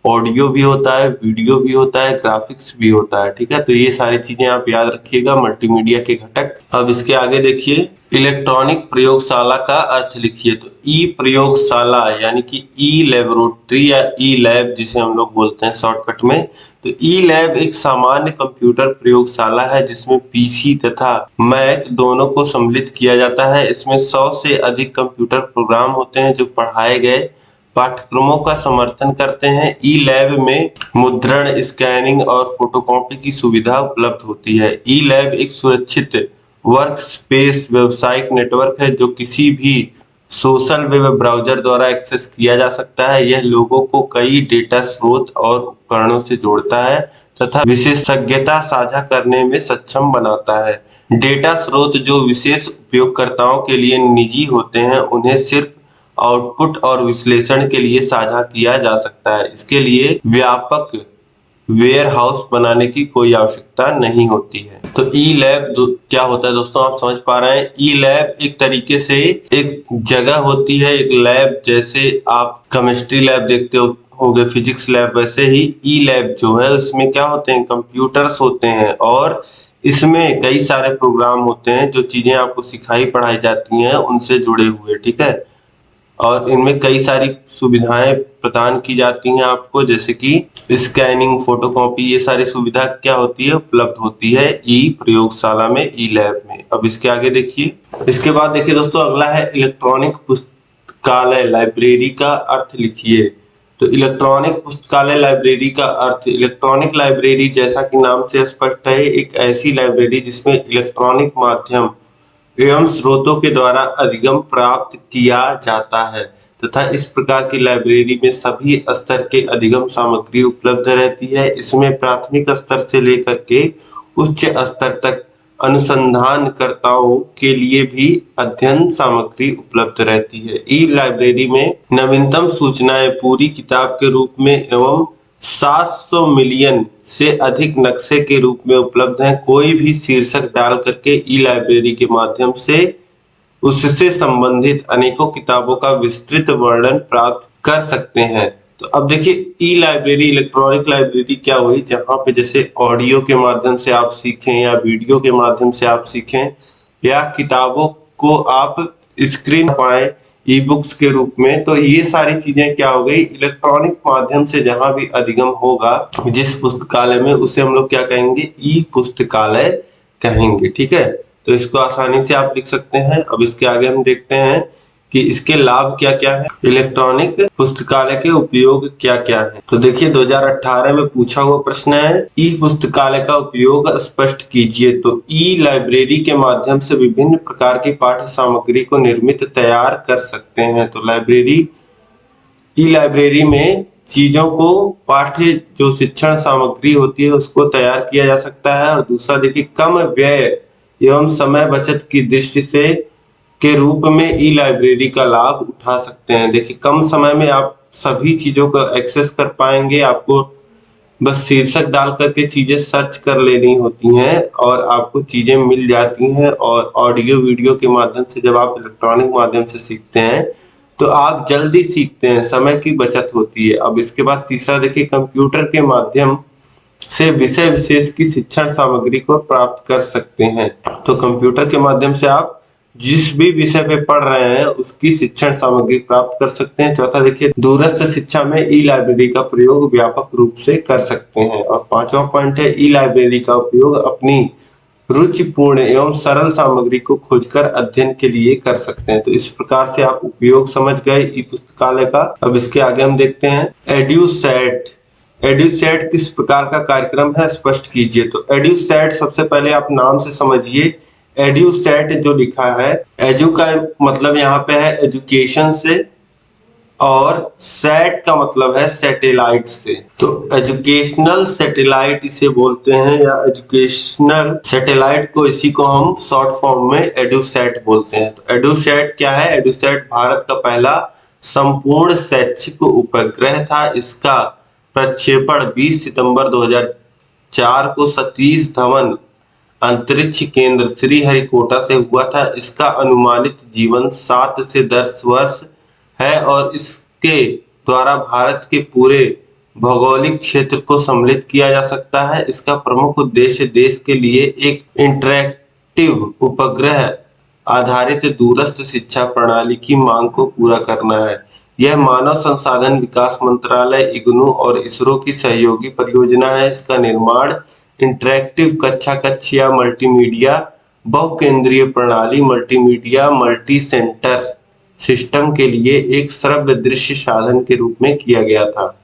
ऑडियो भी होता है, वीडियो भी होता है, ग्राफिक्स भी होता है। ठीक है, तो ये सारी चीजें आप याद रखिएगा मल्टीमीडिया के घटक। अब इसके आगे देखिए, इलेक्ट्रॉनिक प्रयोगशाला का अर्थ लिखिए। तो ई प्रयोगशाला यानी कि ई लेबोरेटरी या ई लैब जिसे हम लोग बोलते हैं शॉर्टकट में। तो ई लैब एक सामान्य कंप्यूटर प्रयोगशाला है जिसमें पीसी तथा मैक दोनों को सम्मिलित किया जाता है। इसमें 100 से अधिक कंप्यूटर प्रोग्राम होते हैं जो पढ़ाए गए पाठ्यक्रमों का समर्थन करते हैं। ई लैब में मुद्रण, स्कैनिंग और फोटोकॉपी की सुविधा उपलब्ध होती है। ई लैब एक सुरक्षित वर्क स्पेस व्यावसायिक नेटवर्क है जो किसी भी सोशल वेब ब्राउजर द्वारा एक्सेस किया जा सकता है। यह लोगों को कई डेटा स्रोत और उपकरणों से जोड़ता है तथा विशेषज्ञता साझा करने में सक्षम बनाता है। डेटा स्रोत जो विशेष उपयोगकर्ताओं के लिए निजी होते हैं उन्हें सिर्फ आउटपुट और विश्लेषण के लिए साझा किया जा सकता है। इसके लिए व्यापक वेयर हाउस बनाने की कोई आवश्यकता नहीं होती है। तो ई लैब क्या होता है दोस्तों, आप समझ पा रहे हैं। ई लैब एक तरीके से एक जगह होती है, एक लैब, जैसे आप केमिस्ट्री लैब देखते होगे, फिजिक्स लैब, वैसे ही ई लैब जो है उसमें क्या होते हैं, कंप्यूटर्स होते हैं और इसमें कई सारे प्रोग्राम होते हैं जो चीजें आपको सिखाई पढ़ाई जाती हैं उनसे जुड़े हुए। ठीक है, और इनमें कई सारी सुविधाएं प्रदान की जाती हैं आपको, जैसे कि स्कैनिंग, फोटोकॉपी, ये सारी सुविधा क्या होती है, उपलब्ध होती है ई प्रयोगशाला में, ई लैब में। अब इसके आगे देखिए, इसके बाद देखिए दोस्तों, अगला है इलेक्ट्रॉनिक पुस्तकालय लाइब्रेरी का अर्थ लिखिए। तो इलेक्ट्रॉनिक पुस्तकालय लाइब्रेरी का अर्थ, इलेक्ट्रॉनिक लाइब्रेरी जैसा कि नाम से स्पष्ट है, एक ऐसी लाइब्रेरी जिसमें इलेक्ट्रॉनिक माध्यम एवं स्रोतों के द्वारा अधिगम प्राप्त किया जाता है तथा इस प्रकार की लाइब्रेरी में सभी स्तर के अधिगम सामग्री उपलब्ध रहती है। इसमें प्राथमिक स्तर से लेकर के उच्च स्तर तक अनुसंधानकर्ताओं के लिए भी अध्ययन सामग्री उपलब्ध रहती है। ई लाइब्रेरी में नवीनतम सूचनाएं पूरी किताब के रूप में एवं 700 मिलियन से अधिक नक्शे के रूप में उपलब्ध हैं। कोई भी शीर्षक डाल करके ई लाइब्रेरी के माध्यम से उससे संबंधित अनेकों किताबों का विस्तृत वर्णन प्राप्त कर सकते हैं। तो अब देखिए, ई लाइब्रेरी, इलेक्ट्रॉनिक लाइब्रेरी क्या हुई, जहां पे जैसे ऑडियो के माध्यम से आप सीखें या वीडियो के माध्यम से आप सीखें या किताबों को आप स्क्रीन पाए ई बुक्स के रूप में। तो ये सारी चीजें क्या हो गई, इलेक्ट्रॉनिक माध्यम से जहां भी अधिगम होगा जिस पुस्तकालय में, उसे हम लोग क्या कहेंगे, ई पुस्तकालय कहेंगे। ठीक है, तो इसको आसानी से आप लिख सकते हैं। अब इसके आगे हम देखते हैं कि इसके लाभ क्या क्या है, इलेक्ट्रॉनिक पुस्तकालय के उपयोग क्या क्या है। तो देखिए, 2018 में पूछा हुआ प्रश्न है, ई पुस्तकालय का उपयोग स्पष्ट कीजिए। तो ई लाइब्रेरी के माध्यम से विभिन्न प्रकार की पाठ्य सामग्री को निर्मित तैयार कर सकते हैं। तो ई लाइब्रेरी में चीजों को, पाठ्य जो शिक्षण सामग्री होती है उसको तैयार किया जा सकता है। और दूसरा देखिए, कम व्यय एवं समय बचत की दृष्टि से के रूप में ई लाइब्रेरी का लाभ उठा सकते हैं। देखिए, कम समय में आप सभी चीजों को एक्सेस कर पाएंगे। आपको बस शीर्षक डाल करके चीजें सर्च कर लेनी होती हैं और आपको चीजें मिल जाती हैं। और ऑडियो वीडियो के माध्यम से जब आप इलेक्ट्रॉनिक माध्यम से सीखते हैं तो आप जल्दी सीखते हैं, समय की बचत होती है। अब इसके बाद तीसरा देखिए, कंप्यूटर के माध्यम से विषय विशेष की शिक्षण सामग्री को प्राप्त कर सकते हैं। तो कंप्यूटर के माध्यम से आप जिस भी विषय पे पढ़ रहे हैं उसकी शिक्षण सामग्री प्राप्त कर सकते हैं। चौथा देखिए, दूरस्थ शिक्षा में ई लाइब्रेरी का प्रयोग व्यापक रूप से कर सकते हैं। और पांचवा पॉइंट है, ई लाइब्रेरी का उपयोग अपनी रुचिपूर्ण एवं सरल सामग्री को खोजकर अध्ययन के लिए कर सकते हैं। तो इस प्रकार से आप उपयोग समझ गए ई पुस्तकालय का। अब इसके आगे हम देखते हैं एड्यूसेट। एड्यूसेट किस प्रकार का कार्यक्रम है, स्पष्ट कीजिए। तो एड्यूसेट सबसे पहले आप नाम से समझिए। एड्यूसेट जो लिखा है, एजू का मतलब यहाँ पे है एजुकेशन से, और सैट का मतलब है सैटेलाइट से। तो एजुकेशनल सैटेलाइट इसे बोलते हैं, या एजुकेशनल सैटेलाइट को, इसी को हम शॉर्ट फॉर्म में एडुसैट बोलते हैं। तो एडुसैट क्या है? एडुसैट भारत का पहला संपूर्ण शैक्षिक उपग्रह था। इसका प्रक्षेपण 20 सितंबर 2004 को सतीश धवन अंतरिक्ष केंद्र श्रीहरिकोटा से हुआ था। इसका अनुमानित जीवन 7 से 10 वर्ष है और इसके द्वारा भारत के पूरे भौगोलिक क्षेत्र को सम्मिलित किया जा सकता है। इसका प्रमुख उद्देश्य देश के लिए एक इंटरैक्टिव उपग्रह आधारित दूरस्थ शिक्षा प्रणाली की मांग को पूरा करना है। यह मानव संसाधन विकास मंत्रालय, इग्नू और इसरो की सहयोगी परियोजना है। इसका निर्माण इंटरैक्टिव कक्षा कक्ष या मल्टीमीडिया बहुकेंद्रीय प्रणाली, मल्टीमीडिया मल्टी सेंटर सिस्टम के लिए एक श्रव्य दृश्य साधन के रूप में किया गया था।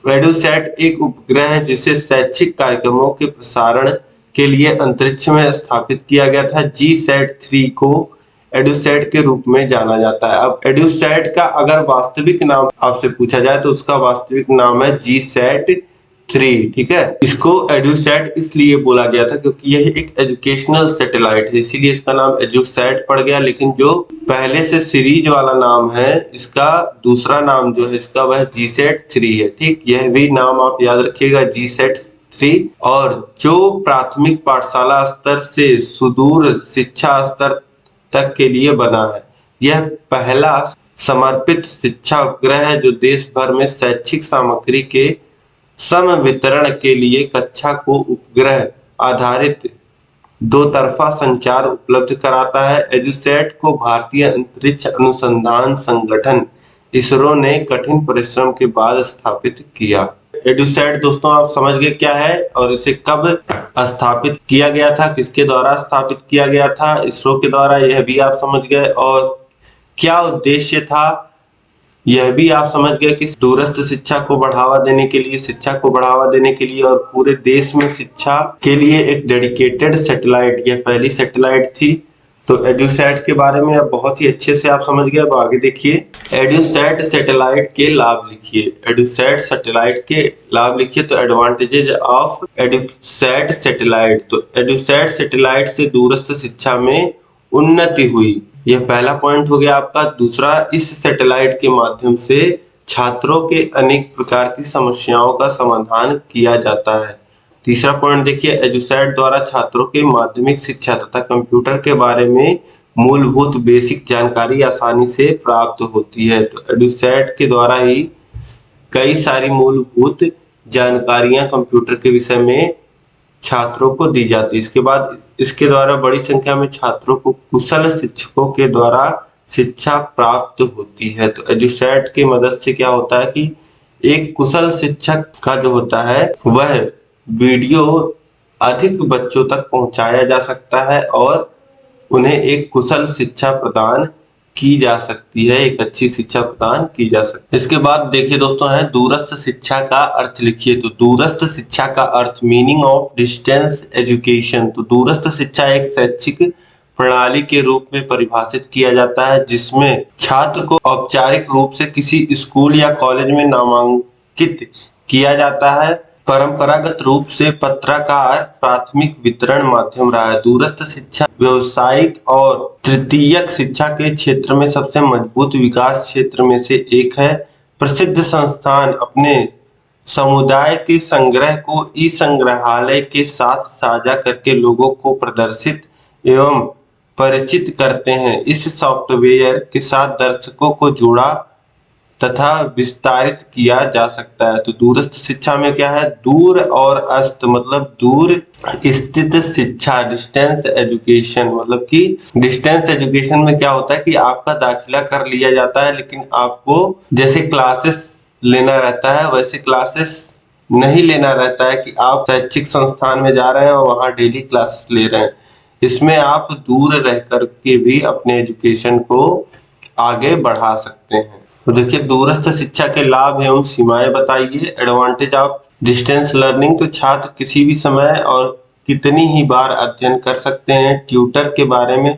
एडुसैट एक उपग्रह है जिसे शैक्षिक कार्यक्रमों के प्रसारण के लिए अंतरिक्ष में स्थापित किया गया था। GSAT-3 को एडुसैट के रूप में जाना जाता है। अब एडुसैट का अगर वास्तविक नाम आपसे पूछा जाए तो उसका वास्तविक नाम है GSAT-3, ठीक है। इसको एडुसैट इसलिए बोला गया था क्योंकि यह एक एजुकेशनल सैटेलाइट है, इसीलिए इसका नाम एडुसैट पड़ गया। लेकिन जो पहले से सीरीज वाला नाम है, इसका दूसरा नाम जो है इसका वह GSAT-3 है, ठीक। यह भी नाम आप याद रखिएगा, GSAT-3। और जो प्राथमिक पाठशाला स्तर से सुदूर शिक्षा स्तर तक के लिए बना है। यह पहला समर्पित शिक्षा उपग्रह है जो देश भर में शैक्षिक सामग्री के सम वितरण के लिए कक्षा को उपग्रह आधारित दो तरफा संचार उपलब्ध कराता है। एडुसैट को भारतीय अंतरिक्ष अनुसंधान संगठन इसरो ने कठिन परिश्रम के बाद स्थापित किया। एडुसैट दोस्तों आप समझ गए क्या है और इसे कब स्थापित किया गया था, किसके द्वारा स्थापित किया गया था? इसरो के द्वारा, यह भी आप समझ गए। और क्या उद्देश्य था यह भी आप समझ गए कि दूरस्थ शिक्षा को बढ़ावा देने के लिए, शिक्षा को बढ़ावा देने के लिए और पूरे देश में शिक्षा के लिए एक डेडिकेटेड सैटेलाइट, यह पहली सैटेलाइट थी। तो एडुसैट के बारे में अब बहुत ही अच्छे से आप समझ गए। अब आगे देखिए, एडुसैट सैटेलाइट के लाभ लिखिए। एडुसैट सैटेलाइट के लाभ लिखिए। तो एडवांटेजेस ऑफ एडुसैट सैटेलाइट। तो एडुसैट सैटेलाइट से दूरस्थ शिक्षा में उन्नति हुई, यह पहला पॉइंट हो गया आपका। दूसरा, इस सैटेलाइट के माध्यम से छात्रों के अनेक प्रकार की समस्याओं का समाधान किया जाता है। तीसरा पॉइंट देखिए, एडुसैट द्वारा छात्रों के माध्यमिक शिक्षा तथा कंप्यूटर के बारे में मूलभूत बेसिक जानकारी आसानी से प्राप्त होती है। तो एडुसैट के द्वारा ही कई सारी मूलभूत जानकारियां कंप्यूटर के विषय में छात्रों को दी जाती है। इसके बाद इसके द्वारा बड़ी संख्या में छात्रों को कुशल शिक्षकों के द्वारा शिक्षा प्राप्त होती है। तो एडुसैट की मदद से क्या होता है कि एक कुशल शिक्षक का जो होता है वह वीडियो अधिक बच्चों तक पहुंचाया जा सकता है और उन्हें एक कुशल शिक्षा प्रदान की जा सकती है, एक अच्छी शिक्षा प्रदान की जा सकती है। इसके बाद देखिए दोस्तों है दूरस्थ शिक्षा का अर्थ लिखिए। तो दूरस्थ शिक्षा का अर्थ, मीनिंग ऑफ डिस्टेंस एजुकेशन। तो दूरस्थ शिक्षा एक शैक्षिक प्रणाली के रूप में परिभाषित किया जाता है जिसमें छात्र को औपचारिक रूप से किसी स्कूल या कॉलेज में नामांकित किया जाता है। परंपरागत रूप से पत्राकार प्राथमिक वितरण माध्यम रहा है। दूरस्थ शिक्षा व्यावसायिक और तृतीयक शिक्षा के क्षेत्र में सबसे मजबूत विकास क्षेत्र में से एक है। प्रसिद्ध संस्थान अपने समुदाय के संग्रह को ई संग्रहालय के साथ साझा करके लोगों को प्रदर्शित एवं परिचित करते हैं। इस सॉफ्टवेयर के साथ दर्शकों को जोड़ा तथा विस्तारित किया जा सकता है। तो दूरस्थ शिक्षा में क्या है, दूर और अस्त मतलब दूर स्थित शिक्षा, डिस्टेंस एजुकेशन। मतलब कि डिस्टेंस एजुकेशन में क्या होता है कि आपका दाखिला कर लिया जाता है लेकिन आपको जैसे क्लासेस लेना रहता है वैसे क्लासेस नहीं लेना रहता है कि आप शैक्षिक संस्थान में जा रहे हैं और वहां डेली क्लासेस ले रहे हैं। इसमें आप दूर रह कर के भी अपने एजुकेशन को आगे बढ़ा सकते हैं। तो देखिए, दूरस्थ शिक्षा के लाभ एवं सीमाएं बताइए। एडवांटेज ऑफ डिस्टेंस लर्निंग, तो छात्र किसी भी समय और कितनी ही बार अध्ययन कर सकते हैं। ट्यूटर के बारे में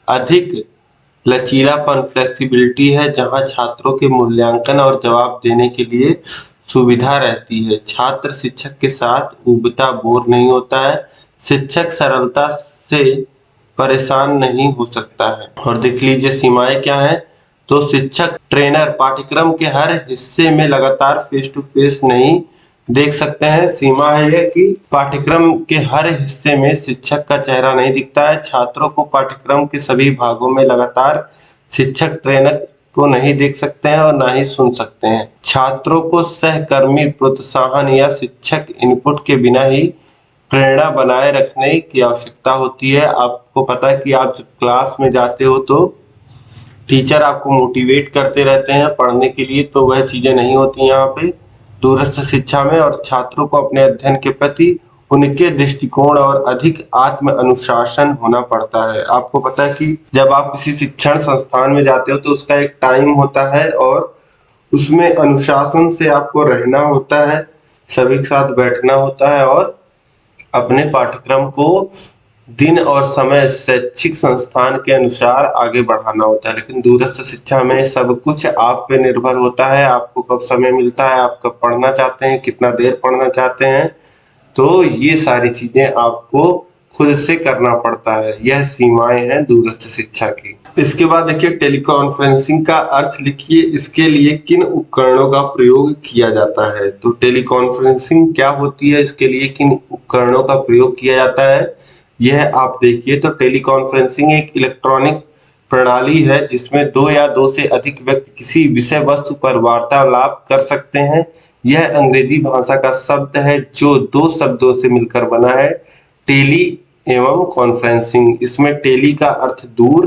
अधिक लचीलापन, फ्लेक्सिबिलिटी है, जहां छात्रों के मूल्यांकन और जवाब देने के लिए सुविधा रहती है। छात्र शिक्षक के साथ उबता बोर नहीं होता है। शिक्षक सरलता से परेशान नहीं हो सकता है। और देख लीजिए सीमाएं क्या है। तो शिक्षक ट्रेनर पाठ्यक्रम के हर हिस्से में लगातार फेस टू फेस नहीं देख सकते हैं। सीमा है यह कि पाठ्यक्रम के हर हिस्से में शिक्षक का चेहरा नहीं दिखता है। छात्रों को पाठ्यक्रम के सभी भागों में लगातार शिक्षक ट्रेनर को नहीं देख सकते हैं और ना ही सुन सकते हैं। छात्रों को सहकर्मी प्रोत्साहन या शिक्षक इनपुट के बिना ही प्रेरणा बनाए रखने की आवश्यकता होती है। आपको पता है कि आप जब क्लास में जाते हो तो टीचर आपको मोटिवेट करते रहते हैं पढ़ने के लिए, तो वह चीजें नहीं होती यहाँ पे दूरस्थ शिक्षा में। और छात्रों को अपने अध्ययन के प्रति उनके दृष्टिकोण और अधिक आत्म अनुशासन होना पड़ता है। आपको पता है कि जब आप किसी शिक्षण संस्थान में जाते हो तो उसका एक टाइम होता है और उसमें अनुशासन से आपको रहना होता है, सभी के साथ बैठना होता है और अपने पाठ्यक्रम को दिन और समय शैक्षिक संस्थान के अनुसार आगे बढ़ाना होता है। लेकिन दूरस्थ शिक्षा में सब कुछ आप पे निर्भर होता है। आपको कब समय मिलता है, आप कब पढ़ना चाहते हैं, कितना देर पढ़ना चाहते हैं, तो ये सारी चीजें आपको खुद से करना पड़ता है। यह सीमाएं हैं दूरस्थ शिक्षा की। इसके बाद देखिए टेलीकॉन्फ्रेंसिंग का अर्थ लिखिए। इसके लिए किन उपकरणों का प्रयोग किया जाता है। तो टेलीकॉन्फ्रेंसिंग क्या होती है, इसके लिए किन उपकरणों का प्रयोग किया जाता है, यह आप देखिए। तो टेलीकॉन्फ्रेंसिंग एक इलेक्ट्रॉनिक प्रणाली है जिसमें दो या दो से अधिक व्यक्ति किसी विषय वस्तु पर वार्तालाप कर सकते हैं। यह अंग्रेजी भाषा का शब्द है जो दो शब्दों से मिलकर बना है, टेली एवं कॉन्फ्रेंसिंग। इसमें टेली का अर्थ दूर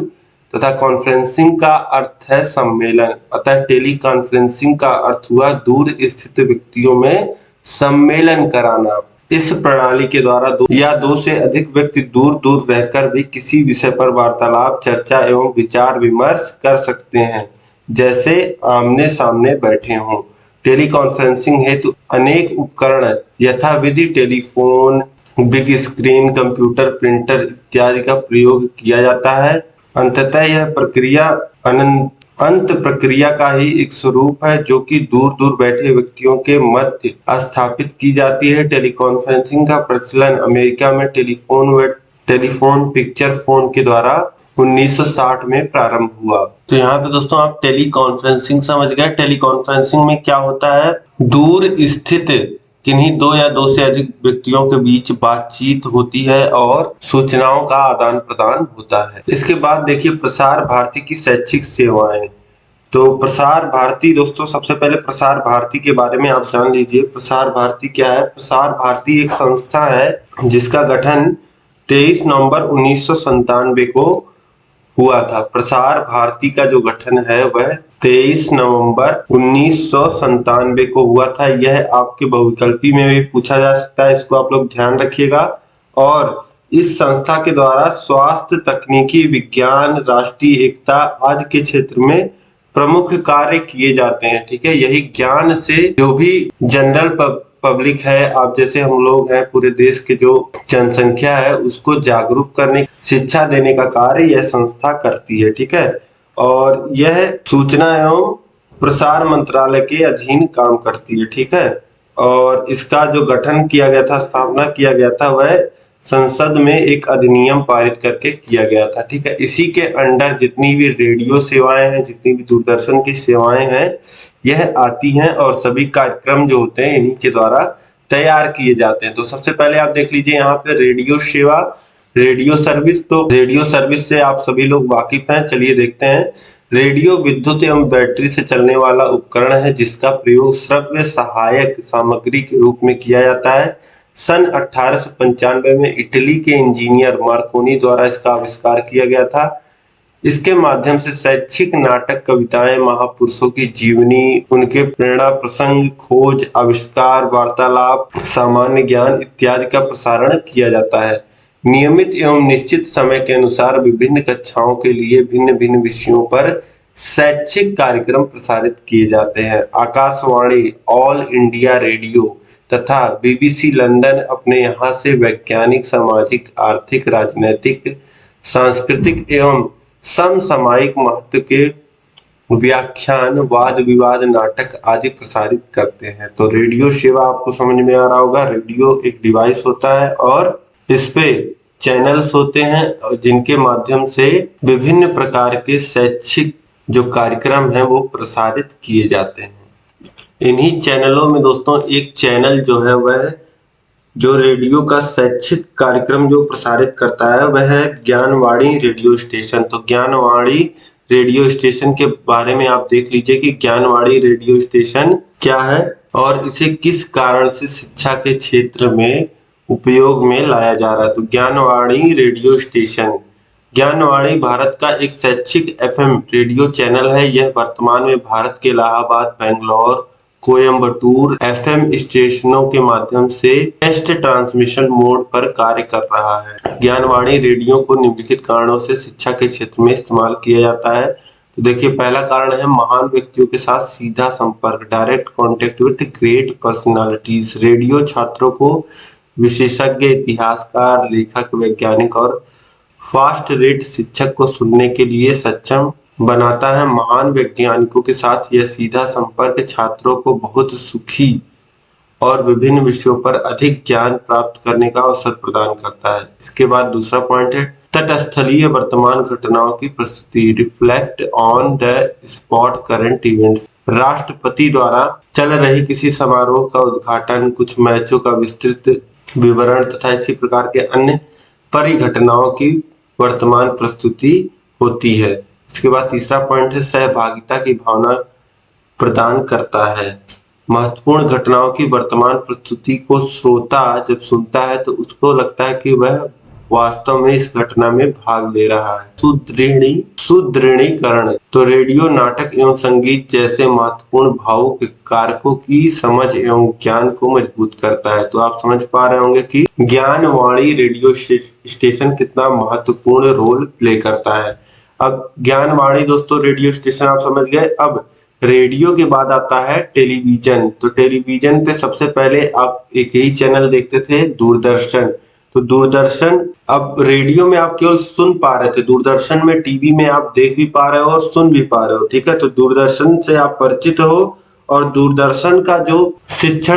तथा कॉन्फ्रेंसिंग का अर्थ है सम्मेलन। अतः टेली कॉन्फ्रेंसिंग का अर्थ हुआ दूर स्थित व्यक्तियों में सम्मेलन कराना। इस प्रणाली के द्वारा दो या दो से अधिक व्यक्ति दूर दूर रहकर भी किसी विषय पर वार्तालाप, चर्चा एवं विचार विमर्श कर सकते हैं, जैसे आमने सामने बैठे हों। टेलीकॉन्फ्रेंसिंग हेतु अनेक उपकरण यथाविधि telephone, big screen, computer, printer इत्यादि का प्रयोग किया जाता है। अंततः यह प्रक्रिया अंत प्रक्रिया का ही एक स्वरूप है जो कि दूर दूर बैठे व्यक्तियों के मध्य स्थापित की जाती है। टेलीकॉन्फ्रेंसिंग का प्रचलन अमेरिका में टेलीफोन पिक्चर फोन के द्वारा 1960 में प्रारंभ हुआ। तो यहाँ पे दोस्तों आप टेलीकॉन्फ्रेंसिंग समझ गए। टेलीकॉन्फ्रेंसिंग में क्या होता है, दूर स्थित किन्हीं दो या दो से अधिक व्यक्तियों के बीच बातचीत होती है और सूचनाओं का आदान प्रदान होता है। इसके बाद देखिए प्रसार भारती की शैक्षिक सेवाएं। तो प्रसार भारती दोस्तों, सबसे पहले प्रसार भारती के बारे में आप जान लीजिए। प्रसार भारती क्या है। प्रसार भारती एक संस्था है जिसका गठन 23 नवंबर 1997 को हुआ था। प्रसार भारती का जो गठन है वह 23 नवंबर 1997 को हुआ था। यह आपके बहुविकल्पी में भी पूछा जा सकता है, इसको आप लोग ध्यान रखिएगा। और इस संस्था के द्वारा स्वास्थ्य, तकनीकी, विज्ञान, राष्ट्रीय एकता आदि के क्षेत्र में प्रमुख कार्य किए जाते हैं। ठीक है, यही ज्ञान से जो भी जनरल पब्लिक है, आप जैसे हम लोग हैं, पूरे देश के जो जनसंख्या है उसको जागरूक करने, शिक्षा देने का कार्य यह संस्था करती है। ठीक है, और यह सूचना एवं प्रसार मंत्रालय के अधीन काम करती है। ठीक है, और इसका जो गठन किया गया था, स्थापना किया गया था, वह संसद में एक अधिनियम पारित करके किया गया था। ठीक है, इसी के अंडर जितनी भी रेडियो सेवाएं हैं, जितनी भी दूरदर्शन की सेवाएं हैं, यह आती हैं और सभी कार्यक्रम जो होते हैं इन्हीं के द्वारा तैयार किए जाते हैं। तो सबसे पहले आप देख लीजिए यहाँ पे रेडियो सेवा, रेडियो सर्विस। तो रेडियो सर्विस से आप सभी लोग वाकिफ हैं, चलिए देखते हैं। रेडियो विद्युत एवं बैटरी से चलने वाला उपकरण है जिसका प्रयोग श्रव्य सहायक सामग्री के रूप में किया जाता है। सन 1895 में इटली के इंजीनियर मार्कोनी द्वारा इसका आविष्कार किया गया था। इसके माध्यम से शैक्षिक नाटक, कविताएं, महापुरुषों की जीवनी, उनके प्रेरणा प्रसंग, खोज, आविष्कार, वार्तालाप, सामान्य ज्ञान इत्यादि का प्रसारण किया जाता है। नियमित एवं निश्चित समय के अनुसार विभिन्न कक्षाओं के लिए भिन्न भिन्न विषयों पर शैक्षिक कार्यक्रम प्रसारित किए जाते हैं। आकाशवाणी, ऑल इंडिया रेडियो तथा बीबीसी लंदन अपने यहाँ से वैज्ञानिक, सामाजिक, आर्थिक, राजनैतिक, सांस्कृतिक एवं समसामयिक महत्व के व्याख्यान, वाद विवाद, नाटक आदि प्रसारित करते हैं। तो रेडियो सेवा आपको समझ में आ रहा होगा। रेडियो एक डिवाइस होता है और इस पे चैनल्स होते हैं जिनके माध्यम से विभिन्न प्रकार के शैक्षिक जो कार्यक्रम है वो प्रसारित किए जाते हैं। इन्हीं चैनलों में दोस्तों एक चैनल जो है वह जो रेडियो का शैक्षिक कार्यक्रम जो प्रसारित करता है वह है ज्ञानवाणी रेडियो स्टेशन। तो ज्ञानवाणी रेडियो स्टेशन के बारे में आप देख लीजिए कि ज्ञानवाणी रेडियो स्टेशन क्या है और इसे किस कारण से शिक्षा के क्षेत्र में उपयोग में लाया जा रहा है। तो ज्ञानवाणी रेडियो स्टेशन, ज्ञानवाणी भारत का एक शैक्षिक एफएम रेडियो चैनल है। यह वर्तमान में भारत के इलाहाबाद, बेंगलौर, कोयम्बटूर एफएम स्टेशनों के माध्यम से टेस्ट ट्रांसमिशन मोड पर कार्य कर रहा है। ज्ञानवाणी रेडियो को निम्नलिखित कारणों से शिक्षा के क्षेत्र में इस्तेमाल किया जाता है। तो देखिए, पहला कारण है महान व्यक्तियों के साथ सीधा संपर्क, direct contact with great personalities. Radio छात्रों को विशेषज्ञ, इतिहासकार, लेखक, वैज्ञानिक और फास्ट रेट शिक्षक को सुनने के लिए सक्षम बनाता है। महान वैज्ञानिकों के साथ यह सीधा संपर्क छात्रों को बहुत सुखी और विभिन्न विषयों पर अधिक ज्ञान प्राप्त करने का अवसर प्रदान करता है। इसके बाद दूसरा पॉइंट है तटस्थलीय वर्तमान घटनाओं की प्रस्तुति, reflect on the spot current events. राष्ट्रपति द्वारा चल रही किसी समारोह का उद्घाटन, कुछ मैचों का विस्तृत विवरण तथा इसी प्रकार के अन्य परिघटनाओं की वर्तमान प्रस्तुति होती है। इसके बाद तीसरा पॉइंट है सहभागिता की भावना प्रदान करता है। महत्वपूर्ण घटनाओं की वर्तमान प्रस्तुति को श्रोता जब सुनता है तो उसको लगता है कि वह वास्तव में इस घटना में भाग ले रहा है। सुदृढ़ीकरण, तो रेडियो, नाटक एवं संगीत जैसे महत्वपूर्ण भावुक कारकों की समझ एवं ज्ञान को मजबूत करता है। तो आप समझ पा रहे होंगे कि ज्ञानवाणी रेडियो स्टेशन कितना महत्वपूर्ण रोल प्ले करता है। अब ज्ञानवाणी दोस्तों रेडियो स्टेशन आप समझ गए। अब रेडियो के बाद आता है टेलीविजन। तो टेलीविजन पे सबसे पहले आप एक ही चैनल देखते थे, दूरदर्शन। तो दूरदर्शन, अब रेडियो में आप केवल सुन पा रहे थे, दूरदर्शन में टीवी में आप देख भी पा रहे हो और सुन भी पा रहे हो, ठीक है। तो दूरदर्शन से आप परिचित हो और दूरदर्शन का जो शिक्षा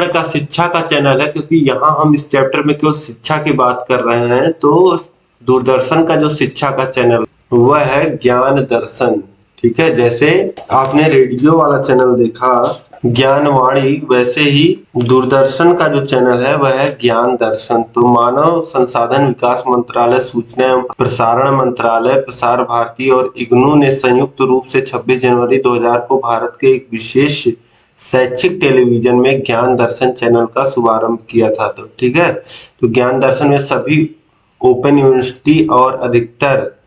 का चैनल है, क्योंकि यहाँ हम इस चैप्टर में केवल शिक्षा की बात कर रहे हैं, तो दूरदर्शन का जो शिक्षा का चैनल वह है ज्ञान दर्शन, ठीक है। जैसे आपने रेडियो वाला चैनल देखा ज्ञानवाणी, वैसे ही दूरदर्शन का जो चैनल है वह है ज्ञान दर्शन। तो मानव संसाधन विकास मंत्रालय, सूचना एवं प्रसारण मंत्रालय, प्रसार भारती और इग्नू ने संयुक्त रूप से 26 जनवरी 2000 को भारत के एक विशेष शैक्षिक टेलीविजन में ज्ञान दर्शन चैनल का शुभारंभ किया था। तो ठीक है, तो ज्ञान दर्शन में सभी ओपन यूनिवर्सिटी और अधिकतर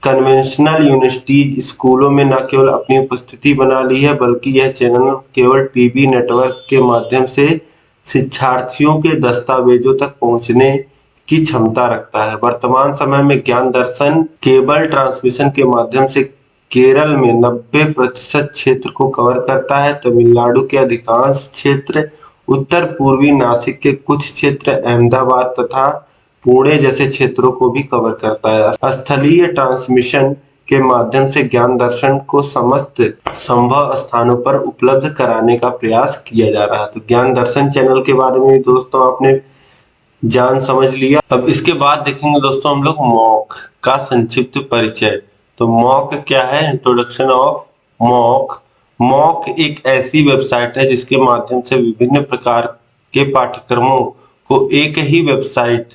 कन्वेंशनल यूनिवर्सिटीज स्कूलों में न केवल अपनी उपस्थिति बना ली है, बल्कि यह चैनल केवल टीवी नेटवर्क के माध्यम से शिक्षार्थियों के दस्तावेजों तक पहुंचने की क्षमता रखता है। वर्तमान समय में ज्ञान दर्शन केबल ट्रांसमिशन के माध्यम से केरल में 90% क्षेत्र को कवर करता है, तमिलनाडु के अधिकांश क्षेत्र, उत्तर पूर्वी नासिक के कुछ क्षेत्र, अहमदाबाद तथा पुणे जैसे क्षेत्रों को भी कवर करता है। स्थलीय ट्रांसमिशन के माध्यम से ज्ञान दर्शन को समस्त संभव स्थानों पर उपलब्ध कराने का प्रयास किया जा रहा है। तो ज्ञान दर्शन चैनल के बारे में दोस्तों आपने जान समझ लिया। अब इसके बाद देखेंगे दोस्तों हम लोग मॉक का संक्षिप्त परिचय। तो मॉक क्या है? Introduction of mock. मॉक एक ऐसी वेबसाइट है जिसके माध्यम से विभिन्न प्रकार के पाठ्यक्रमों को एक ही वेबसाइट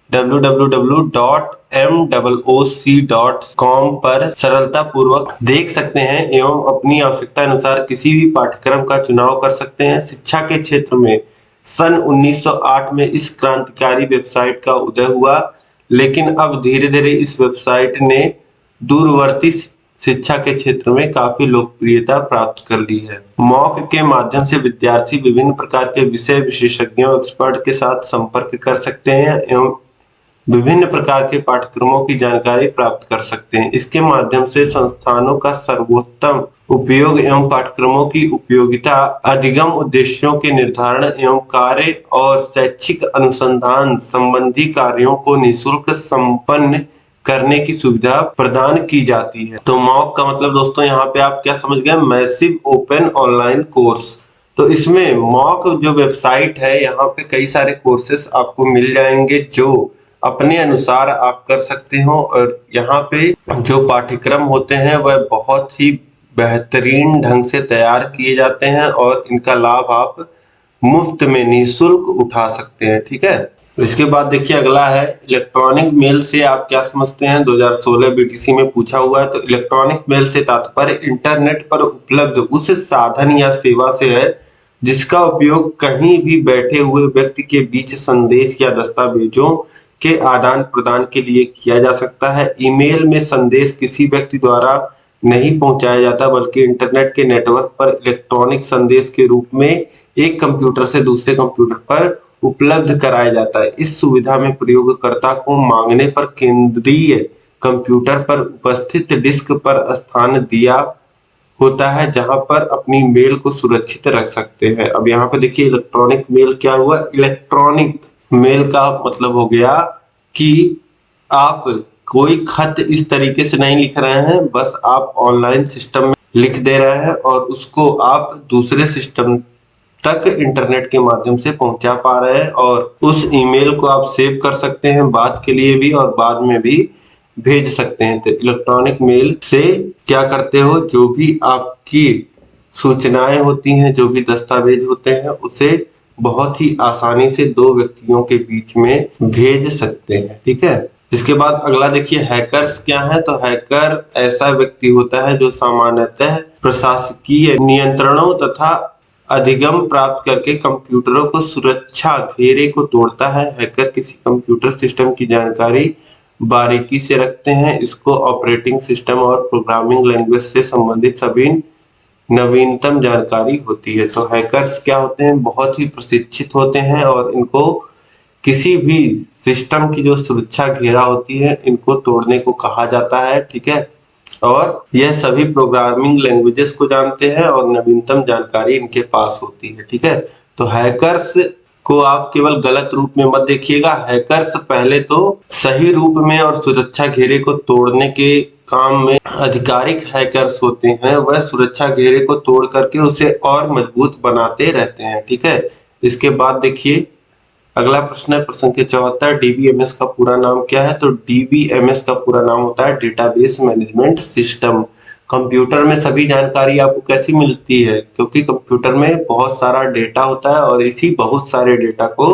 www.moc.com पर सरलता पूर्वक देख सकते हैं एवं अपनी आवश्यकता अनुसार किसी भी पाठ्यक्रम का चुनाव कर सकते हैं। शिक्षा के क्षेत्र में सन 1908 में इस क्रांतिकारी वेबसाइट का उदय हुआ, लेकिन अब धीरे धीरे इस वेबसाइट ने दूरवर्ती शिक्षा के क्षेत्र में काफी लोकप्रियता प्राप्त कर ली है। मॉक के माध्यम से विद्यार्थी विभिन्न प्रकार के विषय विशेषज्ञों एक्सपर्ट के साथ संपर्क कर सकते हैं एवं विभिन्न प्रकार के पाठ्यक्रमों की जानकारी प्राप्त कर सकते हैं। इसके माध्यम से संस्थानों का सर्वोत्तम उपयोग एवं पाठ्यक्रमों की उपयोगिता, अधिगम उद्देश्यों के निर्धारण एवं कार्य और शैक्षिक अनुसंधान संबंधी कार्यों को निःशुल्क संपन्न करने की सुविधा प्रदान की जाती है। तो मॉक का मतलब दोस्तों यहाँ पे आप क्या समझ गए, मैसिव ओपन ऑनलाइन कोर्स। तो इसमें मॉक जो वेबसाइट है, यहाँ पे कई सारे कोर्सेस आपको मिल जाएंगे जो अपने अनुसार आप कर सकते हो, और यहाँ पे जो पाठ्यक्रम होते हैं वह बहुत ही बेहतरीन ढंग से तैयार किए जाते हैं और इनका लाभ आप मुफ्त में निःशुल्क उठा सकते हैं। ठीक है, इसके बाद देखिए अगला है इलेक्ट्रॉनिक मेल से आप क्या समझते हैं। 2016 बीटीसी में पूछा हुआ है। तो इलेक्ट्रॉनिक मेल से तात्पर्य इंटरनेट पर उपलब्ध उस साधन या सेवा से है जिसका उपयोग कहीं भी बैठे हुए व्यक्ति के बीच संदेश या दस्तावेजों के आदान प्रदान के लिए किया जा सकता है। ईमेल में संदेश किसी व्यक्ति द्वारा नहीं पहुंचाया जाता बल्कि इंटरनेट के नेटवर्क पर इलेक्ट्रॉनिक संदेश के रूप में एक कंप्यूटर से दूसरे कंप्यूटर पर उपलब्ध कराया जाता है। इस सुविधा में प्रयोगकर्ता को मांगने पर केंद्रीय कंप्यूटर पर उपस्थित डिस्क पर स्थान दिया होता है जहां पर अपनी मेल को सुरक्षित रख सकते हैं। अब यहाँ पे देखिए इलेक्ट्रॉनिक मेल क्या हुआ। इलेक्ट्रॉनिक मेल का मतलब हो गया कि आप कोई खत इस तरीके से नहीं लिख रहे हैं, बस आप ऑनलाइन सिस्टम में लिख दे रहे हैं और उसको आप दूसरे सिस्टम तक इंटरनेट के माध्यम से पहुंचा पा रहे हैं, और उस ईमेल को आप सेव कर सकते हैं बात के लिए भी और बाद में भी भेज सकते हैं। तो इलेक्ट्रॉनिक मेल से क्या करते हो, जो भी आपकी सूचनाएं होती हैं, जो भी दस्तावेज होते हैं, उसे बहुत ही आसानी से दो व्यक्तियों के बीच में भेज सकते हैं। ठीक है, इसके बाद अगला देखिए हैकर्स क्या है। तो हैकर ऐसा व्यक्ति होता है जो सामान्यतः प्रशासकीय नियंत्रणों तथा अधिगम प्राप्त करके कंप्यूटरों को सुरक्षा घेरे को तोड़ता है। हैकर किसी कंप्यूटर सिस्टम की जानकारी बारीकी से रखते हैं। इसको ऑपरेटिंग सिस्टम और प्रोग्रामिंग लैंग्वेज से संबंधित सभी नवीनतम जानकारी होती है। तो हैकर्स क्या होते हैं, बहुत ही प्रशिक्षित होते हैं और इनको किसी भी सिस्टम की जो सुरक्षा घेरा होती है इनको तोड़ने को कहा जाता है। ठीक है, और यह सभी प्रोग्रामिंग लैंग्वेजेस को जानते हैं और नवीनतम जानकारी इनके पास होती है। ठीक है, तो हैकर्स को आप केवल गलत रूप में मत देखिएगा। हैकर्स पहले तो सही रूप में और सुरक्षा घेरे को तोड़ने के काम में आधिकारिक हैकर्स होते हैं, वह सुरक्षा घेरे को तोड़ करके उसे और मजबूत बनाते रहते हैं। ठीक है, इसके बाद देखिए अगला प्रश्न है प्रश्न के 74। डीबीएमएस का पूरा नाम क्या है। तो डीबीएमएस का पूरा नाम होता है डेटाबेस मैनेजमेंट सिस्टम। कंप्यूटर में सभी जानकारी आपको कैसी मिलती है, क्योंकि कंप्यूटर में बहुत सारा डेटा होता है और इसी बहुत सारे डेटा को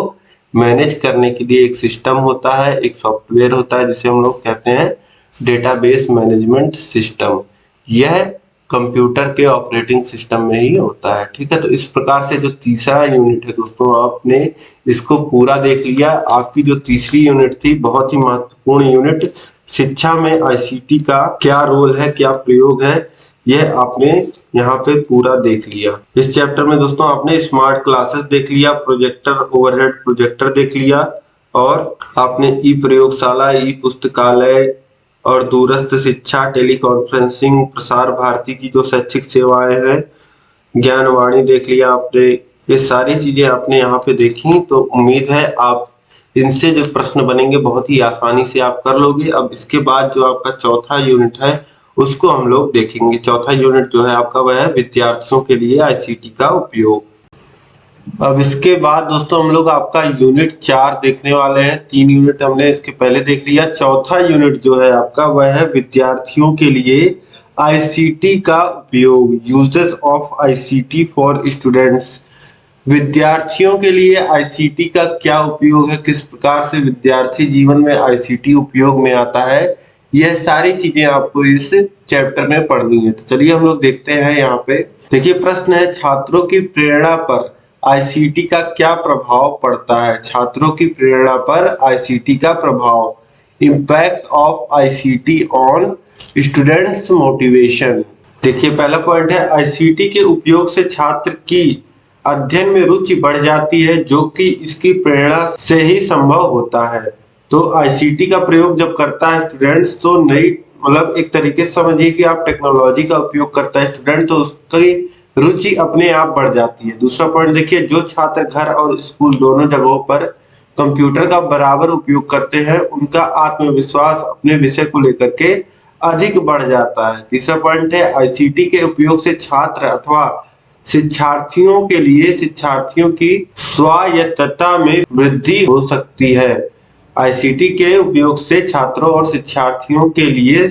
मैनेज करने के लिए एक सिस्टम होता है, एक सॉफ्टवेयर होता है जिसे हम लोग कहते हैं डेटाबेस मैनेजमेंट सिस्टम। यह कंप्यूटर के ऑपरेटिंग सिस्टम में ही होता है। ठीक है, तो इस प्रकार से जो तीसरा यूनिट है दोस्तों, आपने इसको पूरा देख लिया। आपकी जो तीसरी यूनिट थी बहुत ही महत्वपूर्ण यूनिट, शिक्षा में आईसीटी का क्या रोल है, क्या प्रयोग है, यह आपने यहाँ पे पूरा देख लिया। इस चैप्टर में दोस्तों आपने स्मार्ट क्लासेस देख लिया, प्रोजेक्टर ओवरहेड प्रोजेक्टर देख लिया, और आपने ई प्रयोगशाला, ई पुस्तकालय और दूरस्थ शिक्षा, टेलीकॉन्फ्रेंसिंग, प्रसार भारती की जो शैक्षिक सेवाएं हैं, ज्ञानवाणी देख लिया आपने। ये सारी चीजें आपने यहाँ पे देखी, तो उम्मीद है आप इनसे जो प्रश्न बनेंगे बहुत ही आसानी से आप कर लोगे। अब इसके बाद जो आपका चौथा यूनिट है उसको हम लोग देखेंगे। चौथा यूनिट जो है आपका वह है विद्यार्थियों के लिए आईसीटी का उपयोग। अब इसके बाद दोस्तों हम लोग आपका यूनिट 4 देखने वाले हैं। 3 यूनिट हमने इसके पहले देख लिया। चौथा यूनिट जो है आपका वह है विद्यार्थियों के लिए आईसीटी का उपयोग, uses of ICT for students. विद्यार्थियों के लिए आईसीटी का क्या उपयोग है, किस प्रकार से विद्यार्थी जीवन में आईसीटी उपयोग में आता है, यह सारी चीजें आपको इस चैप्टर में पढ़नी है। तो चलिए हम लोग देखते हैं। यहाँ पे देखिए प्रश्न है, छात्रों की प्रेरणा पर आईसीटी का क्या प्रभाव पड़ता है। छात्रों की प्रेरणा पर आईसीटी का प्रभाव, impact of ICT on students motivation. देखिए पहला पॉइंट है आईसीटी के उपयोग से छात्र की अध्ययन में रुचि बढ़ जाती है, जो कि इसकी प्रेरणा से ही संभव होता है। तो आईसीटी का प्रयोग जब करता है स्टूडेंट्स, तो नई मतलब एक तरीके से समझिए कि आप टेक्नोलॉजी का उपयोग करता है स्टूडेंट, तो उसकी रुचि अपने आप बढ़ जाती है। दूसरा पॉइंट देखिए, जो छात्र घर और स्कूल दोनों जगहों पर कंप्यूटर का बराबर उपयोग करते हैं, उनका आत्मविश्वास अपने विषय को लेकर के अधिक बढ़ जाता है। तीसरा पॉइंट है आईसीटी के उपयोग से छात्र अथवा शिक्षार्थियों की स्वायत्तता में वृद्धि हो सकती है। आईसीटी के उपयोग से छात्रों और शिक्षार्थियों के लिए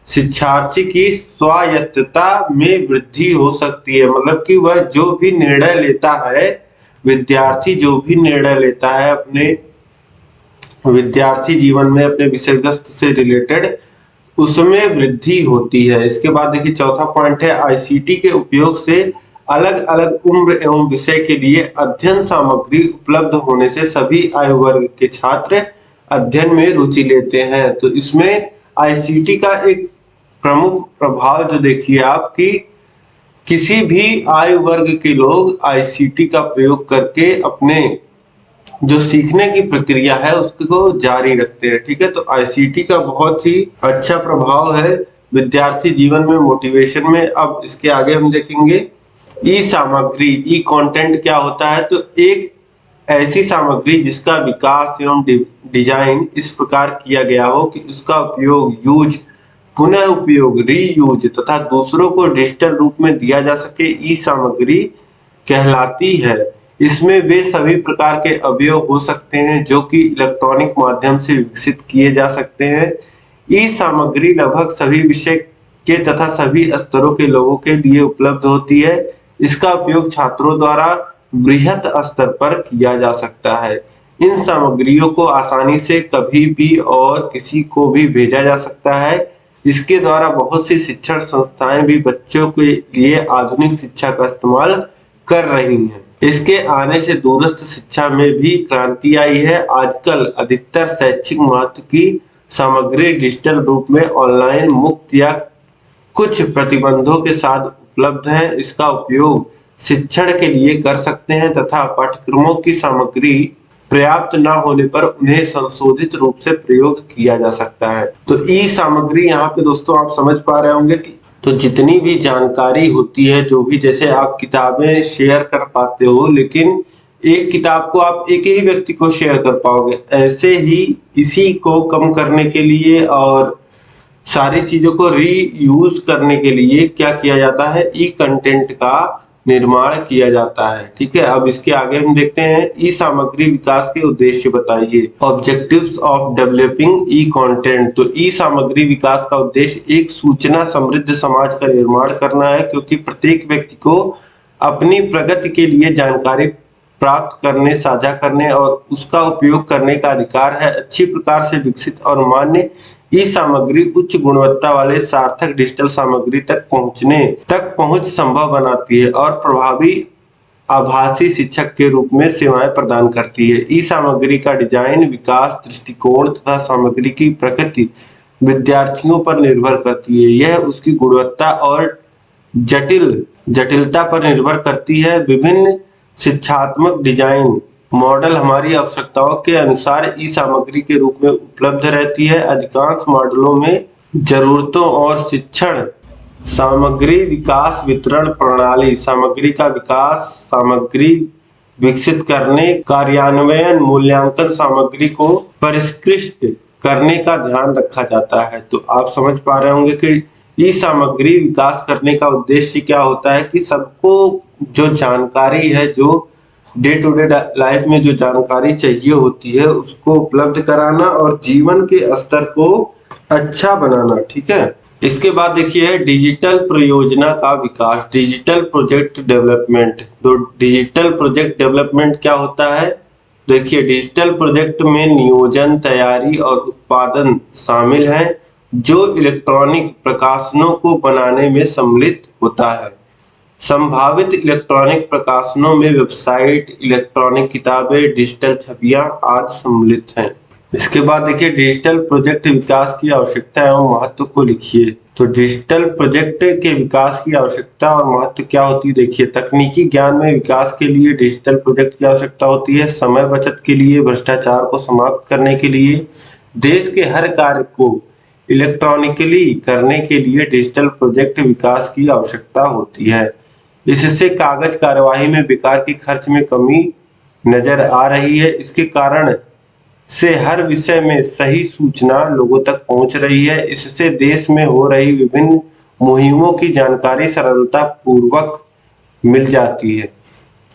शिक्षार्थी की स्वायत्तता में वृद्धि हो सकती है, मतलब कि वह जो भी निर्णय लेता है, विद्यार्थी जो भी निर्णय लेता है अपने विद्यार्थी जीवन में अपने विषय वस्तु से रिलेटेड, उसमें वृद्धि होती है। इसके बाद देखिए चौथा पॉइंट है आईसीटी के उपयोग से अलग अलग उम्र एवं विषय के लिए अध्ययन सामग्री उपलब्ध होने से सभी आयु वर्ग के छात्र अध्ययन में रुचि लेते हैं। तो इसमें आईसीटी का एक प्रमुख प्रभाव जो देखिए आप कि किसी भी आयु वर्ग के लोग आईसीटी का प्रयोग करके अपने जो सीखने की प्रक्रिया है उसको जारी रखते हैं। ठीक है, तो आईसीटी का बहुत ही अच्छा प्रभाव है विद्यार्थी जीवन में, मोटिवेशन में। अब इसके आगे हम देखेंगे ई सामग्री, ई कंटेंट क्या होता है। तो एक ऐसी सामग्री जिसका विकास एवं डिजाइन इस प्रकार किया गया हो कि उसका उपयोग, यूज, पुनः उपयोग, रीयूज तथा दूसरों को डिजिटल रूप में दिया जा सके, ई सामग्री कहलाती है। इसमें वे सभी प्रकार के अवयव हो सकते हैं जो कि इलेक्ट्रॉनिक माध्यम से विकसित किए जा सकते हैं। ई सामग्री लगभग सभी विषय के तथा सभी स्तरों के लोगों के लिए उपलब्ध होती है। इसका उपयोग छात्रों द्वारा बृहत स्तर पर किया जा सकता है। इन सामग्रियों को आसानी से कभी भी और किसी को भी भेजा जा सकता है। इसके द्वारा बहुत सी शिक्षण संस्थाएं भी बच्चों के लिए आधुनिक शिक्षा का इस्तेमाल कर रही हैं। इसके आने से दूरस्थ शिक्षा में भी क्रांति आई है। आजकल अधिकतर शैक्षिक महत्व की सामग्री डिजिटल रूप में ऑनलाइन मुक्त या कुछ प्रतिबंधों के साथ उपलब्ध है। इसका उपयोग शिक्षण के लिए कर सकते हैं तथा पाठ्यक्रमों की सामग्री पर्याप्त न होने पर उन्हें संशोधित रूप से प्रयोग किया जा सकता है। तो ई सामग्री यहाँ पे दोस्तों आप समझ पा रहे होंगे कि तो जितनी भी जानकारी होती है, जो भी, जैसे आप किताबें शेयर कर पाते हो, लेकिन एक किताब को आप एक ही व्यक्ति को शेयर कर पाओगे, ऐसे ही इसी को कम करने के लिए और सारी चीजों को रीयूज करने के लिए क्या किया जाता है, ई कंटेंट का निर्माण किया जाता है। ठीक है, अब इसके आगे हम देखते हैं ई सामग्री विकास के उद्देश्य बताइए। Objectives of developing E content. तो ई सामग्री विकास का उद्देश्य एक सूचना समृद्ध समाज का निर्माण करना है, क्योंकि प्रत्येक व्यक्ति को अपनी प्रगति के लिए जानकारी प्राप्त करने, साझा करने और उसका उपयोग करने का अधिकार है। अच्छी प्रकार से विकसित और मान्य ई सामग्री उच्च गुणवत्ता वाले सार्थक डिजिटल सामग्री तक पहुंच संभव बनाती है और प्रभावी आभासी शिक्षक के रूप में सेवाएं प्रदान करती है। ई सामग्री का डिजाइन, विकास, दृष्टिकोण तथा सामग्री की प्रकृति विद्यार्थियों पर निर्भर करती है। यह उसकी गुणवत्ता और जटिलता पर निर्भर करती है। विभिन्न शिक्षात्मक डिजाइन मॉडल हमारी आवश्यकताओं के अनुसार ई सामग्री के रूप में उपलब्ध रहती है। अधिकांश मॉडलों में जरूरतों और शिक्षण सामग्री विकास वितरण प्रणाली, सामग्री का विकास, सामग्री विकसित करने, कार्यान्वयन, मूल्यांकन, सामग्री को परिष्कृत करने का ध्यान रखा जाता है। तो आप समझ पा रहे होंगे कि ई सामग्री विकास करने का उद्देश्य क्या होता है कि सबको जो जानकारी है, जो डे टू डे लाइफ में जो जानकारी चाहिए होती है, उसको उपलब्ध कराना और जीवन के स्तर को अच्छा बनाना। ठीक है, इसके बाद देखिए डिजिटल परियोजना का विकास, डिजिटल प्रोजेक्ट डेवलपमेंट। तो डिजिटल प्रोजेक्ट डेवलपमेंट क्या होता है? देखिए डिजिटल प्रोजेक्ट में नियोजन, तैयारी और उत्पादन शामिल है, जो इलेक्ट्रॉनिक प्रकाशनों को बनाने में सम्मिलित होता है। संभावित इलेक्ट्रॉनिक प्रकाशनों में वेबसाइट, इलेक्ट्रॉनिक किताबें, डिजिटल छवियां आदि सम्मिलित हैं। इसके बाद देखिए डिजिटल प्रोजेक्ट विकास की आवश्यकता एवं महत्व को लिखिए। तो डिजिटल प्रोजेक्ट के विकास की आवश्यकता और महत्व क्या होती है, देखिए तकनीकी ज्ञान में विकास के लिए डिजिटल प्रोजेक्ट की आवश्यकता होती है, समय बचत के लिए, भ्रष्टाचार को समाप्त करने के लिए, देश के हर कार्य को इलेक्ट्रॉनिकली करने के लिए डिजिटल प्रोजेक्ट विकास की आवश्यकता होती है। इससे कागज कार्यवाही में बेकार के खर्च में कमी नजर आ रही है। इसके कारण से हर विषय में सही सूचना लोगों तक पहुंच रही है। इससे देश में हो रही विभिन्न मुहिमों की जानकारी सरलता पूर्वक मिल जाती है।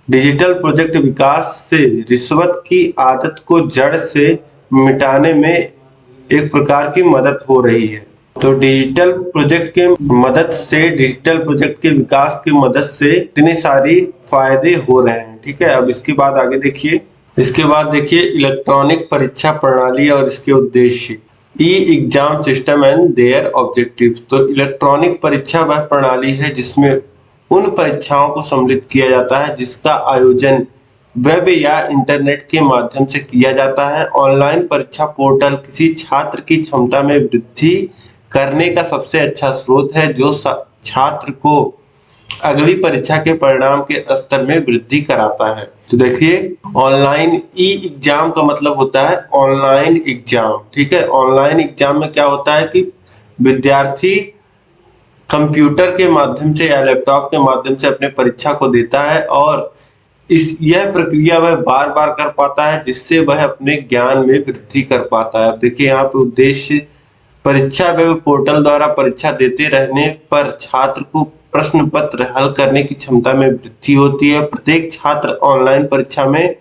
डिजिटल प्रोजेक्ट विकास से रिश्वत की आदत को जड़ से मिटाने में एक प्रकार की मदद हो रही है। तो डिजिटल प्रोजेक्ट के मदद से, डिजिटल प्रोजेक्ट के विकास की मदद से इतने सारी फायदे हो रहे हैं। ठीक है, अब इसके बाद आगे देखिए। इसके बाद देखिए इलेक्ट्रॉनिक परीक्षा प्रणाली और इसके उद्देश्य, E exam system and their objectives. तो इलेक्ट्रॉनिक परीक्षा वह प्रणाली है जिसमें उन परीक्षाओं को सम्मिलित किया जाता है जिसका आयोजन वेब या इंटरनेट के माध्यम से किया जाता है। ऑनलाइन परीक्षा पोर्टल किसी छात्र की क्षमता में वृद्धि करने का सबसे अच्छा स्रोत है जो छात्र को अगली परीक्षा के परिणाम के स्तर में वृद्धि कराता है। तो देखिए ऑनलाइन ई एग्जाम का मतलब होता है ऑनलाइन एग्जाम। ठीक है, ऑनलाइन एग्जाम में क्या होता है कि विद्यार्थी कंप्यूटर के माध्यम से या लैपटॉप के माध्यम से अपने परीक्षा को देता है और यह प्रक्रिया वह बार बार कर पाता है जिससे वह अपने ज्ञान में वृद्धि कर पाता है। अब देखिए यहाँ पे उद्देश्य, परीक्षा वेब पोर्टल द्वारा परीक्षा देते रहने पर छात्र को प्रश्न पत्र हल करने की क्षमता में वृद्धि होती है। प्रत्येक छात्र ऑनलाइन परीक्षा में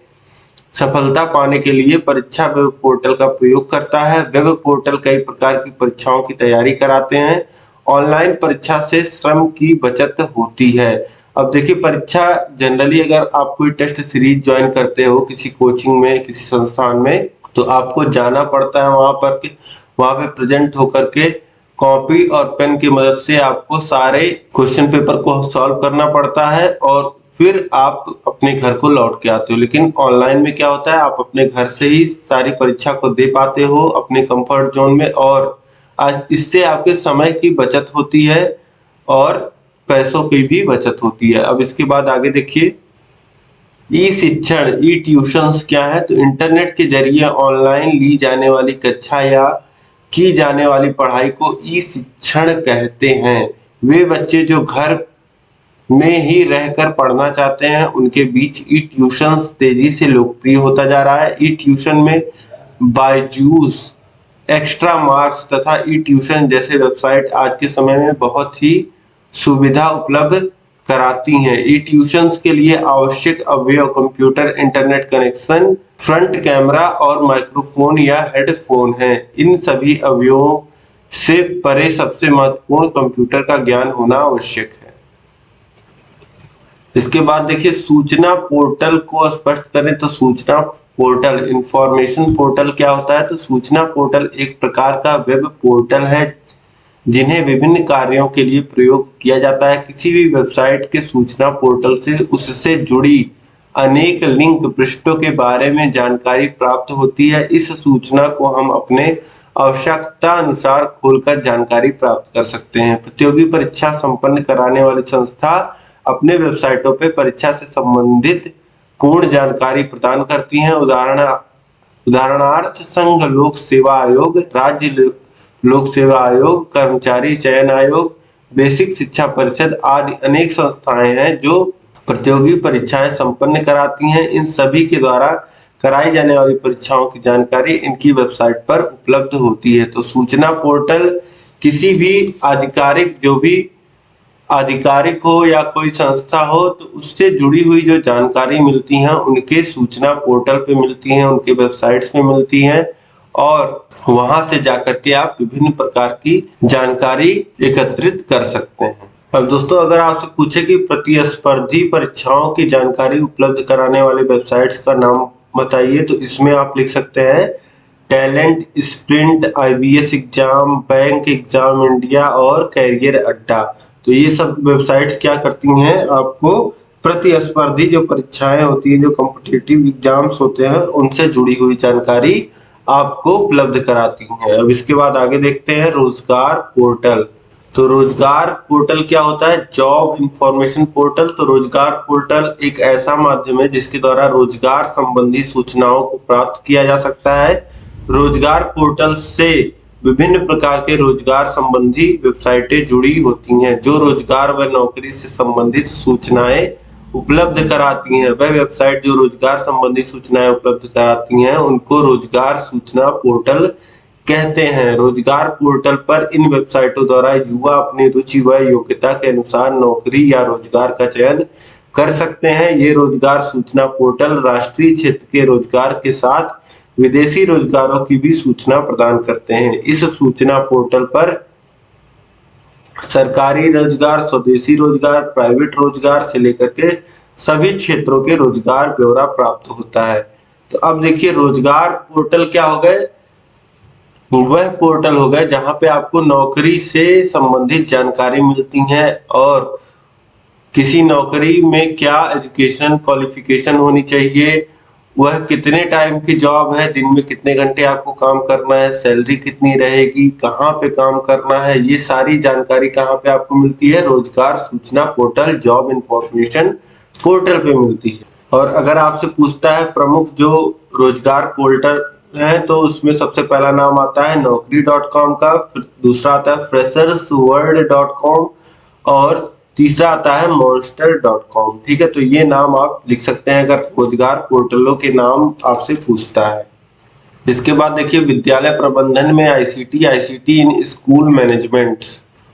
सफलता पाने के लिए परीक्षा वेब पोर्टल का प्रयोग करता है। वेब पोर्टल कई प्रकार की परीक्षाओं की तैयारी कराते हैं। ऑनलाइन परीक्षा से श्रम की बचत होती है। अब देखिए परीक्षा जनरली अगर आप कोई टेस्ट सीरीज ज्वाइन करते हो किसी कोचिंग में, किसी संस्थान में, तो आपको जाना पड़ता है वहां पे प्रेजेंट होकर के कॉपी और पेन की मदद से आपको सारे क्वेश्चन पेपर को सॉल्व करना पड़ता है और फिर आप अपने घर को लौट के आते हो। लेकिन ऑनलाइन में क्या होता है, आप अपने घर से ही सारी परीक्षा को दे पाते हो अपने कंफर्ट जोन में, और आज इससे आपके समय की बचत होती है और पैसों की भी बचत होती है। अब इसके बाद आगे देखिए ई शिक्षण, ई ट्यूशंस क्या है, तो इंटरनेट के जरिए ऑनलाइन ली जाने वाली कक्षा या की जाने वाली पढ़ाई को ई शिक्षण कहते हैं। वे बच्चे जो घर में ही रहकर पढ़ना चाहते हैं उनके बीच ई ट्यूशंस तेजी से लोकप्रिय होता जा रहा है। ई ट्यूशन में बायजूस, एक्स्ट्रा मार्क्स तथा ई ट्यूशन जैसे वेबसाइट आज के समय में बहुत ही सुविधा उपलब्ध कराती हैं। ई ट्यूशंस के लिए आवश्यक अवयव computer, internet connection, front camera और माइक्रोफोन या हेडफोन हैं। इन सभी अवयवों से परे सबसे महत्वपूर्ण कंप्यूटर का ज्ञान होना आवश्यक है। इसके बाद देखिए सूचना पोर्टल को स्पष्ट करें तो सूचना पोर्टल, इंफॉर्मेशन पोर्टल क्या होता है, तो सूचना पोर्टल एक प्रकार का वेब पोर्टल है जिन्हें विभिन्न कार्यों के लिए प्रयोग किया जाता है। किसी भी वेबसाइट के सूचना पोर्टल से उससे जुड़ी अनेक लिंक पृष्ठों के बारे में जानकारी प्राप्त होती है। इस सूचना को हम अपने आवश्यकता अनुसार खोलकर जानकारी प्राप्त कर सकते हैं। प्रतियोगी परीक्षा संपन्न कराने वाली संस्था अपने वेबसाइटों पर परीक्षा से संबंधित पूर्ण जानकारी प्रदान करती हैं। उदाहरणार्थ संघ लोक सेवा आयोग, राज्य लोक सेवा आयोग, कर्मचारी चयन आयोग, बेसिक शिक्षा परिषद आदि अनेक संस्थाएं हैं जो प्रतियोगी परीक्षाएं संपन्न कराती हैं। इन सभी के द्वारा कराई जाने वाली परीक्षाओं की जानकारी इनकी वेबसाइट पर उपलब्ध होती है। तो सूचना पोर्टल किसी भी आधिकारिक, जो भी आधिकारिक हो या कोई संस्था हो, तो उससे जुड़ी हुई जो जानकारी मिलती हैं उनके सूचना पोर्टल पे मिलती हैं, उनके वेबसाइट्स पे मिलती हैं और वहां से जाकर के आप विभिन्न प्रकार की जानकारी एकत्रित कर सकते हैं। अब दोस्तों अगर आपसे पूछे कि प्रतिस्पर्धी परीक्षाओं की जानकारी उपलब्ध कराने वाले वेबसाइट्स का नाम बताइए, तो इसमें आप लिख सकते हैं talent sprint, IBS exam, bank exam India और कैरियर अड्डा। तो ये सब वेबसाइट्स क्या करती हैं, आपको प्रतिस्पर्धी जो परीक्षाएं होती है, जो कॉम्पिटिटिव एग्जाम्स होते हैं, उनसे जुड़ी हुई जानकारी आपको उपलब्ध कराती हैं। अब इसके बाद आगे देखते हैं रोजगार पोर्टल। तो रोजगार पोर्टल क्या होता है? Job information portal. तो रोजगार पोर्टल एक ऐसा माध्यम है जिसके द्वारा रोजगार संबंधी सूचनाओं को प्राप्त किया जा सकता है। रोजगार पोर्टल से विभिन्न प्रकार के रोजगार संबंधी वेबसाइटें जुड़ी होती हैं जो रोजगार व नौकरी से संबंधित सूचनाएं उपलब्ध कराती हैं। वह वेबसाइट जो रोजगार संबंधी सूचनाएं उपलब्ध कराती हैं उनको रोजगार सूचना पोर्टल कहते हैं। रोजगार पोर्टल पर इन वेबसाइटों द्वारा युवा अपनी रुचि व योग्यता के अनुसार नौकरी या रोजगार का चयन कर सकते हैं। ये रोजगार सूचना पोर्टल राष्ट्रीय क्षेत्र के रोजगार के साथ विदेशी रोजगारों की भी सूचना प्रदान करते हैं। इस सूचना पोर्टल पर सरकारी रोजगार, स्वदेशी रोजगार, प्राइवेट रोजगार से लेकर के सभी क्षेत्रों के रोजगार ब्यौरा प्राप्त होता है। तो अब देखिए रोजगार पोर्टल क्या हो गए? वह पोर्टल हो गए जहां पे आपको नौकरी से संबंधित जानकारी मिलती है और किसी नौकरी में क्या एजुकेशन क्वालिफिकेशन होनी चाहिए, वह कितने टाइम की जॉब है, दिन में कितने घंटे आपको काम करना है, सैलरी कितनी रहेगी, कहाँ पे काम करना है, ये सारी जानकारी कहाँ पे आपको मिलती है? रोजगार सूचना पोर्टल, जॉब इंफॉर्मेशन पोर्टल पे मिलती है। और अगर आपसे पूछता है प्रमुख जो रोजगार पोर्टल है तो उसमें सबसे पहला नाम आता है naukri.com का, फिर दूसरा आता है freshersworld.com और तीसरा आता है monster.com। ठीक है, तो ये नाम आप लिख सकते हैं अगर रोजगार पोर्टलों के नाम आपसे पूछता है। इसके बाद देखिए विद्यालय प्रबंधन में आईसीटी इन स्कूल मैनेजमेंट।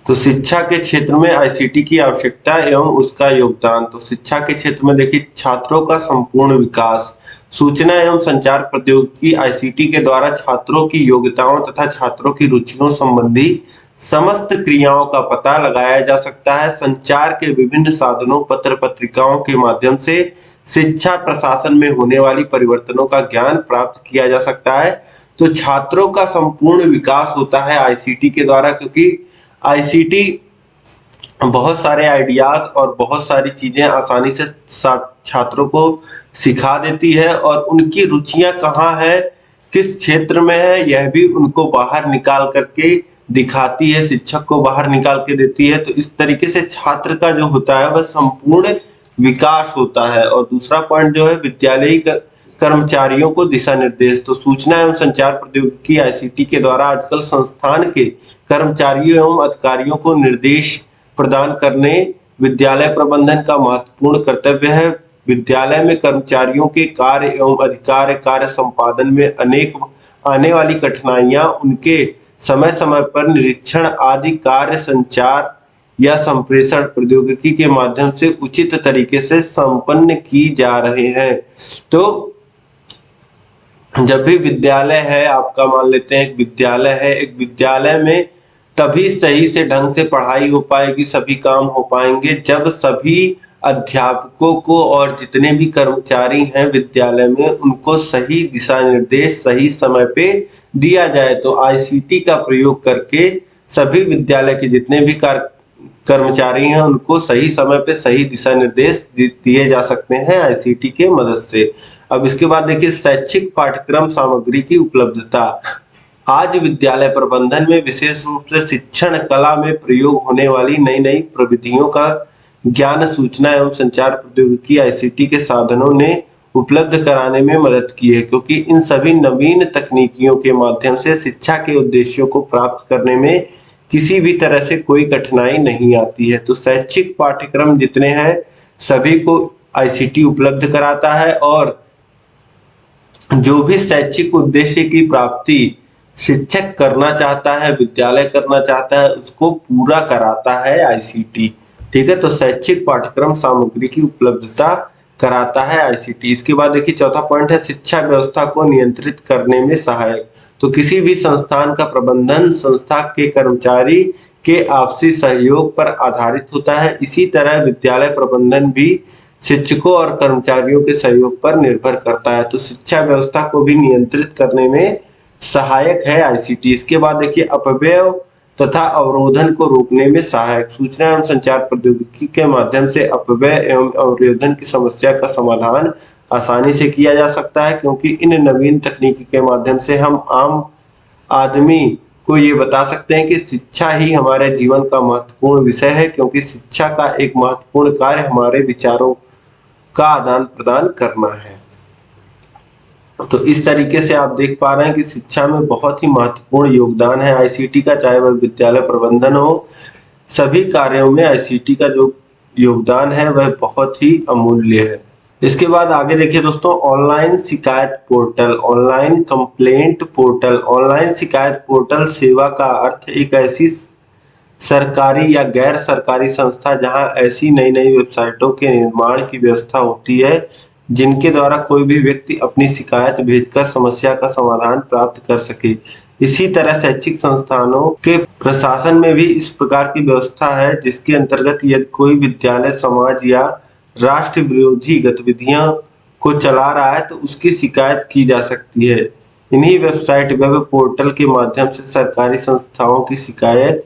तो शिक्षा के क्षेत्र में आईसीटी की आवश्यकता एवं उसका योगदान। तो शिक्षा के क्षेत्र में देखिए छात्रों का संपूर्ण विकास, सूचना एवं संचार प्रौद्योगिकी आईसीटी के द्वारा छात्रों की योग्यताओं तथा छात्रों की रुचियों संबंधी समस्त क्रियाओं का पता लगाया जा सकता है। संचार के विभिन्न साधनों, पत्र पत्रिकाओं के माध्यम से शिक्षा प्रशासन में होने वाली परिवर्तनों का ज्ञान प्राप्त किया जा सकता है। तो छात्रों का संपूर्ण विकास होता है आईसीटी के द्वारा, क्योंकि आईसीटी बहुत सारे आइडियाज और बहुत सारी चीजें आसानी से छात्रों को सिखा देती है और उनकी रुचियां कहाँ है, किस क्षेत्र में है, यह भी उनको बाहर निकाल करके दिखाती है, शिक्षक को बाहर निकाल के देती है। तो इस तरीके से छात्र का जो होता है वह संपूर्ण विकास होता है। और दूसरा पॉइंट जो है विद्यालयी कर्मचारियों को दिशा निर्देश। तो सूचना एवं संचार प्रौद्योगिकी आईसीटी के द्वारा आजकल संस्थान के कर्मचारियों एवं अधिकारियों को निर्देश प्रदान करने विद्यालय प्रबंधन का महत्वपूर्ण कर्तव्य है। विद्यालय में कर्मचारियों के कार्य एवं अधिकार कार्य संपादन में अनेक आने वाली कठिनाइयां उनके समय समय पर निरीक्षण आदि कार्य संचार या संप्रेषण प्रौद्योगिकी के माध्यम से उचित तरीके से संपन्न की जा रहे हैं। तो जब भी विद्यालय है, आपका मान लेते हैं एक विद्यालय है, एक विद्यालय में तभी सही से ढंग से पढ़ाई हो पाएगी, सभी काम हो पाएंगे जब सभी अध्यापकों को और जितने भी कर्मचारी हैं विद्यालय में उनको सही दिशा निर्देश सही समय पे दिया जाए। तो आईसीटी का प्रयोग करके सभी विद्यालय के जितने भी कर्मचारी हैं उनको सही समय पे सही दिशा निर्देश दिए जा सकते हैं आईसीटी के मदद से। अब इसके बाद देखिए शैक्षिक पाठ्यक्रम सामग्री की उपलब्धता। आज विद्यालय प्रबंधन में विशेष रूप से शिक्षण कला में प्रयोग होने वाली नई नई प्रविधियों का ज्ञान सूचना एवं संचार प्रौद्योगिकी आईसीटी के साधनों ने उपलब्ध कराने में मदद की है, क्योंकि इन सभी नवीन तकनीकियों के माध्यम से शिक्षा के उद्देश्यों को प्राप्त करने में किसी भी तरह से कोई कठिनाई नहीं आती है। तो शैक्षिक पाठ्यक्रम जितने हैं सभी को आईसीटी उपलब्ध कराता है और जो भी शैक्षिक उद्देश्य की प्राप्ति शिक्षक करना चाहता है, विद्यालय करना चाहता है, उसको पूरा कराता है आईसीटी। ठीक है, तो शैक्षिक पाठ्यक्रम सामग्री की उपलब्धता कराता है आईसीटी। इसके बाद देखिए चौथा पॉइंट है शिक्षा व्यवस्था को नियंत्रित करने में सहायक। तो किसी भी संस्थान का प्रबंधन संस्था के कर्मचारी के आपसी सहयोग पर आधारित होता है। इसी तरह विद्यालय प्रबंधन भी शिक्षकों और कर्मचारियों के सहयोग पर निर्भर करता है। तो शिक्षा व्यवस्था को भी नियंत्रित करने में सहायक है आईसीटी। इसके बाद देखिए अपव्यय तथा अवरोधन को रोकने में सहायक। सूचना एवं संचार प्रौद्योगिकी के माध्यम से अपव्यय एवं अवरोधन की समस्या का समाधान आसानी से किया जा सकता है, क्योंकि इन नवीन तकनीकी के माध्यम से हम आम आदमी को ये बता सकते हैं कि शिक्षा ही हमारे जीवन का महत्वपूर्ण विषय है, क्योंकि शिक्षा का एक महत्वपूर्ण कार्य हमारे विचारों का आदान प्रदान करना है। तो इस तरीके से आप देख पा रहे हैं कि शिक्षा में बहुत ही महत्वपूर्ण योगदान है आईसीटी का, चाहे वह विद्यालय प्रबंधन हो, सभी कार्यों में आईसीटी का जो योगदान है वह बहुत ही अमूल्य है। इसके बाद आगे देखिए दोस्तों, ऑनलाइन शिकायत portal, online complaint portal. Online शिकायत पोर्टल सेवा का अर्थ एक ऐसी सरकारी या गैर सरकारी संस्था जहां ऐसी नई नई वेबसाइटों के निर्माण की व्यवस्था होती है जिनके द्वारा कोई भी व्यक्ति अपनी शिकायत भेजकर समस्या का समाधान प्राप्त कर सके। इसी तरह शैक्षिक संस्थानों के प्रशासन में भी इस प्रकार की व्यवस्था है, जिसके अंतर्गत यदि कोई विद्यालय समाज या राष्ट्र विरोधी गतिविधियां को चला रहा है तो उसकी शिकायत की जा सकती है। इन्हीं वेबसाइट वेब पोर्टल के माध्यम से सरकारी संस्थाओं की शिकायत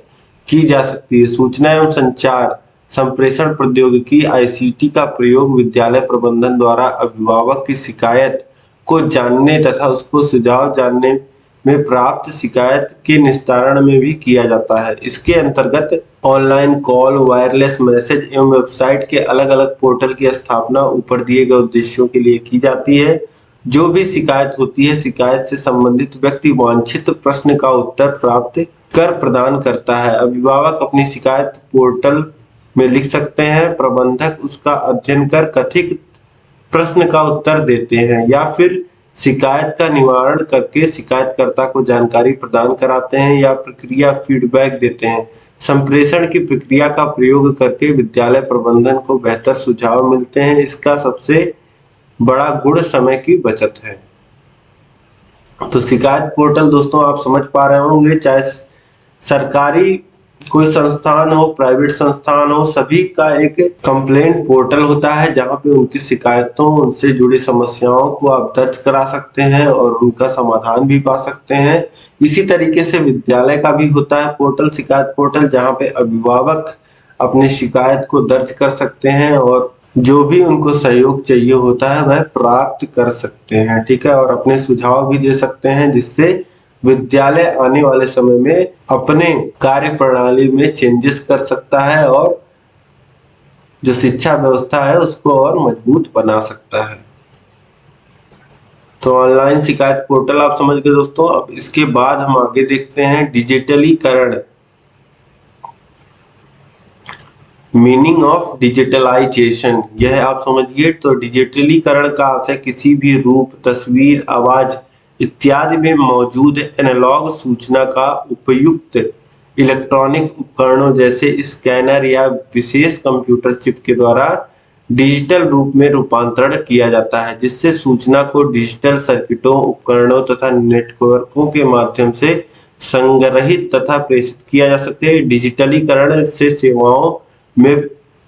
की जा सकती है। सूचना एवं संचार संप्रेषण प्रौद्योगिकी आईसीटी का प्रयोग विद्यालय प्रबंधन द्वारा अभिभावक की शिकायत को जानने तथा उसको सुझाव जानने में प्राप्त शिकायत के निस्तारण में भी किया जाता है। इसके अंतर्गत ऑनलाइन कॉल, वायरलेस मैसेज एवं वेबसाइट के अलग अलग पोर्टल की स्थापना ऊपर दिए गए उद्देश्यों के लिए की जाती है। जो भी शिकायत होती है, शिकायत से संबंधित व्यक्ति वांछित प्रश्न का उत्तर प्राप्त कर प्रदान करता है। अभिभावक अपनी शिकायत पोर्टल में लिख सकते हैं, प्रबंधक उसका अध्ययन कर कथित प्रश्न का उत्तर देते हैं या फिर शिकायत का निवारण करके शिकायतकर्ता को जानकारी प्रदान कराते हैं या प्रक्रिया फीडबैक देते हैं। संप्रेषण की प्रक्रिया का प्रयोग करके विद्यालय प्रबंधन को बेहतर सुझाव मिलते हैं। इसका सबसे बड़ा गुण समय की बचत है। तो शिकायत पोर्टल दोस्तों आप समझ पा रहे होंगे, चाहे सरकारी कोई संस्थान हो, प्राइवेट संस्थान हो, सभी का एक कंप्लेंट पोर्टल होता है जहां पे उनकी शिकायतों, उनसे जुड़ी समस्याओं को आप दर्ज करा सकते हैं और उनका समाधान भी पा सकते हैं। इसी तरीके से विद्यालय का भी होता है पोर्टल, शिकायत पोर्टल, जहां पे अभिभावक अपनी शिकायत को दर्ज कर सकते हैं और जो भी उनको सहयोग चाहिए होता है वह प्राप्त कर सकते हैं। ठीक है, और अपने सुझाव भी दे सकते हैं, जिससे विद्यालय आने वाले समय में अपने कार्य प्रणाली में चेंजेस कर सकता है और जो शिक्षा व्यवस्था है उसको और मजबूत बना सकता है। तो ऑनलाइन शिकायत पोर्टल आप समझ गए दोस्तों। अब इसके बाद हम आगे देखते हैं डिजिटलीकरण, मीनिंग ऑफ डिजिटलाइजेशन। यह आप समझिए। तो डिजिटलीकरण का आशय किसी भी रूप, तस्वीर, आवाज इत्यादि में मौजूद एनालॉग सूचना का उपयुक्त इलेक्ट्रॉनिक उपकरणों जैसे स्कैनर या विशेष कंप्यूटर चिप के द्वारा डिजिटल रूप में रूपांतरण किया जाता है, जिससे सूचना को डिजिटल सर्किटों, उपकरणों तथा नेटवर्कों के माध्यम से संग्रहित तथा प्रेषित किया जा सकता है। डिजिटलीकरण से सेवाओं में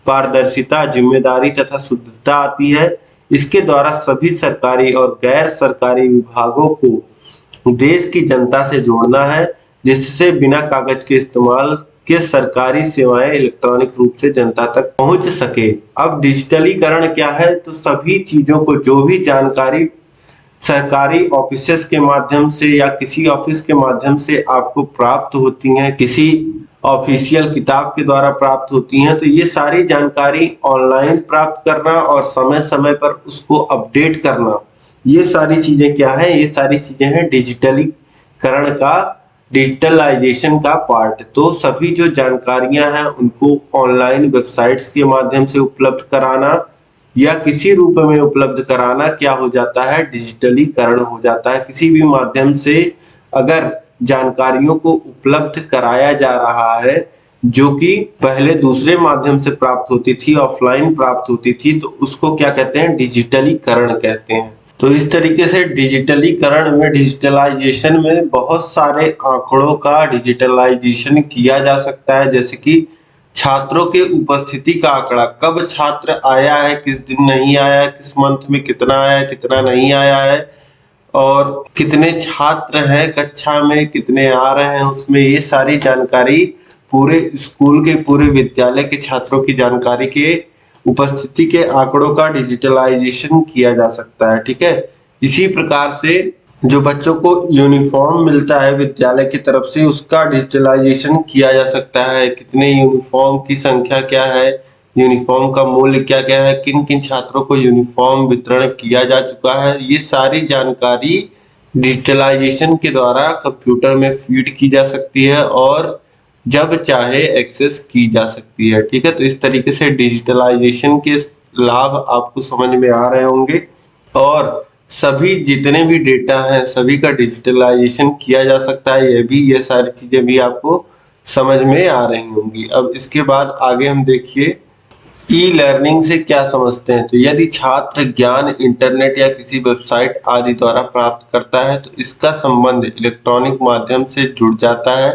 पारदर्शिता, जिम्मेदारी तथा शुद्धता आती है। इसके द्वारा सभी सरकारी और गैर सरकारी विभागों को देश की जनता से जोड़ना है, जिससे बिना कागज के इस्तेमाल के सरकारी सेवाएं इलेक्ट्रॉनिक रूप से जनता तक पहुंच सके। अब डिजिटलीकरण क्या है? तो सभी चीजों को, जो भी जानकारी सरकारी ऑफिसेस के माध्यम से या किसी ऑफिस के माध्यम से आपको प्राप्त होती हैं, किसी ऑफिशियल किताब के द्वारा प्राप्त होती हैं, तो ये सारी जानकारी ऑनलाइन प्राप्त करना और समय समय पर उसको अपडेट करना, ये सारी चीजें क्या है? ये सारी चीजें हैं डिजिटलीकरण का, डिजिटलाइजेशन का पार्ट। तो सभी जो जानकारियां हैं उनको ऑनलाइन वेबसाइट्स के माध्यम से उपलब्ध कराना या किसी रूप में उपलब्ध कराना क्या हो जाता है? डिजिटलीकरण हो जाता है। किसी भी माध्यम से अगर जानकारियों को उपलब्ध कराया जा रहा है जो कि पहले दूसरे माध्यम से प्राप्त होती थी, ऑफलाइन प्राप्त होती थी, तो उसको क्या कहते हैं? डिजिटलीकरण कहते हैं। तो इस तरीके से डिजिटलीकरण में, डिजिटलाइजेशन में बहुत सारे आंकड़ों का डिजिटलाइजेशन किया जा सकता है, जैसे कि छात्रों के उपस्थिति का आंकड़ा, कब छात्र आया है, किस दिन नहीं आया है, किस मंथ में कितना आया है, कितना नहीं आया है, और कितने छात्र हैं कक्षा में, कितने आ रहे हैं उसमें, ये सारी जानकारी पूरे स्कूल के, पूरे विद्यालय के छात्रों की जानकारी के उपस्थिति के आंकड़ों का डिजिटलाइजेशन किया जा सकता है। ठीक है, इसी प्रकार से जो बच्चों को यूनिफॉर्म मिलता है विद्यालय की तरफ से, उसका डिजिटलाइजेशन किया जा सकता है। कितने यूनिफॉर्म की संख्या क्या है, यूनिफॉर्म का मूल्य क्या क्या है, किन किन छात्रों को यूनिफॉर्म वितरण किया जा चुका है, ये सारी जानकारी डिजिटलाइजेशन के द्वारा कंप्यूटर में फीड की जा सकती है और जब चाहे एक्सेस की जा सकती है। ठीक है, तो इस तरीके से डिजिटलाइजेशन के लाभ आपको समझ में आ रहे होंगे और सभी जितने भी डेटा हैं सभी का डिजिटलाइजेशन किया जा सकता है। ये सारी चीजें भी आपको समझ में आ रही होंगी। अब इसके बाद आगे हम देखिए ई लर्निंग से क्या समझते हैं। तो यदि छात्र ज्ञान इंटरनेट या किसी वेबसाइट आदि द्वारा प्राप्त करता है तो इसका संबंध इलेक्ट्रॉनिक माध्यम से जुड़ जाता है।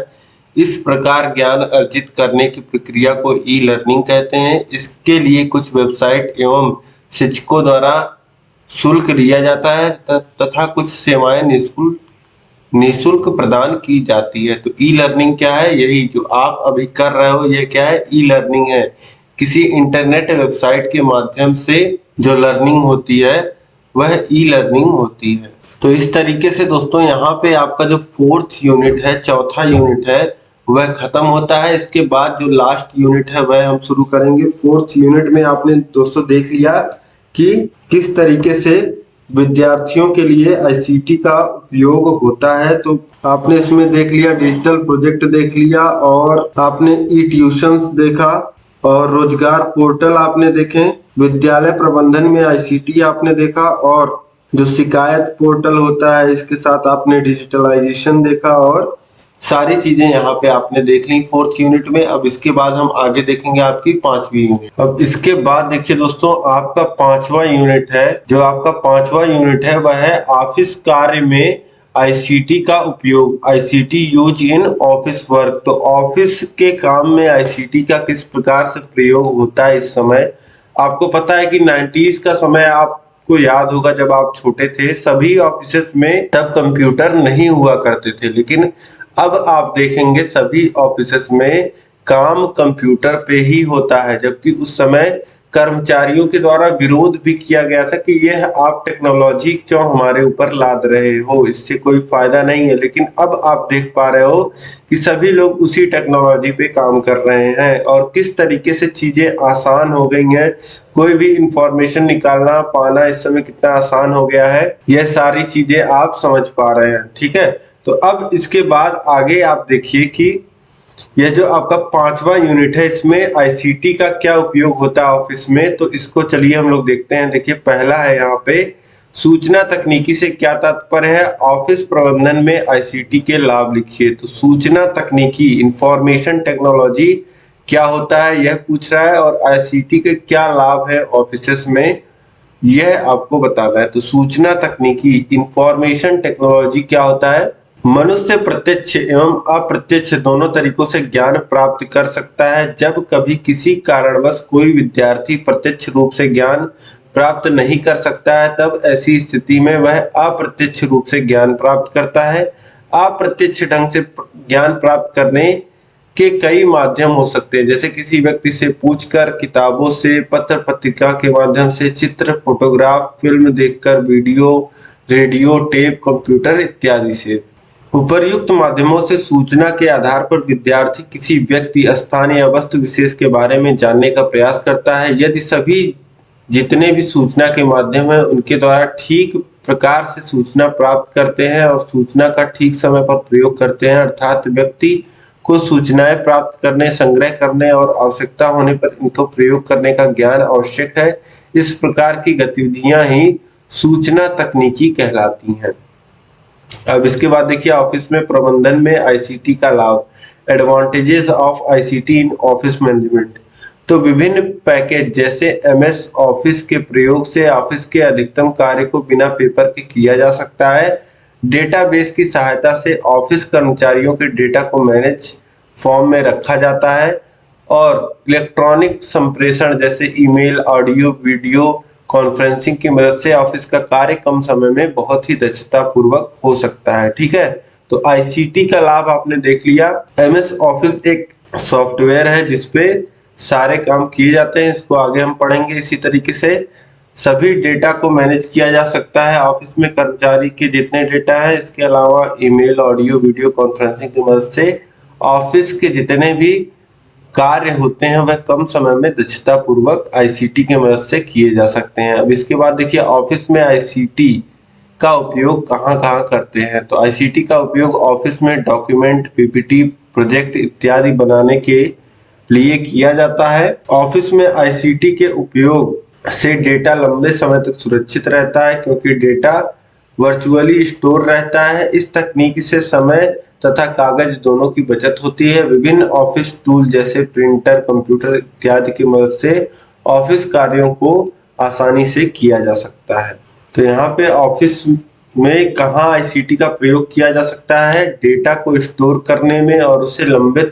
इस प्रकार ज्ञान अर्जित करने की प्रक्रिया को ई लर्निंग कहते हैं। इसके लिए कुछ वेबसाइट एवं शिक्षकों द्वारा शुल्क लिया जाता है तथा कुछ सेवाएं निःशुल्क प्रदान की जाती है। तो ई लर्निंग क्या है, यही जो आप अभी कर रहे हो ये क्या है, ई लर्निंग है। किसी इंटरनेट वेबसाइट के माध्यम से जो लर्निंग होती है वह ई लर्निंग होती है। तो इस तरीके से दोस्तों यहाँ पे आपका जो 4th यूनिट है, चौथा यूनिट है, वह खत्म होता है। इसके बाद जो लास्ट यूनिट है वह हम शुरू करेंगे। 4th यूनिट में आपने दोस्तों देख लिया कि किस तरीके से विद्यार्थियों के लिए आईसीटी का उपयोग होता है। तो आपने इसमें देख लिया, डिजिटल प्रोजेक्ट देख लिया और आपने ई ट्यूशंस देखा और रोजगार पोर्टल आपने देखे, विद्यालय प्रबंधन में आईसीटी आपने देखा और जो शिकायत पोर्टल होता है इसके साथ आपने डिजिटलाइजेशन देखा और सारी चीजें यहाँ पे आपने देख ली 4th यूनिट में। अब इसके बाद हम आगे देखेंगे आपकी 5वीं यूनिट। अब इसके बाद देखिए दोस्तों आपका 5वां यूनिट है। जो आपका 5वां यूनिट है वह है ऑफिस कार्य में आईसीटी का उपयोग, ICT use in office work. तो ऑफिस के काम में आईसीटी का किस प्रकार से प्रयोग होता है इस समय। आपको पता है कि 90s का समय आपको याद होगा, जब आप छोटे थे सभी ऑफिसेस में तब कंप्यूटर नहीं हुआ करते थे, लेकिन अब आप देखेंगे सभी ऑफिसेस में काम कंप्यूटर पे ही होता है। जबकि उस समय कर्मचारियों के द्वारा विरोध भी किया गया था कि यह आप टेक्नोलॉजी क्यों हमारे ऊपर लाद रहे हो, इससे कोई फायदा नहीं है। लेकिन अब आप देख पा रहे हो कि सभी लोग उसी टेक्नोलॉजी पे काम कर रहे हैं और किस तरीके से चीजें आसान हो गई हैं। कोई भी इंफॉर्मेशन निकालना पाना इस समय कितना आसान हो गया है, यह सारी चीजें आप समझ पा रहे हैं। ठीक है, तो अब इसके बाद आगे आप देखिए कि यह जो आपका 5वां यूनिट है इसमें आईसीटी का क्या उपयोग होता है ऑफिस में। तो इसको चलिए हम लोग देखते हैं। देखिए पहला है यहाँ पे सूचना तकनीकी से क्या तात्पर्य है, ऑफिस प्रबंधन में आईसीटी के लाभ लिखिए। तो सूचना तकनीकी इंफॉर्मेशन टेक्नोलॉजी क्या होता है यह पूछ रहा है और आईसीटी के क्या लाभ है ऑफिसेस में यह आपको बताना है। तो सूचना तकनीकी इंफॉर्मेशन टेक्नोलॉजी क्या होता है, मनुष्य प्रत्यक्ष एवं अप्रत्यक्ष दोनों तरीकों से ज्ञान प्राप्त कर सकता है। जब कभी किसी कारणवश कोई विद्यार्थी प्रत्यक्ष रूप से ज्ञान प्राप्त नहीं कर सकता है तब ऐसी स्थिति में वह अप्रत्यक्ष रूप से ज्ञान प्राप्त करता है। अप्रत्यक्ष ढंग से ज्ञान प्राप्त करने के कई माध्यम हो सकते हैं, जैसे किसी व्यक्ति से पूछकर, किताबों से, पत्र पत्रिका के माध्यम से, चित्र, फोटोग्राफ, फिल्म देखकर, वीडियो, रेडियो, टेप, कंप्यूटर इत्यादि से। उपर्युक्त माध्यमों से सूचना के आधार पर विद्यार्थी किसी व्यक्ति, स्थान या वस्तु विशेष के बारे में जानने का प्रयास करता है। यदि सभी जितने भी सूचना के माध्यम है उनके द्वारा ठीक प्रकार से सूचना प्राप्त करते हैं और सूचना का ठीक समय पर प्रयोग करते हैं, अर्थात व्यक्ति को सूचनाएं प्राप्त करने, संग्रह करने और आवश्यकता होने पर इनको प्रयोग करने का ज्ञान आवश्यक है। इस प्रकार की गतिविधियां ही सूचना तकनीकी कहलाती हैं। अब इसके बाद देखिए ऑफिस में प्रबंधन में आईसीटी का लाभ, advantages of ICT in office management. तो विभिन्न पैकेज जैसे एमएस ऑफिस के प्रयोग से ऑफिस के अधिकतम कार्य को बिना पेपर के किया जा सकता है। डेटाबेस की सहायता से ऑफिस कर्मचारियों के डेटा को मैनेज फॉर्म में रखा जाता है और इलेक्ट्रॉनिक संप्रेषण जैसे ईमेल, ऑडियो, वीडियो कॉन्फ्रेंसिंग की मदद से ऑफिस का कार्य कम समय में बहुत ही दक्षता पूर्वक हो सकता है। ठीक है, तो आईसीटी का लाभ आपने देख लिया। एमएस ऑफिस एक सॉफ्टवेयर है जिसपे सारे काम किए जाते हैं। इसको आगे हम पढ़ेंगे। इसी तरीके से सभी डेटा को मैनेज किया जा सकता है ऑफिस में कर्मचारी के जितने डेटा है। इसके अलावा ईमेल, ऑडियो, वीडियो कॉन्फ्रेंसिंग की मदद से ऑफिस के जितने भी कार्य होते हैं वह कम समय में दक्षता पूर्वक आईसीटी की मदद से किए जा सकते हैं। अब इसके बाद देखिए ऑफिस में आईसीटी का उपयोग कहाँ कहाँ करते हैं। तो आईसीटी का उपयोग ऑफिस में डॉक्यूमेंट, पीपीटी, प्रोजेक्ट इत्यादि बनाने के लिए किया जाता है। ऑफिस में आईसीटी के उपयोग से डेटा लंबे समय तक सुरक्षित रहता है क्योंकि डेटा वर्चुअली स्टोर रहता है। इस तकनीक से समय तथा कागज दोनों की बचत होती है। विभिन्न ऑफिस टूल जैसे प्रिंटर, कंप्यूटर इत्यादि की मदद से ऑफिस कार्यों को आसानी से किया जा सकता है। तो यहाँ पे ऑफिस में कहाँ आईसीटी का प्रयोग किया जा सकता है? डेटा को स्टोर करने में और उसे लंबे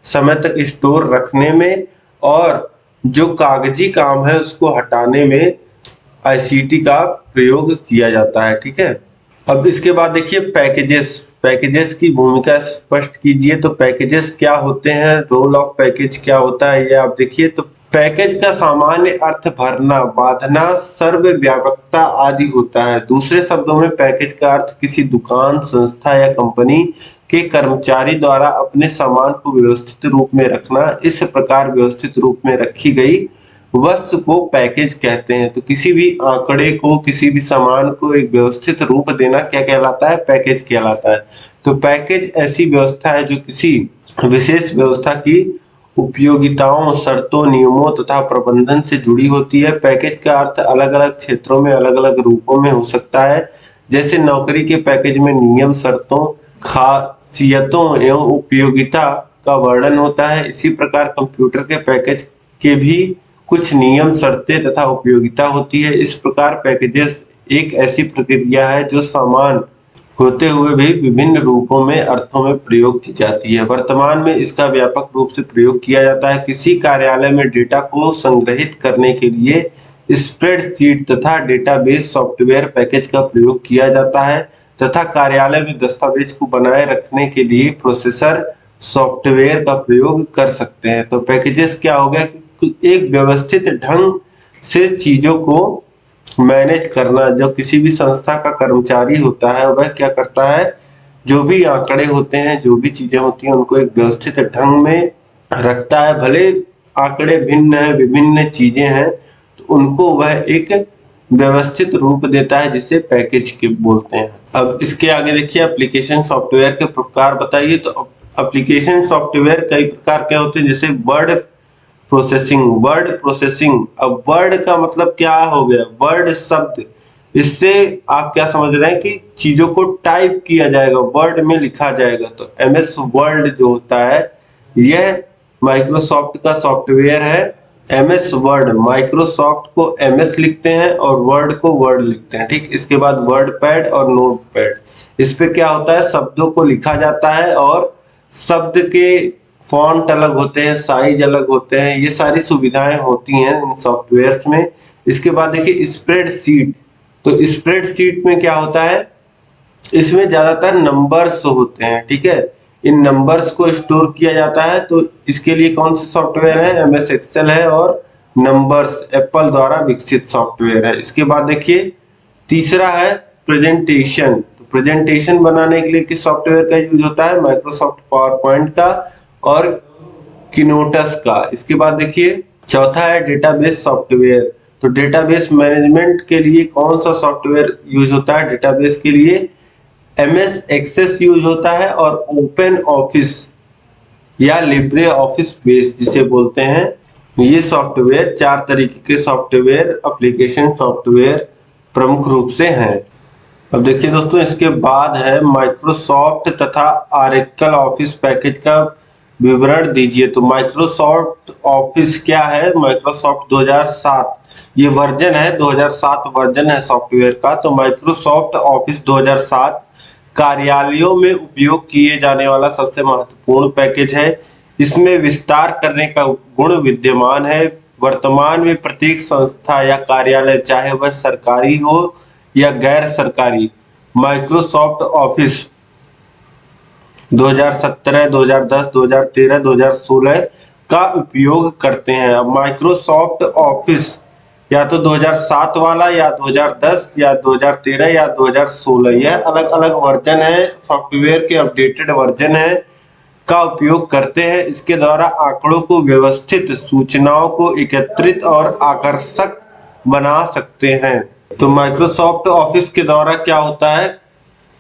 समय तक स्टोर रखने में, और जो कागजी काम है उसको हटाने में आईसीटी का प्रयोग किया जाता है। ठीक है। अब इसके बाद देखिए पैकेजेस की भूमिका स्पष्ट कीजिए। तो पैकेजेस क्या होते हैं, रोल ऑफ पैकेज क्या होता है, ये आप देखिए। तो पैकेज का सामान्य अर्थ भरना, बांधना, सर्वव्यापकता आदि होता है। दूसरे शब्दों में पैकेज का अर्थ किसी दुकान, संस्था या कंपनी के कर्मचारी द्वारा अपने सामान को व्यवस्थित रूप में रखना। इस प्रकार व्यवस्थित रूप में रखी गई वस्तु को पैकेज कहते हैं। तो किसी भी आंकड़े को, किसी भी सामान को एक व्यवस्थित रूप देना क्या कहलाता है? पैकेज कहलाता है। तो पैकेज ऐसी व्यवस्था है जो किसी विशेष व्यवस्था की उपयोगिताओं, शर्तों, नियमों तथा प्रबंधन से जुड़ी होती है। पैकेज का अर्थ अलग अलग क्षेत्रों में अलग अलग रूपों में हो सकता है। जैसे नौकरी के पैकेज में नियम, शर्तों, खासियतों एवं उपयोगिता का वर्णन होता है। इसी प्रकार कंप्यूटर के पैकेज के भी कुछ नियम, शर्तें तथा उपयोगिता होती है। इस प्रकार पैकेजेस एक ऐसी प्रक्रिया है जो समान होते हुए भी विभिन्न रूपों में, अर्थों में प्रयोग की जाती है। वर्तमान में इसका व्यापक रूप से प्रयोग किया जाता है। किसी कार्यालय में डेटा को संग्रहित करने के लिए स्प्रेडशीट तथा डेटाबेस सॉफ्टवेयर पैकेज का प्रयोग किया जाता है तथा कार्यालय में दस्तावेज को बनाए रखने के लिए प्रोसेसर सॉफ्टवेयर का प्रयोग कर सकते हैं। तो पैकेजेस क्या हो गया कि एक व्यवस्थित ढंग से चीजों को मैनेज करना। जो किसी भी संस्था का कर्मचारी होता है वह क्या करता है, जो भी आंकड़े होते हैं, जो भी चीजें होती हैं, उनको एक व्यवस्थित ढंग में रखता है। भले आंकड़े भिन्न है, विभिन्न चीजें हैं, तो उनको वह एक व्यवस्थित रूप देता है जिसे पैकेज के बोलते हैं। अब इसके आगे देखिए एप्लीकेशन सॉफ्टवेयर के प्रकार बताइए। तो एप्लीकेशन सॉफ्टवेयर कई प्रकार के होते हैं, जैसे वर्ड प्रोसेसिंग। अब वर्ड का मतलब क्या हो गया? वर्ड शब्द, इससे आप क्या समझ रहे हैं कि चीजों को टाइप किया जाएगा, वर्ड में लिखा जाएगा। तो एमएस वर्ड जो होता है यह माइक्रोसॉफ्ट का सॉफ्टवेयर है। एमएस वर्ड, माइक्रोसॉफ्ट को एमएस लिखते हैं और वर्ड को वर्ड लिखते हैं। ठीक। इसके बाद वर्ड पैड और नोट पैड, इस पे क्या होता है, शब्दों को लिखा जाता है और शब्द के फॉन्ट अलग होते हैं, साइज अलग होते हैं, ये सारी सुविधाएं होती हैं इन सॉफ्टवेयर्स में। इसके बाद देखिए स्प्रेडशीट। तो स्प्रेडशीट में क्या होता है, इसमें ज्यादातर नंबर्स होते हैं। ठीक है। इन नंबर्स को स्टोर किया जाता है। तो इसके लिए कौन सा सॉफ्टवेयर है? एमएस एक्सेल है और नंबर्स एप्पल द्वारा विकसित सॉफ्टवेयर है। इसके बाद देखिए तीसरा है प्रेजेंटेशन। तो प्रेजेंटेशन बनाने के लिए किस सॉफ्टवेयर का यूज होता है? माइक्रोसॉफ्ट पावर पॉइंट का और किनोटस का। इसके बाद देखिए चौथा है डेटाबेस सॉफ्टवेयर। तो डेटाबेस मैनेजमेंट के लिए कौन सा सॉफ्टवेयर यूज होता है? डेटाबेस के लिए एमएस एक्सेस यूज होता है और ओपन ऑफिस या लिब्रे ऑफिस बेस जिसे बोलते हैं। ये सॉफ्टवेयर, चार तरीके के सॉफ्टवेयर एप्लीकेशन सॉफ्टवेयर प्रमुख रूप से हैं। अब देखिए दोस्तों इसके बाद है माइक्रोसॉफ्ट तथा ऑरेकल ऑफिस पैकेज का विवरण दीजिए। तो माइक्रोसॉफ्ट ऑफिस क्या है? माइक्रोसॉफ्ट 2007 ये वर्जन है, 2007 वर्जन है सॉफ्टवेयर का। तो माइक्रोसॉफ्ट ऑफिस 2007 कार्यालयों में उपयोग किए जाने वाला सबसे महत्वपूर्ण पैकेज है। इसमें विस्तार करने का गुण विद्यमान है। वर्तमान में प्रत्येक संस्था या कार्यालय, चाहे वह सरकारी हो या गैर सरकारी, माइक्रोसॉफ्ट ऑफिस 2017, 2010, 2013, 2016 का उपयोग करते हैं। अब माइक्रोसॉफ्ट ऑफिस या तो 2007 वाला या 2010 या 2013 या 2016, यह अलग अलग वर्जन है, सॉफ्टवेयर के अपडेटेड वर्जन है का उपयोग करते हैं। इसके द्वारा आंकड़ों को व्यवस्थित, सूचनाओं को एकत्रित और आकर्षक बना सकते हैं। तो माइक्रोसॉफ्ट ऑफिस के द्वारा क्या होता है,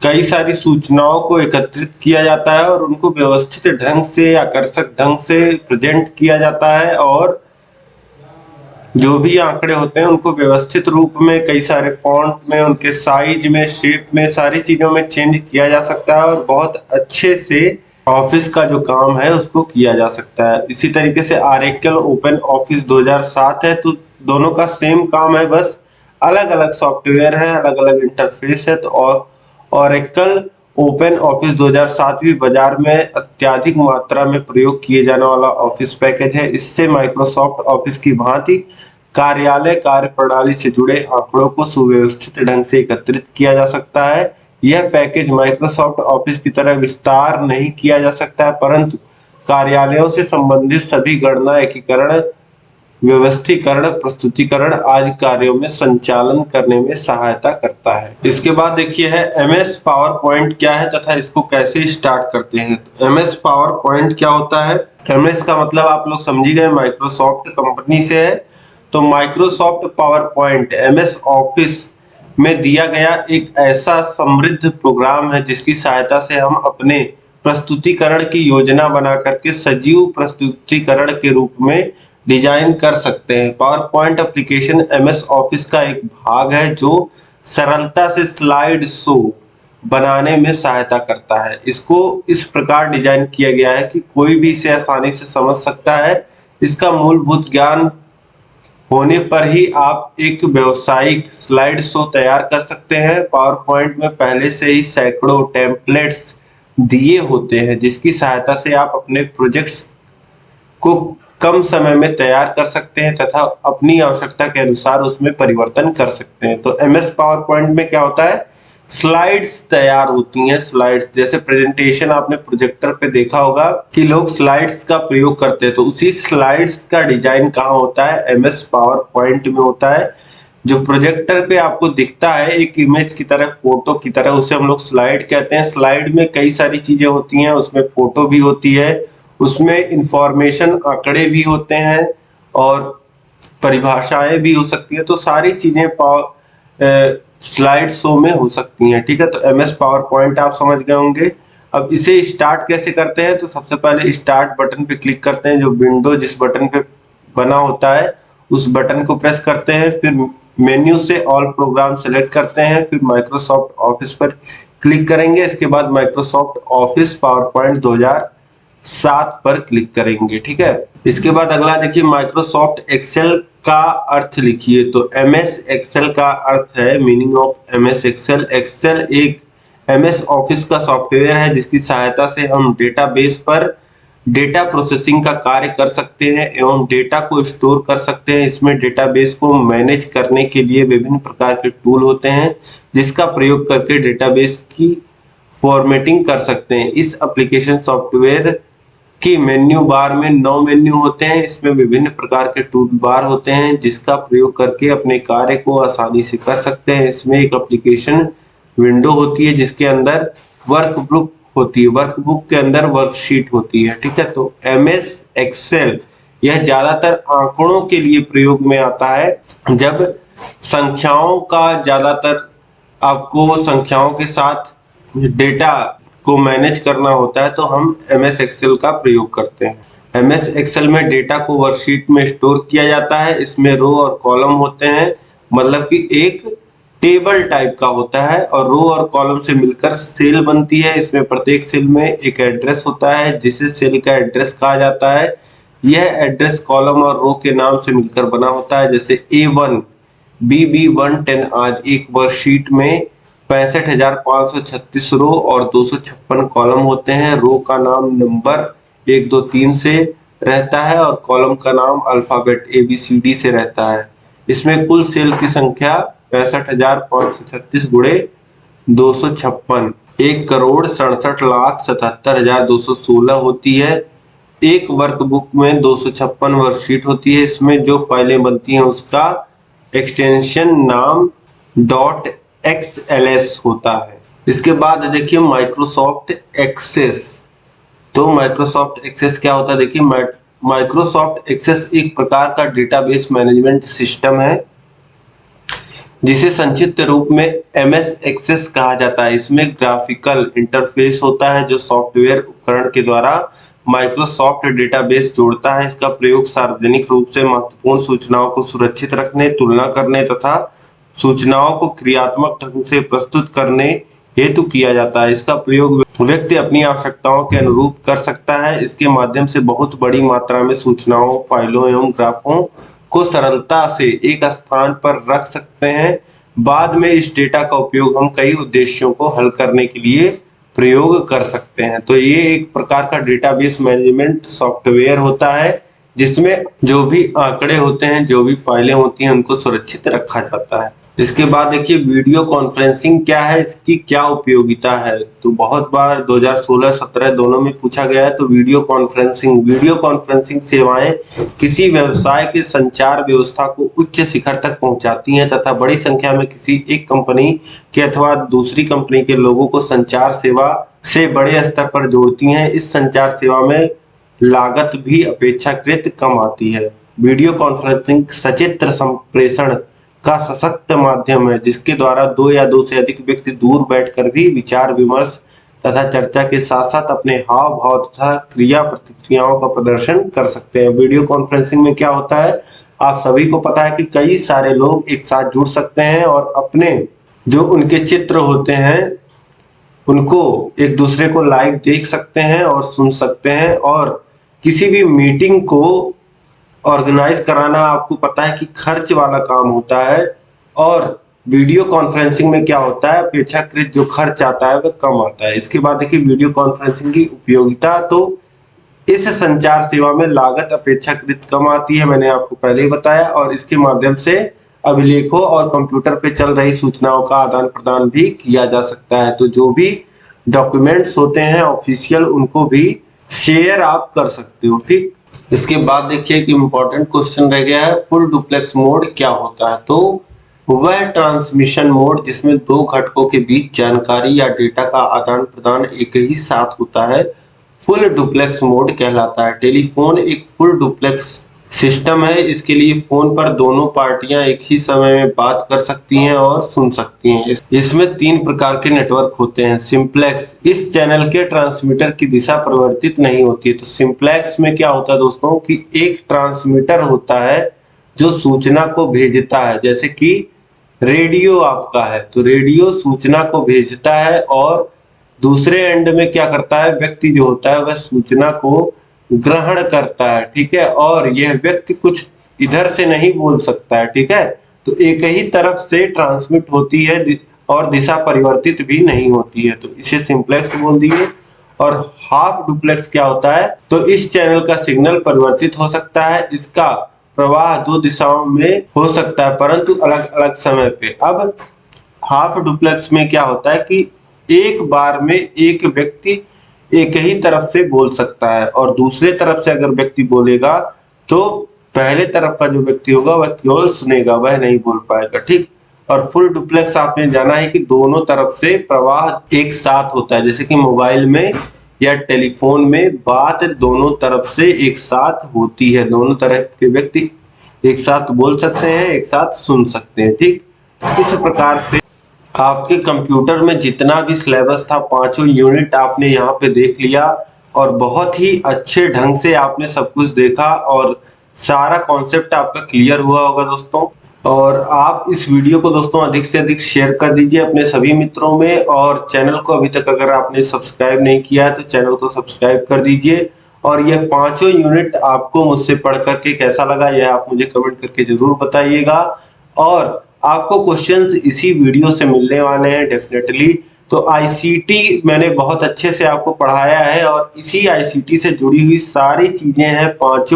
कई सारी सूचनाओं को एकत्रित किया जाता है और उनको व्यवस्थित ढंग से, आकर्षक ढंग से प्रेजेंट किया जाता है, और जो भी आंकड़े होते हैं उनको व्यवस्थित रूप में कई सारे फॉन्ट में, उनके साइज में, शेप में, सारी चीजों में चेंज किया जा सकता है और बहुत अच्छे से ऑफिस का जो काम है उसको किया जा सकता है। इसी तरीके से ऑरेकल ओपन ऑफिस 2007 है, तो दोनों का सेम काम है, बस अलग अलग सॉफ्टवेयर है, अलग अलग इंटरफेस है। तो ऑरेकल ओपन ऑफिस 2007 भी बाजार में अत्यधिक मात्रा में प्रयोग किए जाने वाला ऑफिस पैकेज है। इससे माइक्रोसॉफ्ट ऑफिस की भांति कार्यालय कार्यप्रणाली से जुड़े आंकड़ों को सुव्यवस्थित ढंग से एकत्रित किया जा सकता है। यह पैकेज माइक्रोसॉफ्ट ऑफिस की तरह विस्तार नहीं किया जा सकता है, परंतु कार्यालयों से संबंधित सभी गणना, एकीकरण, व्यवस्थीकरण, प्रस्तुतिकरण आदि कार्यों में संचालन करने में सहायता करता है। इसके बाद देखिए है एमएस पावर पॉइंट क्या है तथा इसको कैसे स्टार्ट करते हैं। तो एमएस पावर पॉइंट क्या होता है, एमएस का मतलब आप लोग समझ ही गए, माइक्रोसॉफ्ट कंपनी से है। तो Microsoft power point MS office में दिया गया एक ऐसा समृद्ध प्रोग्राम है जिसकी सहायता से हम अपने प्रस्तुतिकरण की योजना बना करके सजीव प्रस्तुतिकरण के रूप में डिजाइन कर सकते हैं। Power point application MS Office का एक भाग है जो सरलता से स्लाइड शो बनाने में सहायता करता है। इसको इस प्रकार डिजाइन किया गया है कि कोई भी इसे आसानी से समझ सकता है। इसका मूलभूत ज्ञान होने पर ही आप एक व्यावसायिक स्लाइड शो तैयार कर सकते हैं। पावर पॉइंट में पहले से ही सैकड़ों टेम्पलेट्स दिए होते हैं जिसकी सहायता से आप अपने प्रोजेक्ट्स को कम समय में तैयार कर सकते हैं तथा अपनी आवश्यकता के अनुसार उसमें परिवर्तन कर सकते हैं। तो एमएस पावर पॉइंट में क्या होता है, स्लाइड्स तैयार होती हैं। स्लाइड्स जैसे प्रेजेंटेशन आपने प्रोजेक्टर पे देखा होगा कि लोग स्लाइड्स का प्रयोग करते हैं, तो उसी स्लाइड्स का डिजाइन कहाँ होता है, एमएस पावर पॉइंट में होता है। जो प्रोजेक्टर पे आपको दिखता है एक इमेज की तरह, फोटो की तरह, उसे हम लोग स्लाइड कहते हैं। स्लाइड में कई सारी चीजें होती हैं, उसमें फोटो भी होती है, उसमें इंफॉर्मेशन, आंकड़े भी होते हैं और परिभाषाएं भी हो सकती है। तो सारी चीजें स्लाइड शो में हो सकती हैं। ठीक है, तो एमएस पावर पॉइंट आप समझ गए होंगे। अब इसे स्टार्ट कैसे करते हैं, तो सबसे पहले स्टार्ट बटन पे क्लिक करते हैं। जो विंडो जिस बटन पे बना होता है उस बटन को प्रेस करते हैं, फिर मेन्यू से ऑल प्रोग्राम सेलेक्ट करते हैं, फिर माइक्रोसॉफ्ट ऑफिस पर क्लिक करेंगे। इसके बाद माइक्रोसॉफ्ट ऑफिस पावर पॉइंट 2007 पर क्लिक करेंगे। ठीक है, इसके बाद अगला देखिए माइक्रोसॉफ्ट एक्सेल का अर्थ लिखिए। तो एमएस एक्सेल का अर्थ है, meaning of MS Excel, Excel एक एमएस ऑफिस का सॉफ्टवेयर है जिसकी सहायता से हम डेटाबेस पर डेटा प्रोसेसिंग का कार्य कर सकते हैं एवं डेटा को स्टोर कर सकते हैं। इसमें डेटाबेस को मैनेज करने के लिए विभिन्न प्रकार के टूल होते हैं जिसका प्रयोग करके डेटाबेस की फॉर्मेटिंग कर सकते हैं। इस एप्लीकेशन सॉफ्टवेयर की मेन्यू बार में 9 मेन्यू होते हैं। इसमें विभिन्न प्रकार के टूल बार होते हैं जिसका प्रयोग करके अपने कार्य को आसानी से कर सकते हैं। इसमें एक एप्लीकेशन विंडो होती है जिसके अंदर वर्कबुक होती है, वर्कबुक के अंदर वर्कशीट होती है। ठीक है, तो एमएस एक्सेल यह ज्यादातर आंकड़ों के लिए प्रयोग में आता है। जब संख्याओं का ज्यादातर आपको संख्याओं के साथ डेटा को मैनेज करना होता है तो हम एमएस एक्सेल का प्रयोग करते हैं। एमएस एक्सेल में डेटा को वर्कशीट में स्टोर किया जाता है। इसमें रो और कॉलम होते हैं, मतलब कि एक टेबल टाइप का होता है और रो और कॉलम से मिलकर सेल बनती है। इसमें प्रत्येक सेल में एक एड्रेस होता है जिसे सेल का एड्रेस कहा जाता है। यह एड्रेस कॉलम और रो के नाम से मिलकर बना होता है। जैसे A1 BB110 आज एक वर्कशीट में 65,536 रो और 256 कॉलम होते हैं। रो का नाम नंबर 1 2 3 से रहता है और कॉलम का नाम अल्फाबेट ABCD से रहता है। इसमें कुल सेल की संख्या 65,536 गुणे 256 1,67,77,216 होती है। एक वर्कबुक में 256 वर्कशीट होती है। इसमें जो फाइलें बनती हैं उसका एक्सटेंशन नाम .xls होता है। इसके बाद देखिए माइक्रोसॉफ्ट एक्सेस। तो माइक्रोसॉफ्ट एक्सेस क्या होता है, देखिए माइक्रोसॉफ्ट एक्सेस एक प्रकार का डेटाबेस मैनेजमेंट सिस्टम है जिसे संक्षिप्त रूप में MS एक्सेस कहा जाता है। इसमें ग्राफिकल इंटरफेस होता है जो सॉफ्टवेयर उपकरण के द्वारा माइक्रोसॉफ्ट डेटाबेस जोड़ता है। इसका प्रयोग सार्वजनिक रूप से महत्वपूर्ण सूचनाओं को सुरक्षित रखने, तुलना करने तथा सूचनाओं को क्रियात्मक ढंग से प्रस्तुत करने हेतु किया जाता है। इसका प्रयोग व्यक्ति अपनी आवश्यकताओं के अनुरूप कर सकता है। इसके माध्यम से बहुत बड़ी मात्रा में सूचनाओं, फाइलों एवं ग्राफों को सरलता से एक स्थान पर रख सकते हैं। बाद में इस डेटा का उपयोग हम कई उद्देश्यों को हल करने के लिए प्रयोग कर सकते हैं। तो ये एक प्रकार का डेटाबेस मैनेजमेंट सॉफ्टवेयर होता है जिसमें जो भी आंकड़े होते हैं, जो भी फाइलें होती हैं, उनको सुरक्षित रखा जाता है। इसके बाद देखिए वीडियो कॉन्फ्रेंसिंग क्या है, इसकी क्या उपयोगिता है। तो बहुत बार 2016-17 दोनों में पूछा गया है। तो वीडियो कॉन्फ्रेंसिंग सेवाएं किसी व्यवसाय के संचार व्यवस्था को उच्च शिखर तक पहुंचाती हैं तथा बड़ी संख्या में किसी एक कंपनी के अथवा दूसरी कंपनी के लोगों को संचार सेवा से बड़े स्तर पर जोड़ती हैं। इस संचार सेवा में लागत भी अपेक्षाकृत कम आती है। वीडियो कॉन्फ्रेंसिंग सचित्र संप्रेषण का सशक्त माध्यम है जिसके द्वारा दो या दो से अधिक व्यक्ति दूर बैठकर भी विचार विमर्श तथा चर्चा के साथ साथ अपने हाव भाव तथा क्रिया प्रतिक्रियाओं का प्रदर्शन कर सकते हैं। वीडियो कॉन्फ्रेंसिंग में क्या होता है, आप सभी को पता है कि कई सारे लोग एक साथ जुड़ सकते हैं और अपने जो उनके चित्र होते हैं उनको एक दूसरे को लाइव देख सकते हैं और सुन सकते हैं। और किसी भी मीटिंग को ऑर्गेनाइज कराना आपको पता है कि खर्च वाला काम होता है और वीडियो कॉन्फ्रेंसिंग में क्या होता है, अपेक्षाकृत जो खर्च आता है वह कम आता है। इसके बाद देखिए वीडियो कॉन्फ्रेंसिंग की उपयोगिता। तो इस संचार सेवा में लागत अपेक्षाकृत कम आती है, मैंने आपको पहले ही बताया, और इसके माध्यम से अभिलेखों और कंप्यूटर पे चल रही सूचनाओं का आदान प्रदान भी किया जा सकता है। तो जो भी डॉक्यूमेंट्स होते हैं ऑफिशियल उनको भी शेयर आप कर सकते हो। ठीक, इसके बाद देखिए एक इम्पोर्टेंट क्वेश्चन रह गया है, फुल डुप्लेक्स मोड क्या होता है। तो वह ट्रांसमिशन मोड जिसमें दो घटकों के बीच जानकारी या डेटा का आदान प्रदान एक ही साथ होता है, फुल डुप्लेक्स मोड कहलाता है। टेलीफोन एक फुल डुप्लेक्स सिस्टम है। इसके लिए फोन पर दोनों पार्टियां एक ही समय में बात कर सकती हैं और सुन सकती हैं। इसमें 3 प्रकार के नेटवर्क होते हैं। सिंप्लेक्स, इस चैनल के ट्रांसमीटर की दिशा परिवर्तित नहीं होती है। तो सिंप्लेक्स में क्या होता है दोस्तों कि एक ट्रांसमीटर होता है जो सूचना को भेजता है, जैसे कि रेडियो आपका है तो रेडियो सूचना को भेजता है और दूसरे एंड में क्या करता है, व्यक्ति जो होता है वह सूचना को ग्रहण करता है। ठीक है, और यह व्यक्ति कुछ इधर से नहीं बोल सकता है। ठीक है, तो एक ही तरफ से ट्रांसमिट होती है और दिशा परिवर्तित भी नहीं होती है, तो इसे सिंप्लेक्स बोल दिए। और हाफ डुप्लेक्स क्या होता है, तो इस चैनल का सिग्नल परिवर्तित हो सकता है, इसका प्रवाह 2 दिशाओं में हो सकता है परंतु अलग अलग समय पे। अब हाफ डुप्लेक्स में क्या होता है कि एक बार में एक व्यक्ति एक ही तरफ से बोल सकता है और दूसरे तरफ से अगर व्यक्ति बोलेगा तो पहले तरफ का जो व्यक्ति होगा वह केवल सुनेगा, वह नहीं बोल पाएगा। ठीक, और फुल डुप्लेक्स आपने जाना है कि दोनों तरफ से प्रवाह एक साथ होता है, जैसे कि मोबाइल में या टेलीफोन में बात दोनों तरफ से एक साथ होती है, दोनों तरफ के व्यक्ति एक साथ बोल सकते हैं, एक साथ सुन सकते हैं। ठीक, इस प्रकार से आपके कंप्यूटर में जितना भी सिलेबस था 5 यूनिट आपने यहाँ पे देख लिया और बहुत ही अच्छे ढंग से आपने सब कुछ देखा और सारा कॉन्सेप्ट आपका क्लियर हुआ होगा दोस्तों। और आप इस वीडियो को दोस्तों अधिक से अधिक शेयर कर दीजिए अपने सभी मित्रों में, और चैनल को अभी तक अगर आपने सब्सक्राइब नहीं किया है तो चैनल को सब्सक्राइब कर दीजिए। और यह 5 यूनिट आपको मुझसे पढ़ करके कैसा लगा यह आप मुझे कमेंट करके जरूर बताइएगा। और आपको क्वेश्चंस इसी वीडियो से मिलने वाले हैं डेफिनेटली। तो आईसीटी मैंने बहुत अच्छे से आपको पढ़ाया है और इसी आईसीटी से जुड़ी हुई सारी चीजें हैं, 5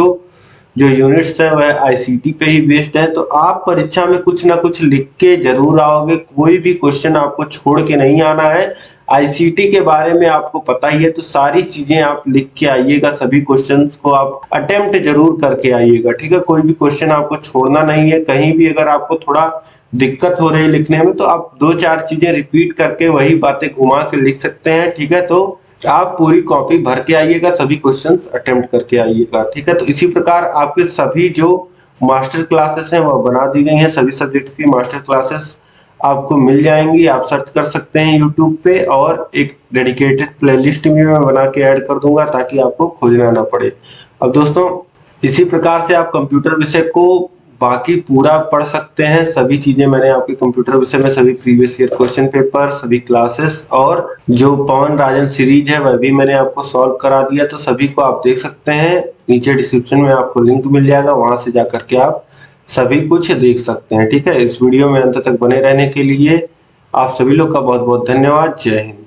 जो यूनिट्स है वह आईसीटी पे ही बेस्ड है। तो आप परीक्षा में कुछ ना कुछ लिख के जरूर आओगे, कोई भी क्वेश्चन आपको छोड़ के नहीं आना है। आईसीटी के बारे में आपको पता ही है, तो सारी चीजें आप लिख के आइएगा, सभी क्वेश्चंस को आप अटेम्प्ट जरूर करके आइएगा, ठीक है। कोई भी क्वेश्चन आपको छोड़ना नहीं है। कहीं भी अगर आपको थोड़ा दिक्कत हो रही है लिखने में, तो आप 2-4 चीजें रिपीट करके वही बातें घुमा के लिख सकते हैं, ठीक है। तो आप पूरी कॉपी भर के आइएगा, सभी क्वेश्चंस अटेम्प्ट करके आइएगा, ठीक है। तो इसी प्रकार आपके सभी जो मास्टर क्लासेस हैं वो बना दी गई हैं, सभी सब्जेक्ट्स की मास्टर क्लासेस आपको मिल जाएंगी। आप सर्च कर सकते हैं यूट्यूब पे, और एक डेडिकेटेड प्लेलिस्ट भी मैं बना के ऐड कर दूंगा ताकि आपको खोजना ना पड़े। अब दोस्तों, इसी प्रकार से आप कंप्यूटर विषय को बाकी पूरा पढ़ सकते हैं। सभी चीजें मैंने आपके कंप्यूटर विषय में सभी प्रीवियस ईयर क्वेश्चन पेपर, सभी क्लासेस और जो पवन राजन सीरीज है वह भी मैंने आपको सॉल्व करा दिया, तो सभी को आप देख सकते हैं। नीचे डिस्क्रिप्शन में आपको लिंक मिल जाएगा, वहां से जाकर के आप सभी कुछ देख सकते हैं, ठीक है। इस वीडियो में अंत तक बने रहने के लिए आप सभी लोग का बहुत बहुत धन्यवाद। जय हिंद।